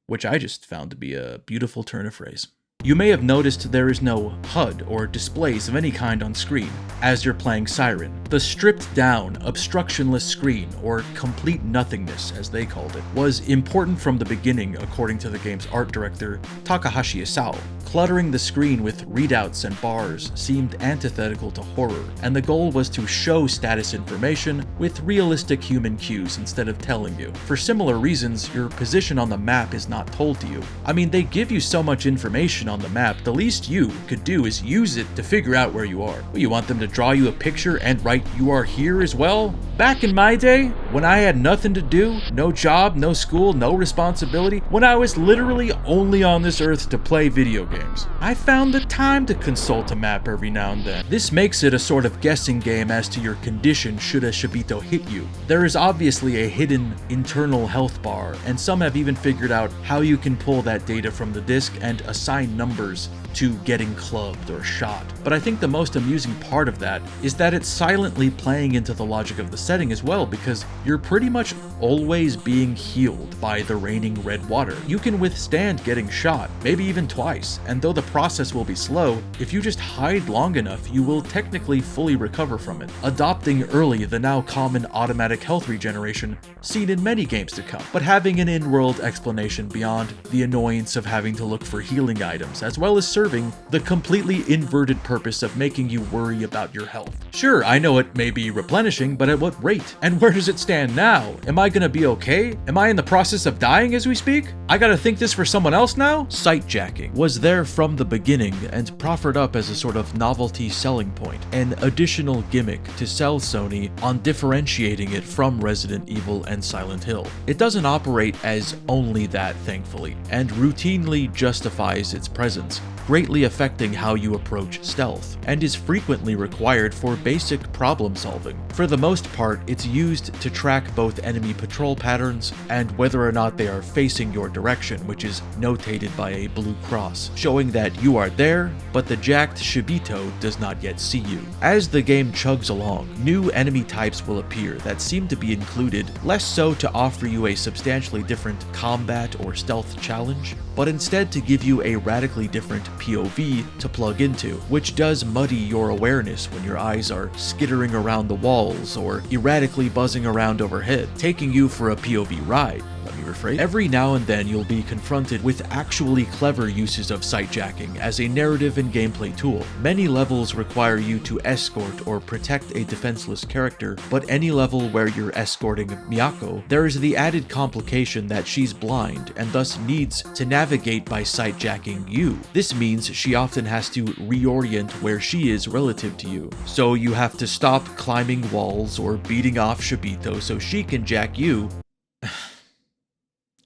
which I just found to be a beautiful turn of phrase. You may have noticed there is no HUD or displays of any kind on screen as you're playing Siren. The stripped down, obstructionless screen, or complete nothingness as they called it, was important from the beginning according to the game's art director Takahashi Isao. Cluttering the screen with readouts and bars seemed antithetical to horror, and the goal was to show status information with realistic human cues instead of telling you. For similar reasons, your position on the map is not told to you. I mean, they give you so much information on the map, the least you could do is use it to figure out where you are. You want them to draw you a picture and write "you are here" as well? Back in my day, when I had nothing to do, no job, no school, no responsibility, when I was literally only on this earth to play video games, I found the time to consult a map every now and then. This makes it a sort of guessing game as to your condition should a Shibito hit you. There is obviously a hidden internal health bar, and some have even figured out how you can pull that data from the disc and assign numbers to getting clubbed or shot. But I think the most amusing part of that is that it's silently playing into the logic of the setting as well, because you're pretty much always being healed by the raining red water. You can withstand getting shot, maybe even twice, and though the process will be slow, if you just hide long enough, you will technically fully recover from it, adopting early the now common automatic health regeneration seen in many games to come, but having an in-world explanation beyond the annoyance of having to look for healing items, as well as serving the completely inverted purpose of making you worry about your health. Sure, I know it may be replenishing, but at what rate? And where does it stand now? Am I gonna be okay? Am I in the process of dying as we speak? I gotta think this for someone else now? Sight jacking was there from the beginning and proffered up as a sort of novelty selling point, an additional gimmick to sell Sony on differentiating it from Resident Evil and Silent Hill. It doesn't operate as only that, thankfully, and routinely justifies its presence, greatly affecting how you approach stealth, and is frequently required for basic problem solving. For the most part, it's used to track both enemy patrol patterns and whether or not they are facing your direction, which is notated by a blue cross, showing that you are there, but the jacked Shibito does not yet see you. As the game chugs along, new enemy types will appear that seem to be included, less so to offer you a substantially different combat or stealth challenge, but instead to give you a radically different POV to plug into, which does muddy your awareness when your eyes are skittering around the walls or erratically buzzing around overhead, taking you for a POV ride. Let me rephrase. Every now and then you'll be confronted with actually clever uses of sight jacking as a narrative and gameplay tool. Many levels require you to escort or protect a defenseless character, but any level where you're escorting Miyako, there is the added complication that she's blind and thus needs to navigate by sight jacking you. This means she often has to reorient where she is relative to you. So you have to stop climbing walls or beating off Shibito so she can jack you.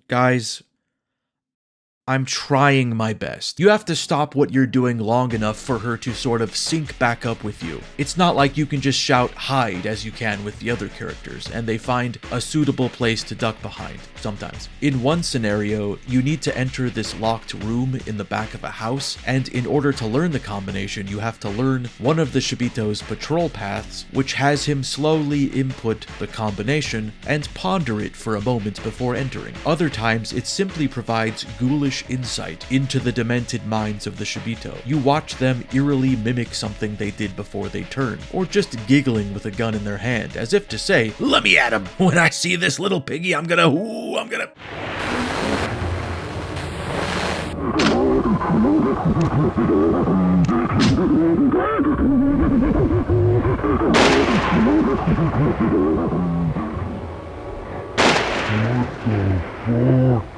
Guys, I'm trying my best. You have to stop what you're doing long enough for her to sort of sync back up with you. It's not like you can just shout hide as you can with the other characters, and they find a suitable place to duck behind, sometimes. In one scenario, you need to enter this locked room in the back of a house, and in order to learn the combination, you have to learn one of the Shibito's patrol paths, which has him slowly input the combination and ponder it for a moment before entering. Other times, it simply provides ghoulish insight into the demented minds of the Shibito. You watch them eerily mimic something they did before they turn, or just giggling with a gun in their hand, as if to say, "Let me at him! When I see this little piggy, I'm gonna..."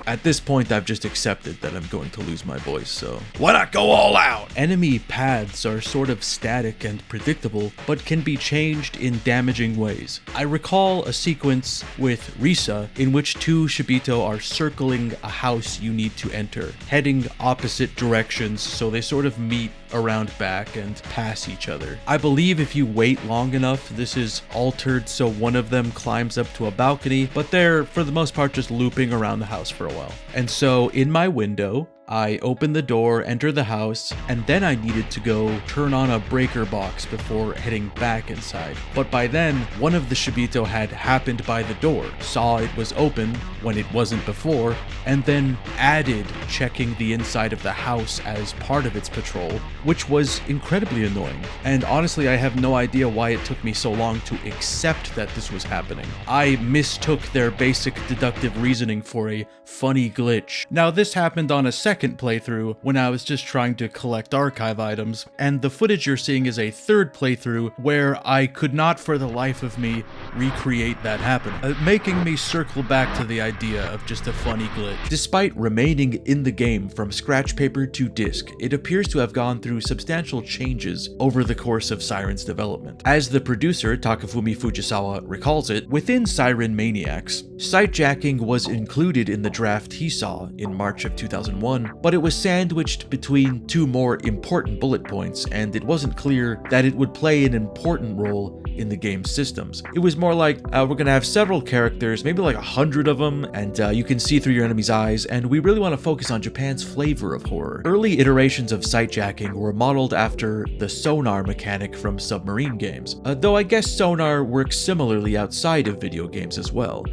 At this point, I've just accepted that I'm going to lose my voice, so why not go all out? Enemy paths are sort of static and predictable, but can be changed in damaging ways. I recall a sequence with Risa in which two Shibito are circling a house you need to enter, heading opposite directions so they sort of meet around back and pass each other. I believe if you wait long enough, this is altered so one of them climbs up to a balcony, but they're for the most part just looping around the house for a while. And so in my window, I opened the door, entered the house, and then I needed to go turn on a breaker box before heading back inside. But by then, one of the Shibito had happened by the door, saw it was open when it wasn't before, and then added checking the inside of the house as part of its patrol, which was incredibly annoying. And honestly, I have no idea why it took me so long to accept that this was happening. I mistook their basic deductive reasoning for a funny glitch. Now, this happened on a second playthrough when I was just trying to collect archive items, and the footage you're seeing is a third playthrough where I could not for the life of me recreate that happening, making me circle back to the idea of just a funny glitch. Despite remaining in the game from scratch paper to disc, it appears to have gone through substantial changes over the course of Siren's development. As the producer, Takafumi Fujisawa, recalls it, within Siren Maniacs, sightjacking was included in the draft he saw in March of 2001, but it was sandwiched between two more important bullet points, and it wasn't clear that it would play an important role in the game's systems. It was more like, we're gonna have several characters, maybe like 100 of them, and you can see through your enemy's eyes, and we really want to focus on Japan's flavor of horror. Early iterations of sightjacking were modeled after the sonar mechanic from submarine games, though I guess sonar works similarly outside of video games as well.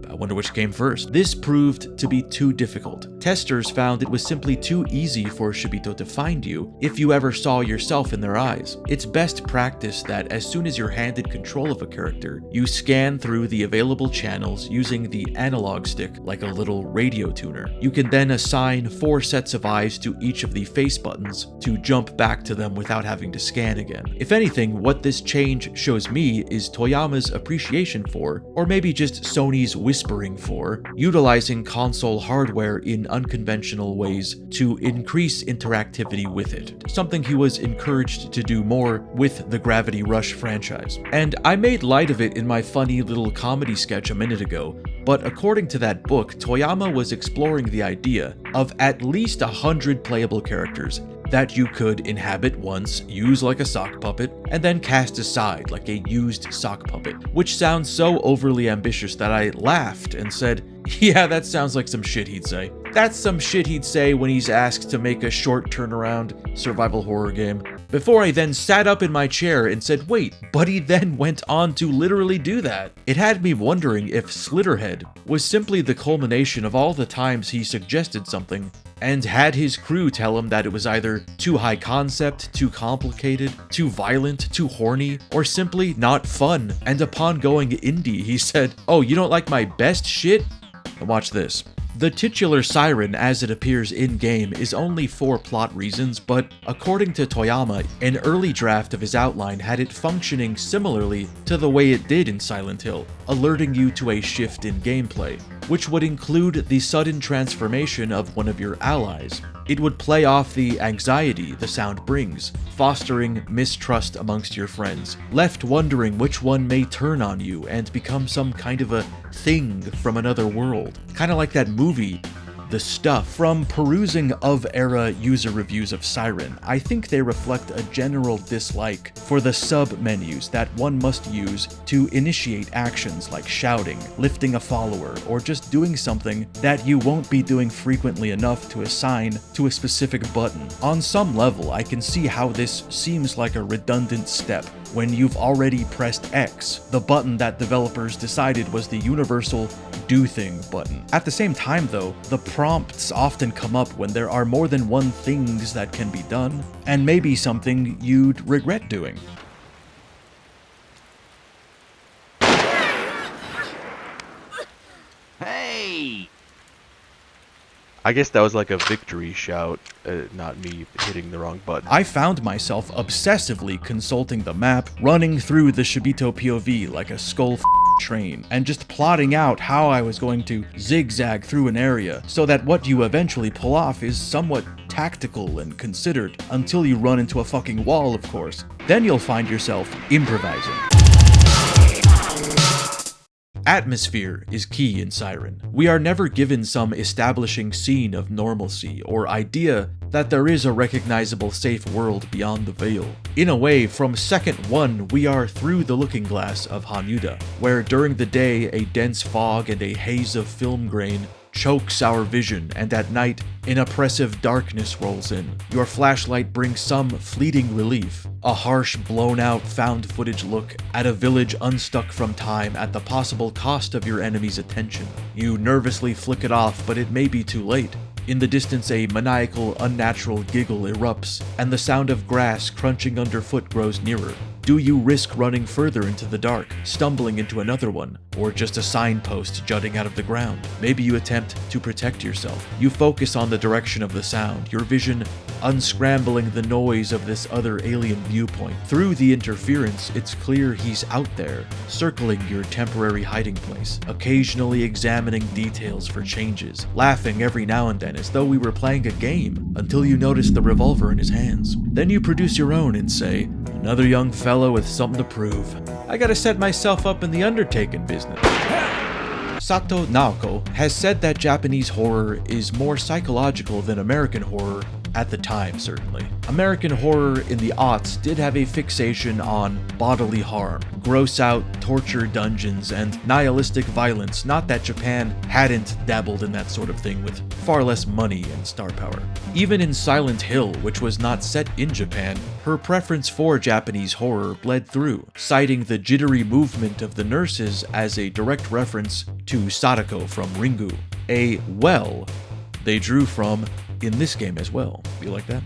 I wonder which came first. This proved to be too difficult. Testers found it was simply too easy for Shibito to find you if you ever saw yourself in their eyes. It's best practice that as soon as you're handed control of a character, you scan through the available channels using the analog stick like a little radio tuner. You can then assign 4 sets of eyes to each of the face buttons to jump back to them without having to scan again. If anything, what this change shows me is Toyama's appreciation for, or maybe just Sony's whispering for, utilizing console hardware in unconventional ways to increase interactivity with it, something he was encouraged to do more with the Gravity Rush franchise. And I made light of it in my funny little comedy sketch a minute ago, but according to that book, Toyama was exploring the idea of at least 100 playable characters that you could inhabit once, use like a sock puppet, and then cast aside like a used sock puppet, which sounds so overly ambitious that I laughed and said, yeah, that sounds like some shit he'd say. That's some shit he'd say when he's asked to make a short turnaround survival horror game. Before I then sat up in my chair and said, wait, but he then went on to literally do that. It had me wondering if Slitterhead was simply the culmination of all the times he suggested something and had his crew tell him that it was either too high concept, too complicated, too violent, too horny, or simply not fun. And upon going indie, he said, oh, you don't like my best shit? Watch this. The titular Siren, as it appears in-game, is only for plot reasons, but according to Toyama, an early draft of his outline had it functioning similarly to the way it did in Silent Hill, alerting you to a shift in gameplay, which would include the sudden transformation of one of your allies. It would play off the anxiety the sound brings, fostering mistrust amongst your friends, left wondering which one may turn on you and become some kind of a thing from another world. Kind of like that movie, The Stuff. From perusing of-era user reviews of Siren, I think they reflect a general dislike for the sub-menus that one must use to initiate actions like shouting, lifting a follower, or just doing something that you won't be doing frequently enough to assign to a specific button. On some level, I can see how this seems like a redundant step when you've already pressed X, the button that developers decided was the universal do thing button. At the same time though, the prompts often come up when there are more than one things that can be done, and maybe something you'd regret doing.
Hey!
I guess that was like a victory shout, not me hitting the wrong button.
I found myself obsessively consulting the map, running through the Shibito POV like a skull train and just plotting out how I was going to zigzag through an area so that what you eventually pull off is somewhat tactical and considered until you run into a fucking wall, of course. Then you'll find yourself improvising. Atmosphere is key in Siren. We are never given some establishing scene of normalcy or idea that there is a recognizable safe world beyond the veil. In a way, from second one, we are through the looking glass of Hanuda, where during the day a dense fog and a haze of film grain chokes our vision, and at night, an oppressive darkness rolls in. Your flashlight brings some fleeting relief, a harsh, blown-out, found footage look at a village unstuck from time at the possible cost of your enemy's attention. You nervously flick it off, but it may be too late. In the distance, a maniacal, unnatural giggle erupts, and the sound of grass crunching underfoot grows nearer. Do you risk running further into the dark, stumbling into another one, or just a signpost jutting out of the ground? Maybe you attempt to protect yourself. You focus on the direction of the sound, your vision unscrambling the noise of this other alien viewpoint. Through the interference, it's clear he's out there, circling your temporary hiding place, occasionally examining details for changes, laughing every now and then as though we were playing a game, until you notice the revolver in his hands. Then you produce your own and say, "Another young fellow with something to prove. I gotta set myself up in the undertaking business." Sato Naoko has said that Japanese horror is more psychological than American horror at the time, certainly. American horror in the aughts did have a fixation on bodily harm, gross-out torture dungeons, and nihilistic violence, not that Japan hadn't dabbled in that sort of thing with far less money and star power. Even in Silent Hill, which was not set in Japan, her preference for Japanese horror bled through, citing the jittery movement of the nurses as a direct reference to Sadako from Ringu, a well they drew from in this game as well. You like that?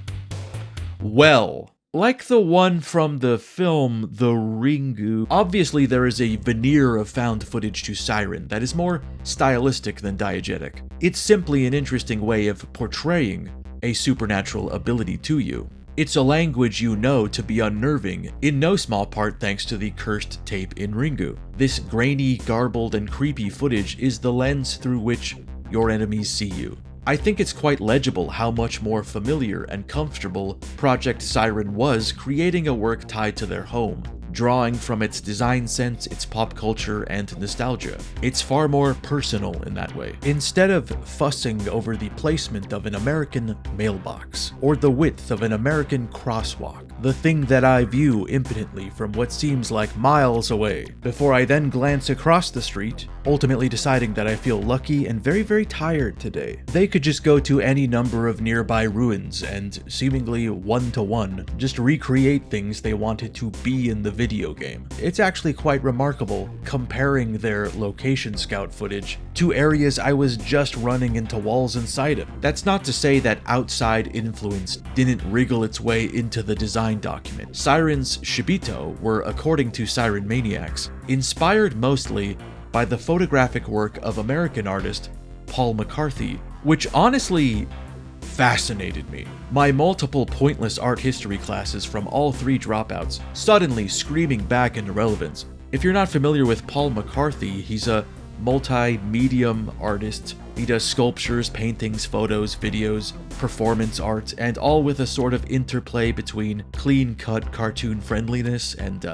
Well, like the one from the film The Ringu, obviously there is a veneer of found footage to Siren that is more stylistic than diegetic. It's simply an interesting way of portraying a supernatural ability to you. It's a language you know to be unnerving, in no small part thanks to the cursed tape in Ringu. This grainy, garbled, and creepy footage is the lens through which your enemies see you. I think it's quite legible how much more familiar and comfortable Project Siren was creating a work tied to their home, drawing from its design sense, its pop culture, and nostalgia. It's far more personal in that way. Instead of fussing over the placement of an American mailbox, or the width of an American crosswalk, the thing that I view impotently from what seems like miles away, before I then glance across the street, ultimately deciding that I feel lucky and very, very tired today. They could just go to any number of nearby ruins and, seemingly one-to-one, just recreate things they wanted to be in the video game. It's actually quite remarkable comparing their location scout footage to areas I was just running into walls inside of. That's not to say that outside influence didn't wriggle its way into the design document. Siren's Shibito were, according to Siren Maniacs, inspired mostly by the photographic work of American artist Paul McCarthy, which honestly fascinated me. My multiple pointless art history classes from all three dropouts suddenly screaming back into relevance. If you're not familiar with Paul McCarthy, he's a multi-medium artist. He does sculptures, paintings, photos, videos, performance art, and all with a sort of interplay between clean-cut cartoon friendliness and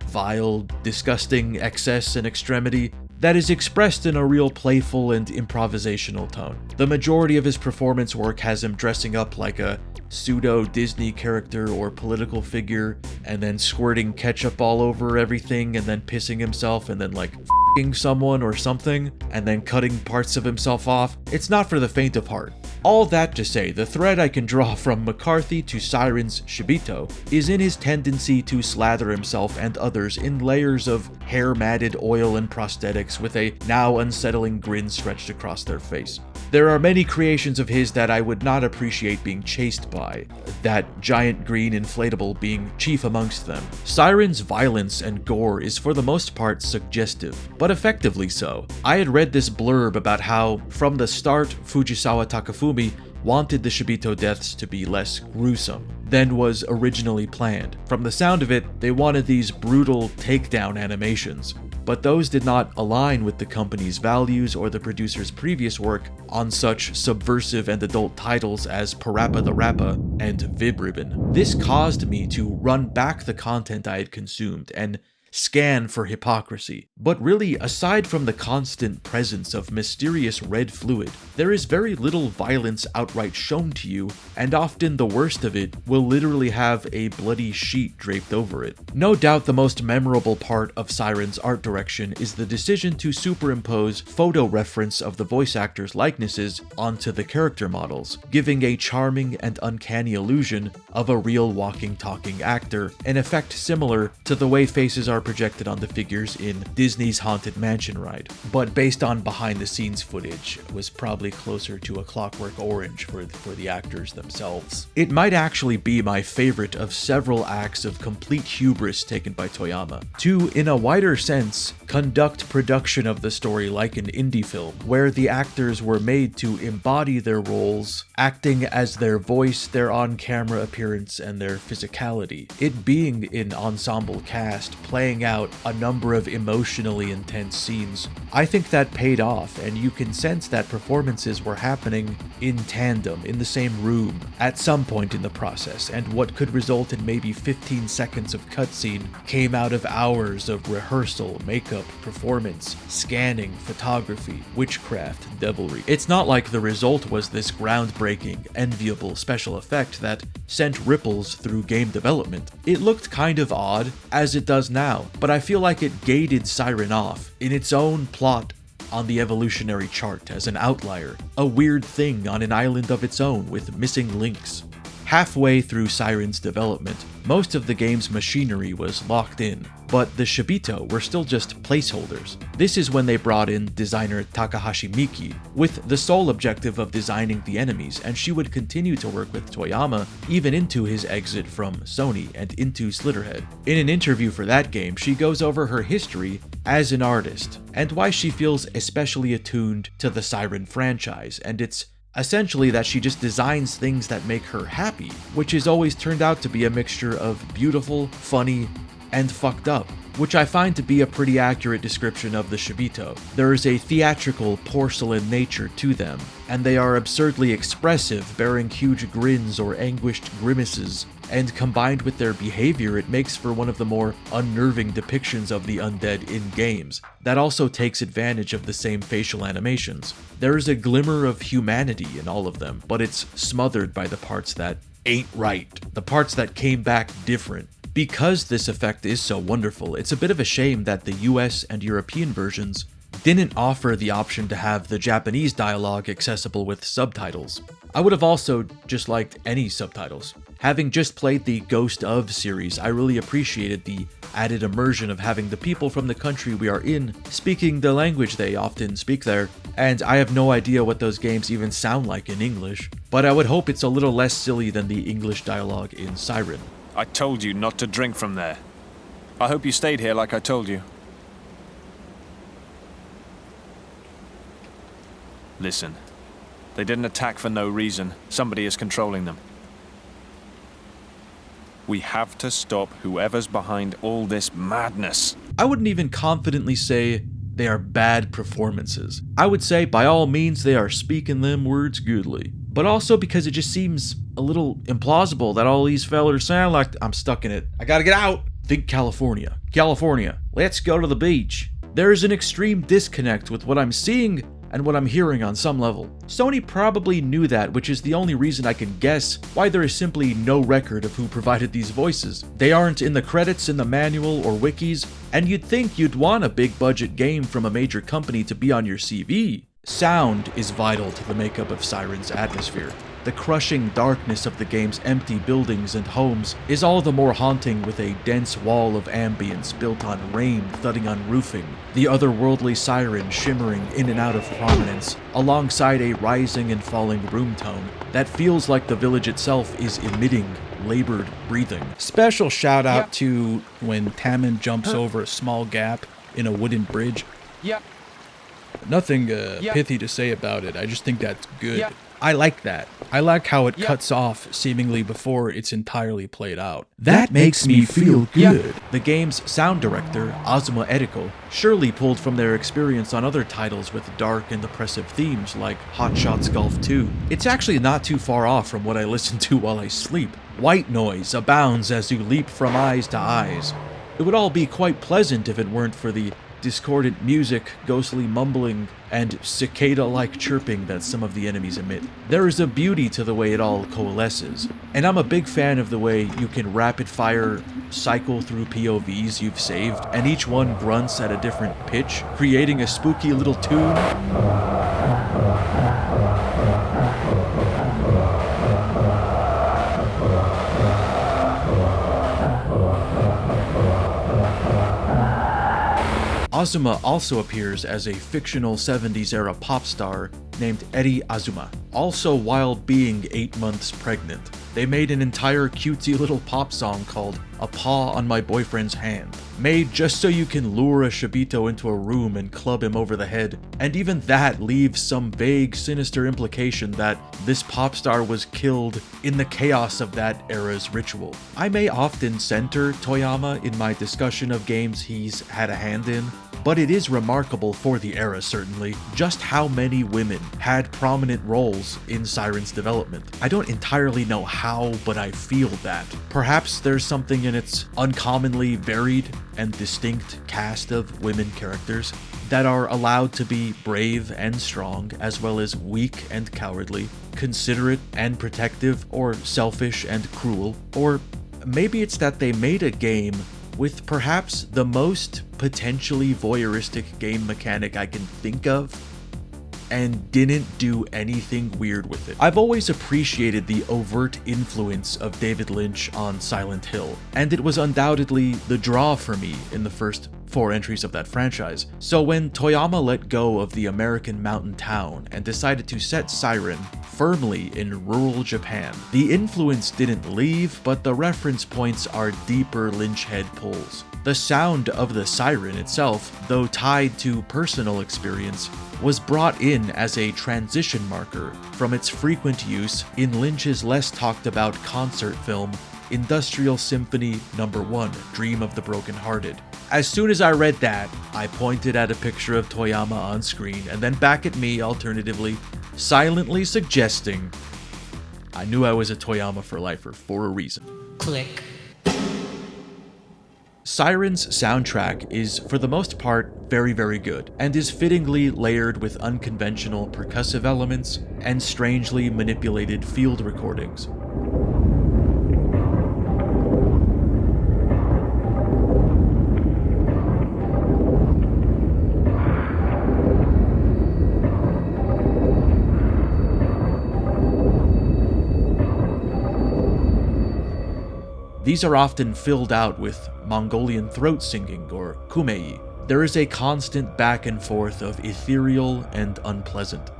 vile, disgusting excess and extremity that is expressed in a real playful and improvisational tone. The majority of his performance work has him dressing up like a pseudo-Disney character or political figure, and then squirting ketchup all over everything, and then pissing himself, and then like f***ing someone or something, and then cutting parts of himself off. It's not for the faint of heart. All that to say, the thread I can draw from McCarthy to Siren's Shibito is in his tendency to slather himself and others in layers of hair-matted oil and prosthetics with a now unsettling grin stretched across their face. There are many creations of his that I would not appreciate being chased by, that giant green inflatable being chief amongst them. Siren's violence and gore is for the most part suggestive, but effectively so. I had read this blurb about how, from the start, Fujisawa Takafumi wanted the Shibito deaths to be less gruesome than was originally planned. From the sound of it, they wanted these brutal takedown animations. but those did not align with the company's values or the producer's previous work on such subversive and adult titles as Parappa the Rappa and Vib Ribbon. This caused me to run back the content I had consumed and scan for hypocrisy. But really, aside from the constant presence of mysterious red fluid, there is very little violence outright shown to you, and often the worst of it will literally have a bloody sheet draped over it. No doubt the most memorable part of Siren's art direction is the decision to superimpose photo reference of the voice actors' likenesses onto the character models, giving a charming and uncanny illusion of a real walking, talking actor, an effect similar to the way faces are projected on the figures in Disney's Haunted Mansion ride, but based on behind-the-scenes footage, was probably closer to A Clockwork Orange for the actors themselves. It might actually be my favorite of several acts of complete hubris taken by Toyama, to, in a wider sense, conduct production of the story like an indie film, where the actors were made to embody their roles, acting as their voice, their on-camera appearance, and their physicality. It being an ensemble cast, playing out a number of emotionally intense scenes, I think that paid off, and you can sense that performances were happening in tandem, in the same room, at some point in the process, and what could result in maybe 15 seconds of cutscene came out of hours of rehearsal, makeup, performance, scanning, photography, witchcraft, devilry. It's not like the result was this groundbreaking, enviable special effect that sent ripples through game development. It looked kind of odd, as it does now, but I feel like it gated Siren off in its own plot on the evolutionary chart as an outlier, a weird thing on an island of its own with missing links. Halfway through Siren's development, most of the game's machinery was locked in, but the Shibito were still just placeholders. This is when they brought in designer Takahashi Miki, with the sole objective of designing the enemies, and she would continue to work with Toyama even into his exit from Sony and into Slitterhead. In an interview for that game, she goes over her history as an artist, and why she feels especially attuned to the Siren franchise, and it's essentially that she just designs things that make her happy, which has always turned out to be a mixture of beautiful, funny, and fucked up, which I find to be a pretty accurate description of the Shibito. There is a theatrical, porcelain nature to them, and they are absurdly expressive, bearing huge grins or anguished grimaces, and combined with their behavior, it makes for one of the more unnerving depictions of the undead in games, that also takes advantage of the same facial animations. There is a glimmer of humanity in all of them, but it's smothered by the parts that ain't right, the parts that came back different. Because this effect is so wonderful, it's a bit of a shame that the US and European versions didn't offer the option to have the Japanese dialogue accessible with subtitles. I would have also just liked any subtitles. Having just played the Ghost of series, I really appreciated the added immersion of having the people from the country we are in speaking the language they often speak there, and I have no idea what those games even sound like in English, but I would hope it's a little less silly than the English dialogue in Siren.
I told you not to drink from there. I hope you stayed here like I told you. Listen, they didn't attack for no reason. Somebody is controlling them. We have to stop whoever's behind all this madness.
I wouldn't even confidently say they are bad performances. I would say by all means they are speaking them words goodly. But also because it just seems a little implausible that all these fellers sound like I'm stuck in it. I gotta get out. Think California. California. Let's go to the beach. There is an extreme disconnect with what I'm seeing and what I'm hearing on some level. Sony probably knew that, which is the only reason I can guess why there is simply no record of who provided these voices. They aren't in the credits in the manual or wikis, and you'd think you'd want a big budget game from a major company to be on your CV. Sound is vital to the makeup of Siren's atmosphere. The crushing darkness of the game's empty buildings and homes is all the more haunting with a dense wall of ambience built on rain thudding on roofing, the otherworldly siren shimmering in and out of prominence, alongside a rising and falling room tone that feels like the village itself is emitting labored breathing. Special shout out to when Tammin jumps over a small gap in a wooden bridge. Nothing pithy to say about it, I just think that's good. I like that. I like how it cuts off seemingly before it's entirely played out. That makes me feel good. The game's sound director, Azuma Eriko, surely pulled from their experience on other titles with dark and oppressive themes like Hot Shots Golf 2. It's actually not too far off from what I listen to while I sleep. White noise abounds as you leap from eyes to eyes. It would all be quite pleasant if it weren't for the discordant music, ghostly mumbling, and cicada-like chirping that some of the enemies emit. There is a beauty to the way it all coalesces, and I'm a big fan of the way you can rapid-fire cycle through POVs you've saved, and each one grunts at a different pitch, creating a spooky little tune. Azuma also appears as a fictional 70s-era pop star named Eri Azuma, also while being 8 months pregnant. They made an entire cutesy little pop song called A Paw on My Boyfriend's Hand, made just so you can lure a Shibito into a room and club him over the head, and even that leaves some vague, sinister implication that this pop star was killed in the chaos of that era's ritual. I may often center Toyama in my discussion of games he's had a hand in, but it is remarkable for the era, certainly, just how many women had prominent roles in Siren's development. I don't entirely know how, but I feel that. Perhaps there's something in its uncommonly varied and distinct cast of women characters that are allowed to be brave and strong, as well as weak and cowardly, considerate and protective, or selfish and cruel. Or maybe it's that they made a game with perhaps the most potentially voyeuristic game mechanic I can think of, and didn't do anything weird with it. I've always appreciated the overt influence of David Lynch on Silent Hill, and it was undoubtedly the draw for me in the first 4 entries of that franchise. So when Toyama let go of the American mountain town and decided to set Siren firmly in rural Japan, the influence didn't leave, but the reference points are deeper Lynch head pulls. The sound of the siren itself, though tied to personal experience, was brought in as a transition marker from its frequent use in Lynch's less talked about concert film Industrial Symphony No. 1, Dream of the Brokenhearted. As soon as I read that, I pointed at a picture of Toyama on screen and then back at me alternatively, silently suggesting I knew I was a Toyama for lifer for a reason.
Click.
Siren's soundtrack is, for the most part, very, very good, and is fittingly layered with unconventional percussive elements and strangely manipulated field recordings. These are often filled out with Mongolian throat singing or kumei. There is a constant back and forth of ethereal and unpleasant.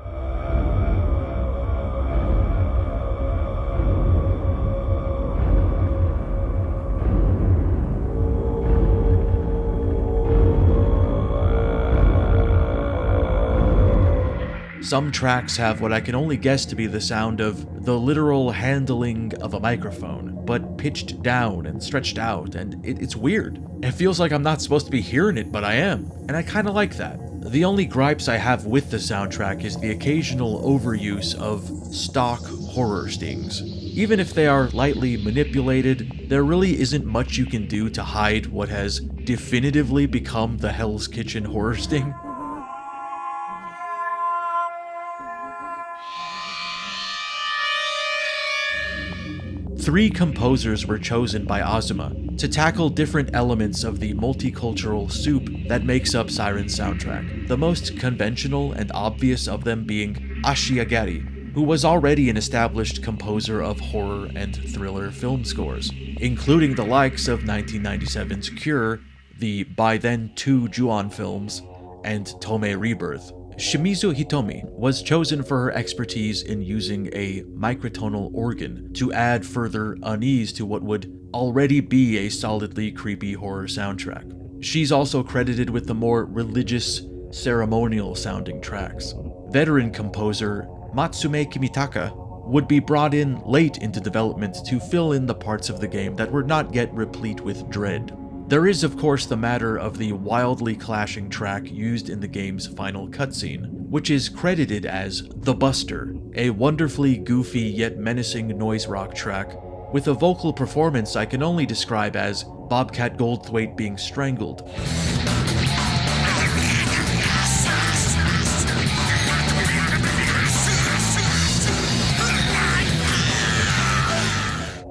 Some tracks have what I can only guess to be the sound of the literal handling of a microphone, but pitched down and stretched out, and it's weird. It feels like I'm not supposed to be hearing it, but I am, and I kinda like that. The only gripes I have with the soundtrack is the occasional overuse of stock horror stings. Even if they are lightly manipulated, there really isn't much you can do to hide what has definitively become the Hell's Kitchen horror sting. Three composers were chosen by Azuma to tackle different elements of the multicultural soup that makes up Siren's soundtrack, the most conventional and obvious of them being Ashiagari, who was already an established composer of horror and thriller film scores, including the likes of 1997's Cure, the by then 2 Ju-on films, and Tomei Rebirth. Shimizu Hitomi was chosen for her expertise in using a microtonal organ to add further unease to what would already be a solidly creepy horror soundtrack. She's also credited with the more religious, ceremonial sounding tracks. Veteran composer Matsume Kimitaka, would be brought in late into development to fill in the parts of the game that were not yet replete with dread. There is, of course, the matter of the wildly clashing track used in the game's final cutscene, which is credited as The Buster, a wonderfully goofy yet menacing noise rock track with a vocal performance I can only describe as Bobcat Goldthwait being strangled.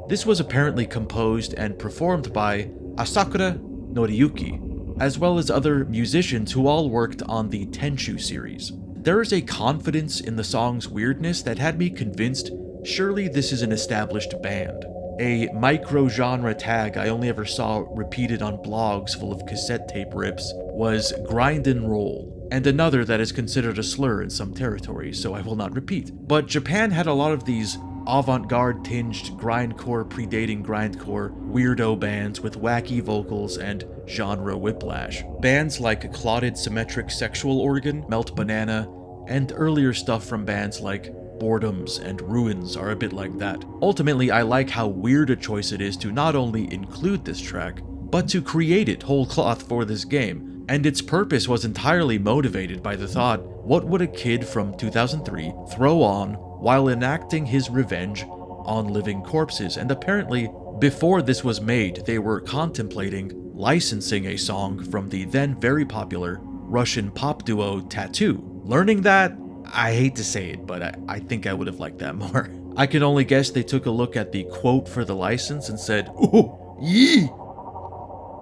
This was apparently composed and performed by Asakura Noriyuki, as well as other musicians who all worked on the Tenchu series. There is a confidence in the song's weirdness that had me convinced surely this is an established band. A micro-genre tag I only ever saw repeated on blogs full of cassette tape rips was grind and roll, and another that is considered a slur in some territories, so I will not repeat. But Japan had a lot of these avant-garde tinged grindcore predating grindcore weirdo bands with wacky vocals and genre whiplash. Bands like Clotted Symmetric Sexual Organ, Melt Banana, and earlier stuff from bands like Boredoms and Ruins are a bit like that. Ultimately, I like how weird a choice it is to not only include this track, but to create it whole cloth for this game, and its purpose was entirely motivated by the thought, what would a kid from 2003 throw on while enacting his revenge on living corpses? And apparently, before this was made, they were contemplating licensing a song from the then very popular Russian pop duo Tattoo. Learning that, I hate to say it, but I think I would have liked that more. I can only guess they took a look at the quote for the license and said, "Ooh, yee!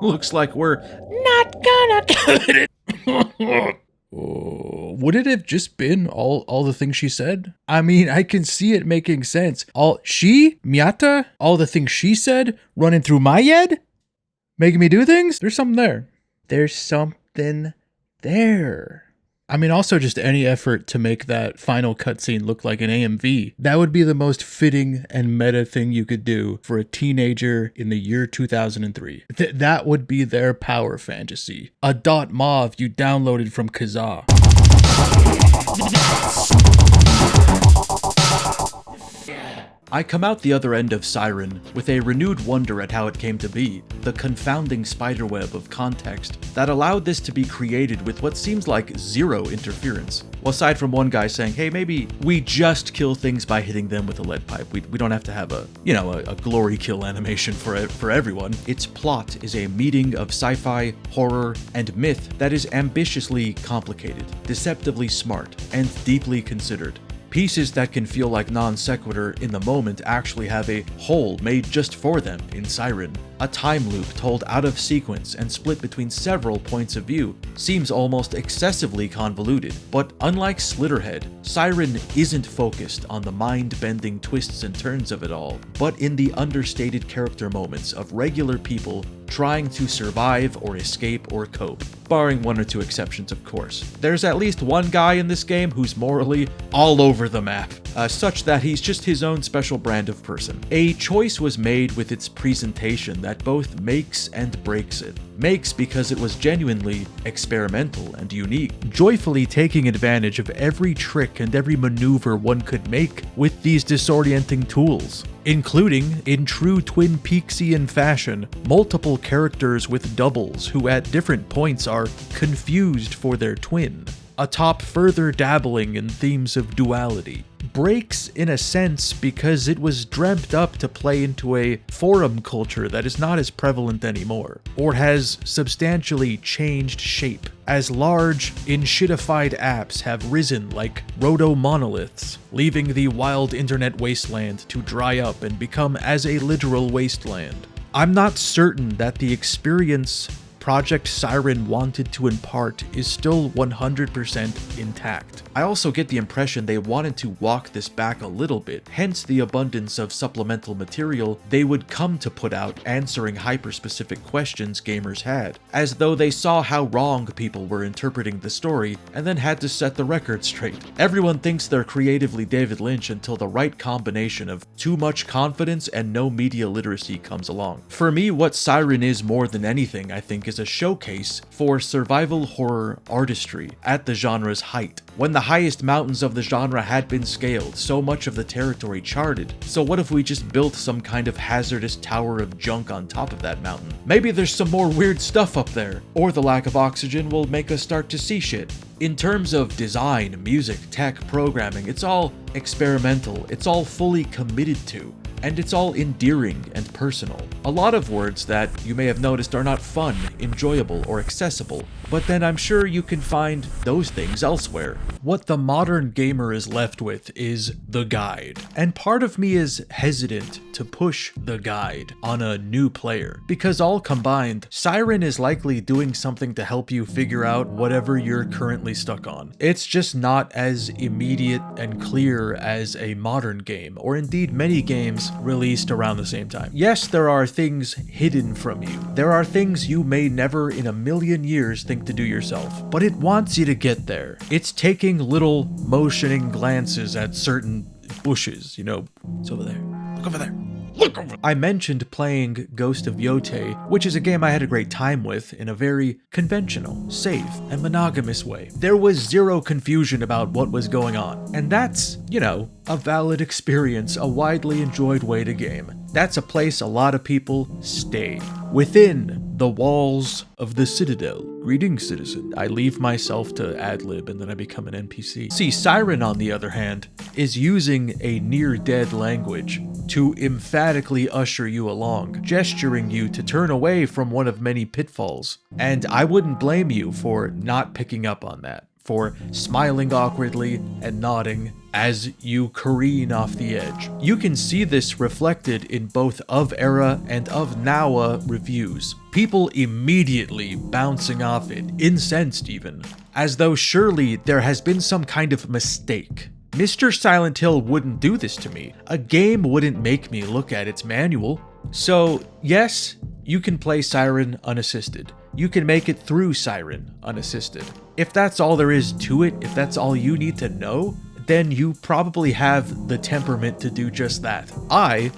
Looks like we're not gonna get it."
Would it have just been all the things she said? I mean, I can see it making sense. All the things she said running through my head, making me do things. There's something there. There's something there. I mean, also just any effort to make that final cutscene look like an AMV. That would be the most fitting and meta thing you could do for a teenager in the year 2003. That would be their power fantasy. A .mov you downloaded from Kazaa.
I come out the other end of Siren with a renewed wonder at how it came to be, the confounding spiderweb of context that allowed this to be created with what seems like zero interference. Well, aside from one guy saying, hey, maybe we just kill things by hitting them with a lead pipe. We don't have to have a glory kill animation for everyone. Its plot is a meeting of sci-fi, horror, and myth that is ambitiously complicated, deceptively smart, and deeply considered. Pieces that can feel like non sequitur in the moment actually have a whole made just for them in Siren. A time loop told out of sequence and split between several points of view seems almost excessively convoluted, but unlike Slitterhead, Siren isn't focused on the mind-bending twists and turns of it all, but in the understated character moments of regular people trying to survive or escape or cope, barring one or two exceptions, of course. There's at least one guy in this game who's morally all over the map, such that he's just his own special brand of person. A choice was made with its presentation that both makes and breaks it. Makes because it was genuinely experimental and unique, joyfully taking advantage of every trick and every maneuver one could make with these disorienting tools, including, in true Twin Peaksian fashion, multiple characters with doubles who at different points are confused for their twin, atop further dabbling in themes of duality. Breaks in a sense because it was dreamt up to play into a forum culture that is not as prevalent anymore, or has substantially changed shape, as large, enshittified apps have risen like roto-monoliths, leaving the wild internet wasteland to dry up and become as a literal wasteland. I'm not certain that the experience Project Siren wanted to impart is still 100% intact. I also get the impression they wanted to walk this back a little bit, hence the abundance of supplemental material they would come to put out answering hyper-specific questions gamers had, as though they saw how wrong people were interpreting the story and then had to set the record straight. Everyone thinks they're creatively David Lynch until the right combination of too much confidence and no media literacy comes along. For me, what Siren is more than anything, I think, is a showcase for survival horror artistry at the genre's height. when the highest mountains of the genre had been scaled, so much of the territory charted. So what if we just built some kind of hazardous tower of junk on top of that mountain? Maybe there's some more weird stuff up there, or the lack of oxygen will make us start to see shit. In terms of design, music, tech, programming, it's all experimental, it's all fully committed to, and it's all endearing and personal. A lot of words that you may have noticed are not fun, enjoyable, or accessible, but then I'm sure you can find those things elsewhere. What the modern gamer is left with is the guide, and part of me is hesitant to push the guide on a new player, because all combined, Siren is likely doing something to help you figure out whatever you're currently stuck on. It's just not as immediate and clear as a modern game, or indeed many games released around the same time. Yes, there are things hidden from you. There are things you may never in a million years think to do yourself, but it wants you to get there. It's taking little motioning glances at certain bushes, you know, it's over there. Look over there. Look over. I mentioned playing Ghost of Yote, which is a game I had a great time with in a very conventional, safe, and monogamous way. There was zero confusion about what was going on, and that's, you know, a valid experience, a widely enjoyed way to game. That's a place a lot of people stay. Within the walls of the Citadel. Greetings, citizen. I leave myself to ad-lib and then I become an NPC. See, Siren, on the other hand, is using a near-dead language to emphatically usher you along, gesturing you to turn away from one of many pitfalls. And I wouldn't blame you for not picking up on that, for smiling awkwardly and nodding as you careen off the edge. You can see this reflected in both of Era and of Nowa reviews. People immediately bouncing off it, incensed even, as though surely there has been some kind of mistake. Mr. Silent Hill wouldn't do this to me. A game wouldn't make me look at its manual. So yes, you can play Siren unassisted. You can make it through Siren unassisted. If that's all there is to it, if that's all you need to know, then you probably have the temperament to do just that. I,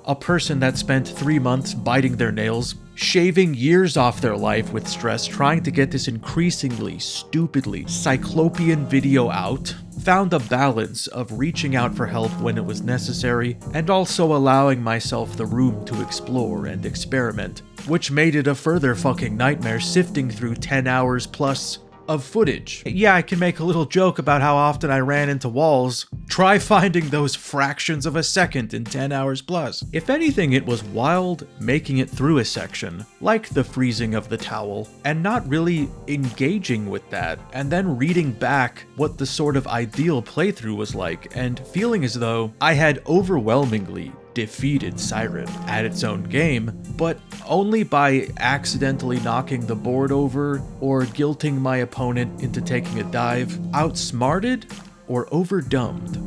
a person that spent 3 months biting their nails, shaving years off their life with stress, trying to get this increasingly, stupidly, cyclopean video out, found a balance of reaching out for help when it was necessary, and also allowing myself the room to explore and experiment, which made it a further fucking nightmare sifting through 10 hours plus of footage. Yeah, I can make a little joke about how often I ran into walls. Try finding those fractions of a second in 10 hours plus. If anything, it was wild making it through a section, like the freezing of the towel, and not really engaging with that, and then reading back what the sort of ideal playthrough was like, and feeling as though I had overwhelmingly defeated Siren at its own game, but only by accidentally knocking the board over or guilting my opponent into taking a dive, outsmarted or overdumbed.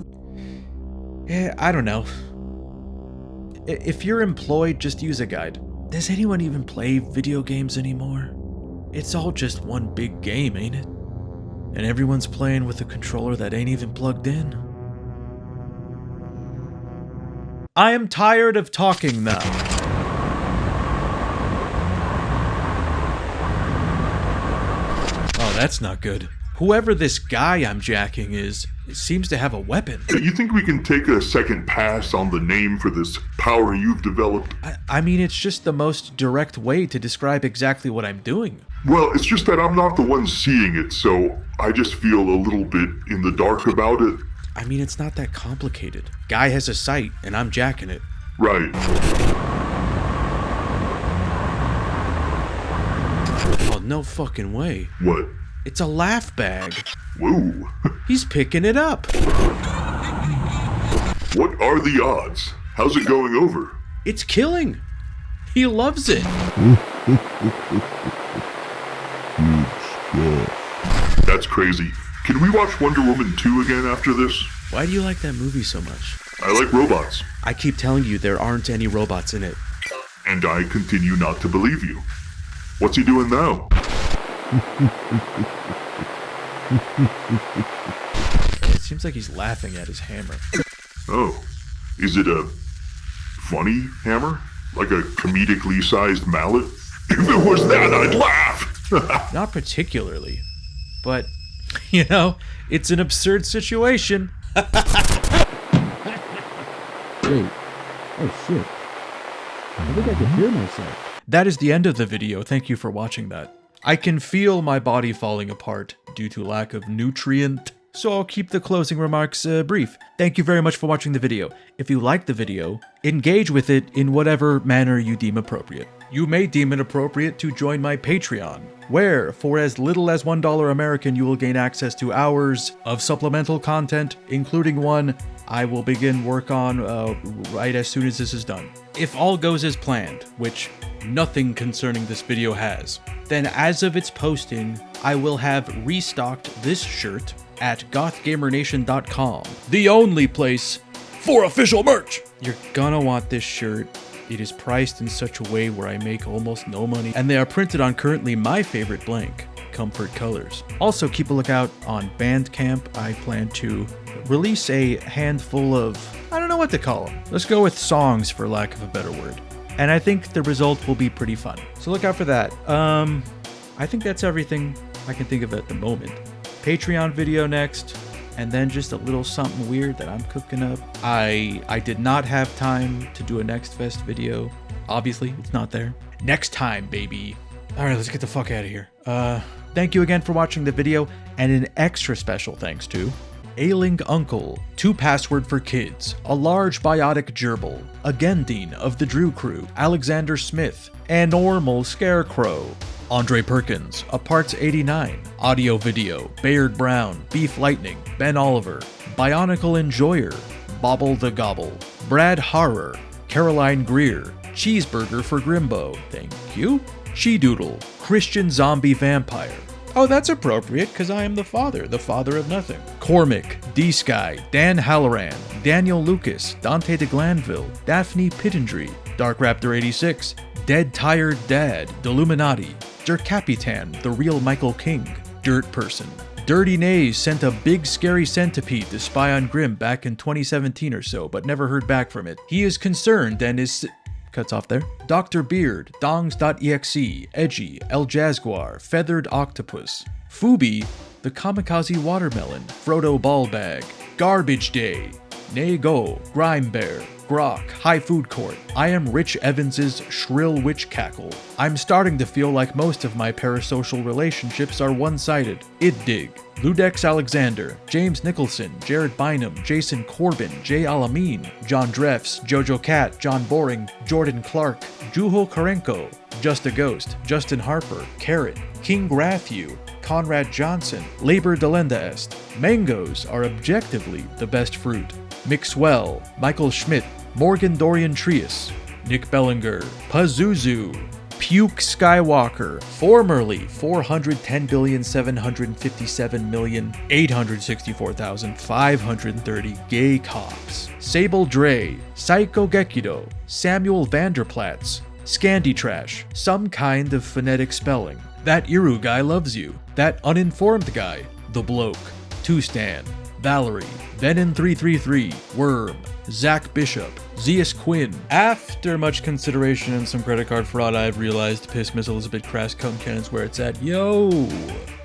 I don't know. If you're employed, just use a guide. Does anyone even play video games anymore? It's all just one big game, ain't it? And everyone's playing with a controller that ain't even plugged in. I am tired of talking now. Oh, that's not good. Whoever this guy I'm jacking is, seems to have a weapon.
You think we can take a second pass on the name for this power you've developed?
I mean, it's just the most direct way to describe exactly what I'm doing.
Well, it's just that I'm not the one seeing it, so I just feel a little bit in the dark about it.
I mean, it's not that complicated. Guy has a sight, and I'm jacking it.
Right.
Oh, no fucking way.
What?
It's a laugh bag.
Whoa.
He's picking it up.
What are the odds? How's it going over?
It's killing. He loves it.
That's crazy. Can we watch Wonder Woman 2 again after this?
Why do you like that movie so much?
I like robots.
I keep telling you there aren't any robots in it.
And I continue not to believe you. What's he doing now?
It seems like he's laughing at his hammer.
Oh. Is it a funny hammer? Like a comedically sized mallet? If it was that, I'd laugh!
Not particularly. But You know, it's an absurd situation.
Wait. Oh shit. I think I can hear myself.
That is the end of the video. Thank you for watching that. I can feel my body falling apart due to lack of nutrient, so I'll keep the closing remarks brief. Thank you very much for watching the video. If you liked the video, engage with it in whatever manner you deem appropriate. You may deem it appropriate to join my Patreon, where, for as little as $1 American, you will gain access to hours of supplemental content, including one I will begin work on right as soon as this is done. If all goes as planned, which nothing concerning this video has, then as of its posting, I will have restocked this shirt at gothgamernation.com, the only place for official merch. You're gonna want this shirt. It is priced in such a way where I make almost no money, and they are printed on currently my favorite blank, Comfort Colors. Also, keep a lookout on Bandcamp. I plan to release a handful of, I don't know what to call them. Let's go with songs for lack of a better word. And I think the result will be pretty fun. So look out for that. I think that's everything I can think of at the moment. Patreon video next, and then just a little something weird that I'm cooking up. I did not have time to do a Next Fest video. Obviously, it's not there. Next time, baby. All right, let's get the fuck out of here. Thank you again for watching the video, and an extra special thanks to Ailing Uncle, 2Password for Kids, a large biotic gerbil, a Gendine of the Drew Crew, Alexander Smith, a normal scarecrow, Andre Perkins, a Parts 89, Audio Video, Bayard Brown, Beef Lightning, Ben Oliver, Bionicle Enjoyer, Bobble the Gobble, Brad Horror, Caroline Greer, Cheeseburger for Grimbo, thank you, She-Doodle, Christian Zombie Vampire. Oh, that's appropriate, because I am the father of nothing. Cormac, D-Sky, Dan Halloran, Daniel Lucas, Dante de Glanville, Daphne Pittendry, Dark Raptor 86, Dead Tired Dad, Deluminati, Dirk Capitan, The Real Michael King, Dirt Person. Dirty Nays sent a big scary centipede to spy on Grim back in 2017 or so, but never heard back from it. He is concerned and is... cuts off there. Dr. Beard, Dongs.exe, Edgy, El Jaguar, Feathered Octopus, Fubi, The Kamikaze Watermelon, Frodo Ballbag, Garbage Day, Nago, Grime Bear, Grok, High Food Court, I am Rich Evans's Shrill Witch Cackle. I'm starting to feel like most of my parasocial relationships are one-sided. Dig, Ludex Alexander, James Nicholson, Jared Bynum, Jason Corbin, Jay Alameen, John Dreffs, Jojo Cat, John Boring, Jordan Clark, Juho Karenko, Just a Ghost, Justin Harper, Carrot, King Grafew, Conrad Johnson, Labor Delenda Est. Mangoes are objectively the best fruit. Mixwell, Michael Schmidt, Morgan Dorian Trius, Nick Bellinger, Pazuzu, Puke Skywalker, formerly 410,757,864,530 gay cops, Sable Dre, Psycho Gekido, Samuel Vanderplatz, Scandy Trash, some kind of phonetic spelling, That Iru Guy Loves You, That Uninformed Guy, The Bloke, Two Stan, Valerie, Venom333, Worm, Zach Bishop, Zeus Quinn. After much consideration and some credit card fraud, I've realized Piss Missile is a bit crass cum cannons where it's at. Yo!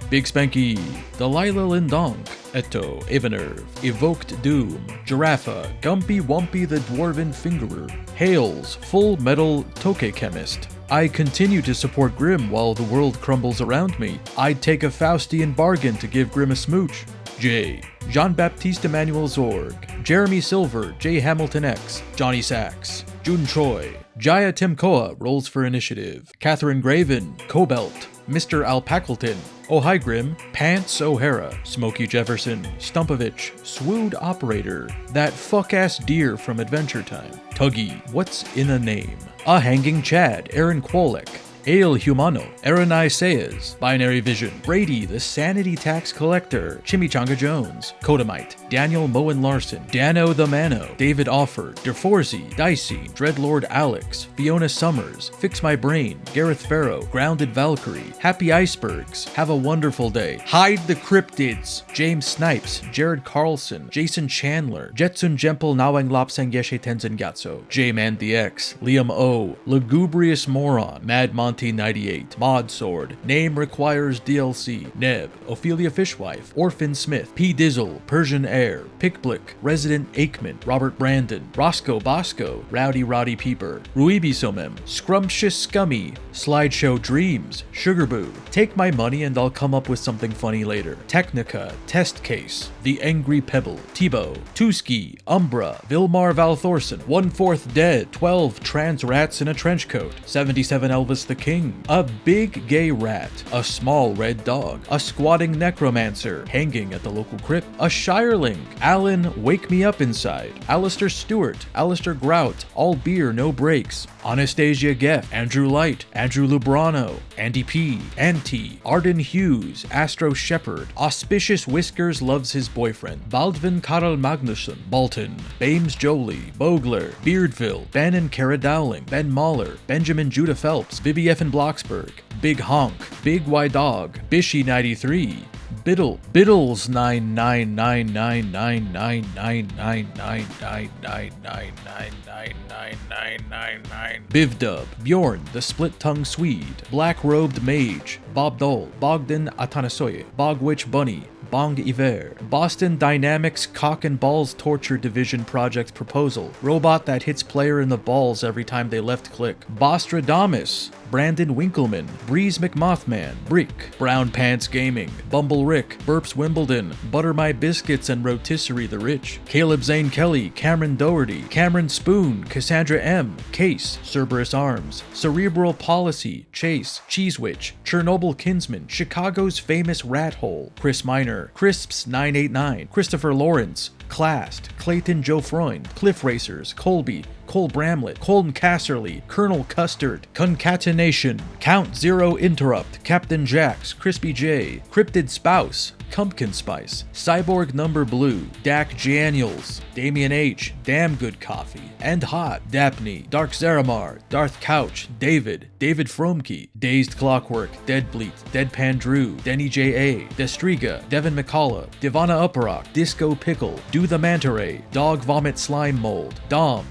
Big Spanky, Delilah Lindonk, Eto, Evanerv, Evoked Doom, Giraffa, Gumpy Wumpy the Dwarven Fingerer, Hales, Full Metal Toke Chemist. I continue to support Grim while the world crumbles around me. I'd take a Faustian bargain to give Grim a smooch. J. Jean-Baptiste Emmanuel Zorg, Jeremy Silver, J. Hamilton X, Johnny Sachs, Jun Choi, Jaya Timkoa rolls for initiative, Catherine Graven, Cobalt, Mr. Alpacleton, Oh Hi Grim, Pants O'Hara, Smokey Jefferson, Stumpovich, Swood Operator, That Fuck-Ass Deer from Adventure Time, Tuggy, What's in a Name, A Hanging Chad, Aaron Kwolek, Ale Humano, Aranai Sayas, Binary Vision, Brady the Sanity Tax Collector, Chimichanga Jones, Kodamite, Daniel Moen Larson, Dano the Mano, David Offer, DeForzi, Dicey, Dreadlord Alex, Fiona Summers, Fix My Brain, Gareth Farrow, Grounded Valkyrie, Happy Icebergs, Have a Wonderful Day, Hide the Cryptids, James Snipes, Jared Carlson, Jason Chandler, Jetsun Jempel Nawang Lapsang Yeshe Tenzin Gatso, J-Man DX, Liam O, Lugubrious Moron, Mad Mon 1998, Mod Sword, Name Requires DLC, Neb, Ophelia Fishwife, Orphan Smith, P. Dizzle, Persian Air, Pickblick, Resident Aikman, Robert Brandon, Roscoe Bosco, Rowdy Roddy Peeper, Ruibisomem, Scrumptious Scummy, Slideshow Dreams, Sugarboo, Take My Money and I'll come up with something funny later, Technica, Test Case, The Angry Pebble, Tebow, Tuski, Umbra, Vilmar Valthorsen, 1/4 Dead, 12 Trans Rats in a Trench Coat, 77 Elvis the King, a big gay rat, a small red dog, a squatting necromancer hanging at the local crypt, a shireling, Alan Wake Me Up Inside, Alistair Stewart, Alistair Grout, All Beer No Breaks, Anastasia Geff, Andrew Light, Andrew Lubrano, Andy P, Auntie, Arden Hughes, Astro Shepherd, Auspicious Whiskers Loves His Boyfriend, Baldvin Karl Magnusson, Bolton, Bames Jolie, Bogler, Beardville, Ben and Kara Dowling, Ben Mahler, Benjamin Judah Phelps, Bibi F. in Bloxburg, Big Honk, Big Y Dog, Bishy 93, Biddles 999999999999999999999 Bivdub, Bjorn, the Split-Tongue Swede, Black-Robed Mage, Bob Dole, Bogdan Atanasoye, Bogwitch Bunny, Bong Iver, Boston Dynamics Cock and Balls Torture Division Project Proposal, Robot that hits player in the balls every time they left-click, Bostradamus, Brandon Winkleman, Breeze McMothman, Brick, Brown Pants Gaming, Bumble Rick, Burps Wimbledon, Butter My Biscuits and Rotisserie the Rich, Caleb Zane Kelly, Cameron Doherty, Cameron Spoon, Cassandra M, Case, Cerberus Arms, Cerebral Policy, Chase, Cheese Witch, Chernobyl Kinsman, Chicago's Famous Rat Hole, Chris Miner, Crisps 989, Christopher Lawrence, Classed, Clayton Joe Freund, Cliff Racers, Colby, Cole Bramlett, Colton Casserly, Colonel Custard, Concatenation, Count Zero Interrupt, Captain Jax, Crispy J, Cryptid Spouse, Pumpkin Spice, Cyborg Number Blue, Dak Janiels, Damian H, Damn Good Coffee, and Hot, Dapney, Dark Zaramar, Darth Couch, David Fromke, Dazed Clockwork, Deadbleat, Deadpan Drew, Denny J.A., Destriga, Devin McCullough, Divana Upperock, Disco Pickle, Do the Manta Ray, Dog Vomit Slime Mold, Dom,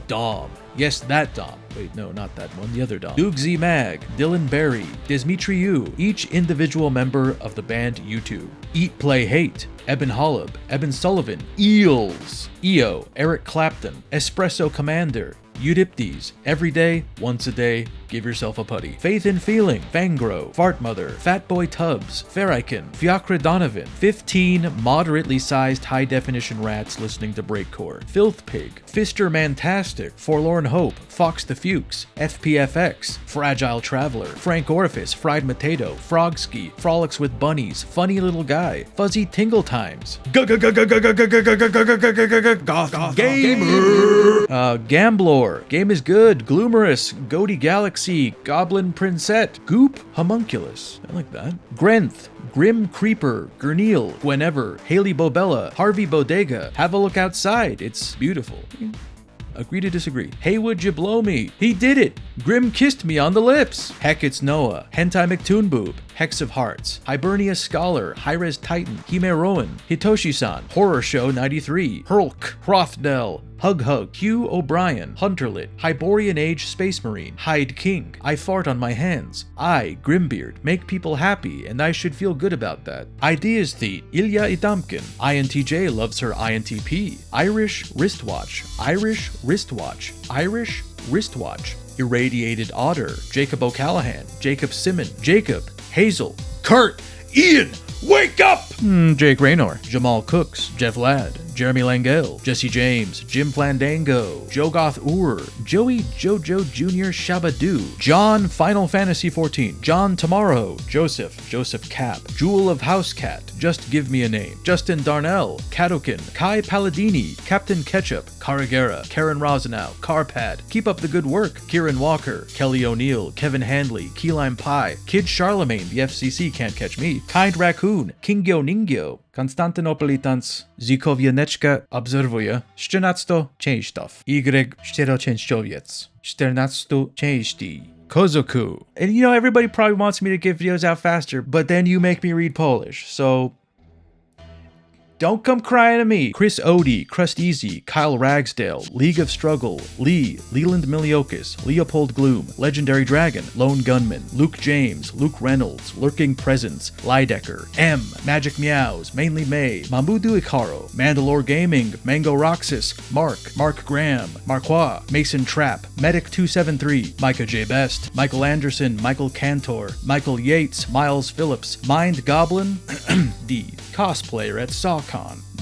yes, that Dom. Wait, no, not that one, the other Dom. Doug Z Mag, Dylan Berry, Desmitri Yu, each individual member of the band U2. Eat, Play, Hate, Eben Hollub, Eben Sullivan, Eels, EO, Eric Clapton, Espresso Commander, Eudiptes, Every Day, Once a Day, Give Yourself a Putty, Faith in Feeling, Fangro, Fartmother, Fatboy Tubbs, Ferrican, Fiacre Donovan, 15 moderately sized high definition rats listening to Breakcore, Filth Pig, Fister Mantastic, Forlorn Hope, Fox the Fuchs, FPFX, Fragile Traveler, Frank Orifice, Fried Potato, Frogski, Frolics with Bunnies, Funny Little Guy, Fuzzy Tingle Times, Goth Gamer, Gamblor, Game is Good, Gloomerous, Goaty Galaxy, Goblin Princette, Goop, Homunculus, I like that, Grenth, Grim Creeper, Gurneal, Whenever, Haley Bobella, Harvey Bodega, Have a Look Outside, it's beautiful. Agree to disagree. Hey, would you blow me? He did it! Grim kissed me on the lips! Heck, it's Noah. Hentai McToonboob. Hex of Hearts. Hibernia Scholar. Hi-Res Titan. Hime Rowan. Hitoshi-san. Horror Show 93. Hurlk. Hrothdell. Hug, Hugh O'Brien, Hunterlit, Hyborian Age Space Marine, Hyde King, I Fart on My Hands, I, Grimbeard, make people happy and I should feel good about that. Ideas Theat, Ilya Idamkin, INTJ loves her INTP, Irish Wristwatch, Irradiated Otter, Jacob O'Callahan, Jacob Simon, Jacob, Hazel, Kurt, Ian, wake up! Jake Raynor, Jamal Cooks, Jeff Ladd, Jeremy Langell, Jesse James, Jim Flandango, Jogoth Ur, Joey Jojo Jr. Shabadoo, John Final Fantasy XIV, John Tomorrow, Joseph Cap, Jewel of Housecat, Just Give Me a Name, Justin Darnell, Kadokin, Kai Palladini, Captain Ketchup, Karagera, Karen Rosenau, Carpad, Keep Up the Good Work, Kieran Walker, Kelly O'Neill, Kevin Handley, Key Lime Pie, Kid Charlemagne, the FCC Can't Catch Me, Kind Raccoon, Kingyo Ningyo, Konstantinopolitans, Zikowianeczka obserwuje 14 częściów. Y 4częściowiec. 14 części. Kozoku. And you know, everybody probably wants me to get videos out faster, but then you make me read Polish, so Don't come crying to me. Chris Odie, Crust Easy, Kyle Ragsdale, League of Struggle, Lee, Leland Miliokis, Leopold Gloom, Legendary Dragon, Lone Gunman, Luke James, Luke Reynolds, Lurking Presence, Lydecker, M, Magic Meows, Mainly May, Mamudu Ikaro, Mandalore Gaming, Mango Roxas, Mark Graham, Marquois, Mason Trapp, Medic 273, Micah J. Best, Michael Anderson, Michael Cantor, Michael Yates, Miles Phillips, Mind Goblin, D, Cosplayer at SawCon,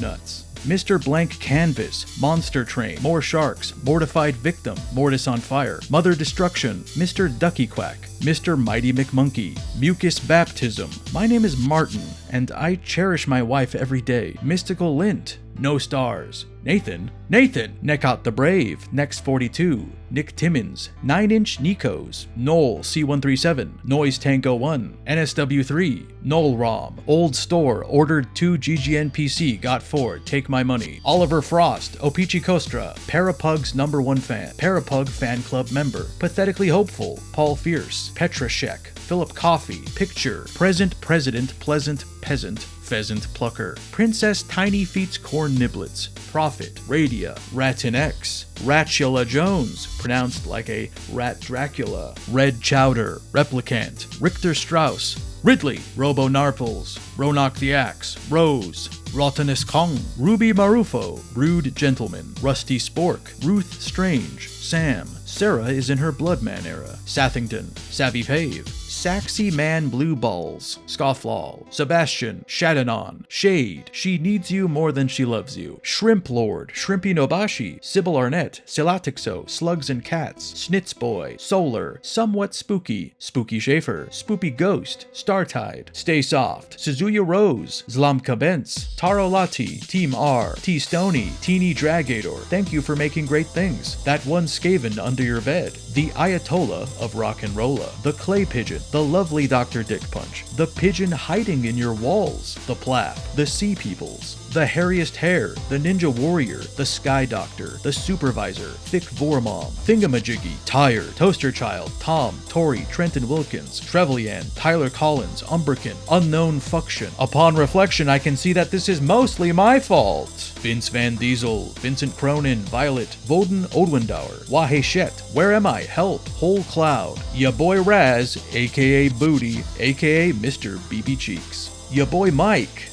Nuts. Mr. Blank Canvas, Monster Train, More Sharks, Mortified Victim, Mortis on Fire, Mother Destruction, Mr. Ducky Quack, Mr. Mighty McMonkey, Mucus Baptism. My name is Martin, and I cherish my wife every day. Mystical Lint, No Stars. Nathan, Necot the Brave, Next 42, Nick Timmons, 9-Inch Nikos, Noel C137, Noise Tango 1, NSW3, Noel Rom, Old Store, Ordered 2 GGNPC, Got 4, Take My Money, Oliver Frost, Opichi Kostra, Parapug's #1 fan, Parapug Fan Club member, Pathetically Hopeful, Paul Fierce, Petrashek, Philip Coffee, Picture, Present President, Pleasant Peasant, Pheasant Plucker, Princess Tiny Feet's Corn Niblets, Prophet, Radia, Ratin X, Ratula Jones, pronounced like a Rat Dracula, Red Chowder, Replicant, Richter Strauss, Ridley, Robo Narples, Ronak the Axe, Rose, Rotanus Kong, Ruby Marufo, Rude Gentleman, Rusty Spork, Ruth Strange, Sam, Sarah is in her Bloodman era, Sathington, Savvy Pave, Saxy Man Blue Balls, Scofflaw, Sebastian, Shadanon, Shade, She Needs You More Than She Loves You, Shrimp Lord, Shrimpy Nobashi, Sybil Arnett, Silatixo, Slugs and Cats, Snitz Boy, Solar, Somewhat Spooky, Spooky Schaefer, Spoopy Ghost, Startide, Stay Soft, Suzuya Rose, Zlamka Bentz, Taro Lati, Team R, T Stony, Teeny Dragator, thank you for making great things, That One Skaven Under Your Bed, the Ayatollah of Rock and Rolla, the Clay Pigeon, the lovely Dr. Dick Punch, the Pigeon Hiding in Your Walls, the Plath, the Sea Peoples, the Hairiest Hair, the Ninja Warrior, the Sky Doctor, the Supervisor, Thick Vormom, Thingamajiggy, Tired, Toaster Child, Tom, Tori, Trenton Wilkins, Trevelyan, Tyler Collins, Umbrican, Unknown Function. Upon reflection, I can see that this is mostly my fault. Vince Van Diesel, Vincent Cronin, Violet, Voden Odwindauer, Wahe Shet, Where Am I? Help, Whole Cloud, Ya Boy Raz, aka Booty, aka Mr. BB Cheeks. Ya boy Mike,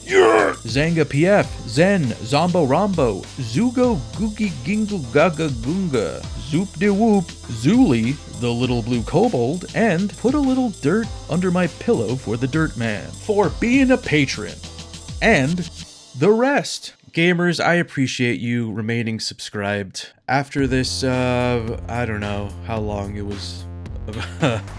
Zanga PF, Zen, Zombo Rombo, Zugo Googie Gingle Gaga Gunga, Zoop de Whoop, Zuli, the Little Blue Kobold, and Put a Little Dirt Under My Pillow for the Dirt Man, for being a patron, and the rest. Gamers, I appreciate you remaining subscribed. After this, I don't know how long it was,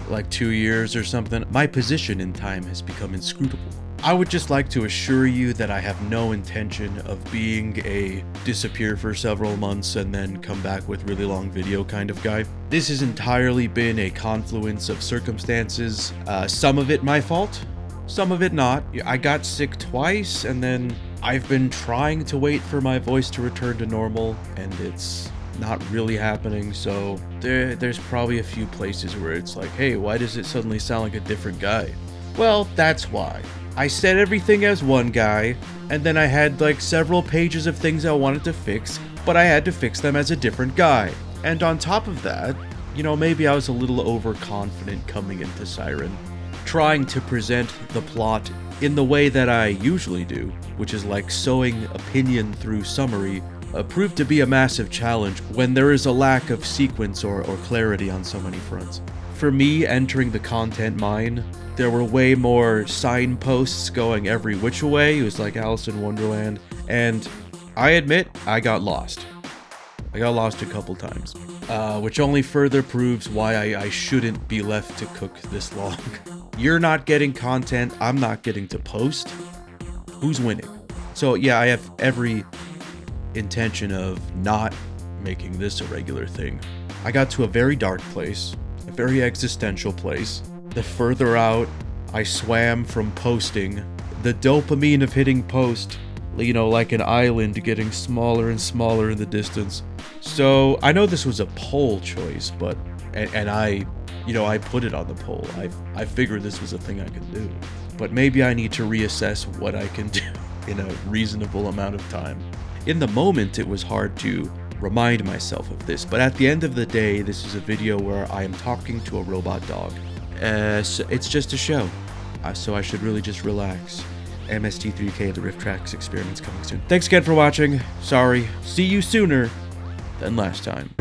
like 2 years or something, my position in time has become inscrutable. I would just like to assure you that I have no intention of being a disappear for several months and then come back with really long video kind of guy. This has entirely been a confluence of circumstances, some of it my fault, some of it not. I got sick twice, and then I've been trying to wait for my voice to return to normal, and it's not really happening, so there's probably a few places where it's like, hey, why does it suddenly sound like a different guy? Well, that's why. I said everything as one guy, and then I had like several pages of things I wanted to fix, but I had to fix them as a different guy. And on top of that, you know, maybe I was a little overconfident coming into Siren, trying to present the plot in the way that I usually do, which is like sewing opinion through summary, proved to be a massive challenge when there is a lack of sequence or clarity on so many fronts. For me, entering the content mine, there were way more signposts going every which way. It was like Alice in Wonderland, and I admit, I got lost. I got lost a couple times, which only further proves why I shouldn't be left to cook this long. You're not getting content, I'm not getting to post. Who's winning? So yeah, I have every intention of not making this a regular thing. I got to a very dark place, a very existential place. The further out I swam from posting, the dopamine of hitting post, you know, like an island getting smaller and smaller in the distance. So I know this was a poll choice, but, and I put it on the poll. I figured this was a thing I could do, but maybe I need to reassess what I can do. in a reasonable amount of time. In the moment, it was hard to remind myself of this, but at the end of the day, this is a video where I am talking to a robot dog. So it's just a show, so I should really just relax. MST3K, the Rift Tracks experiment's coming soon. Thanks again for watching. Sorry. See you sooner than last time.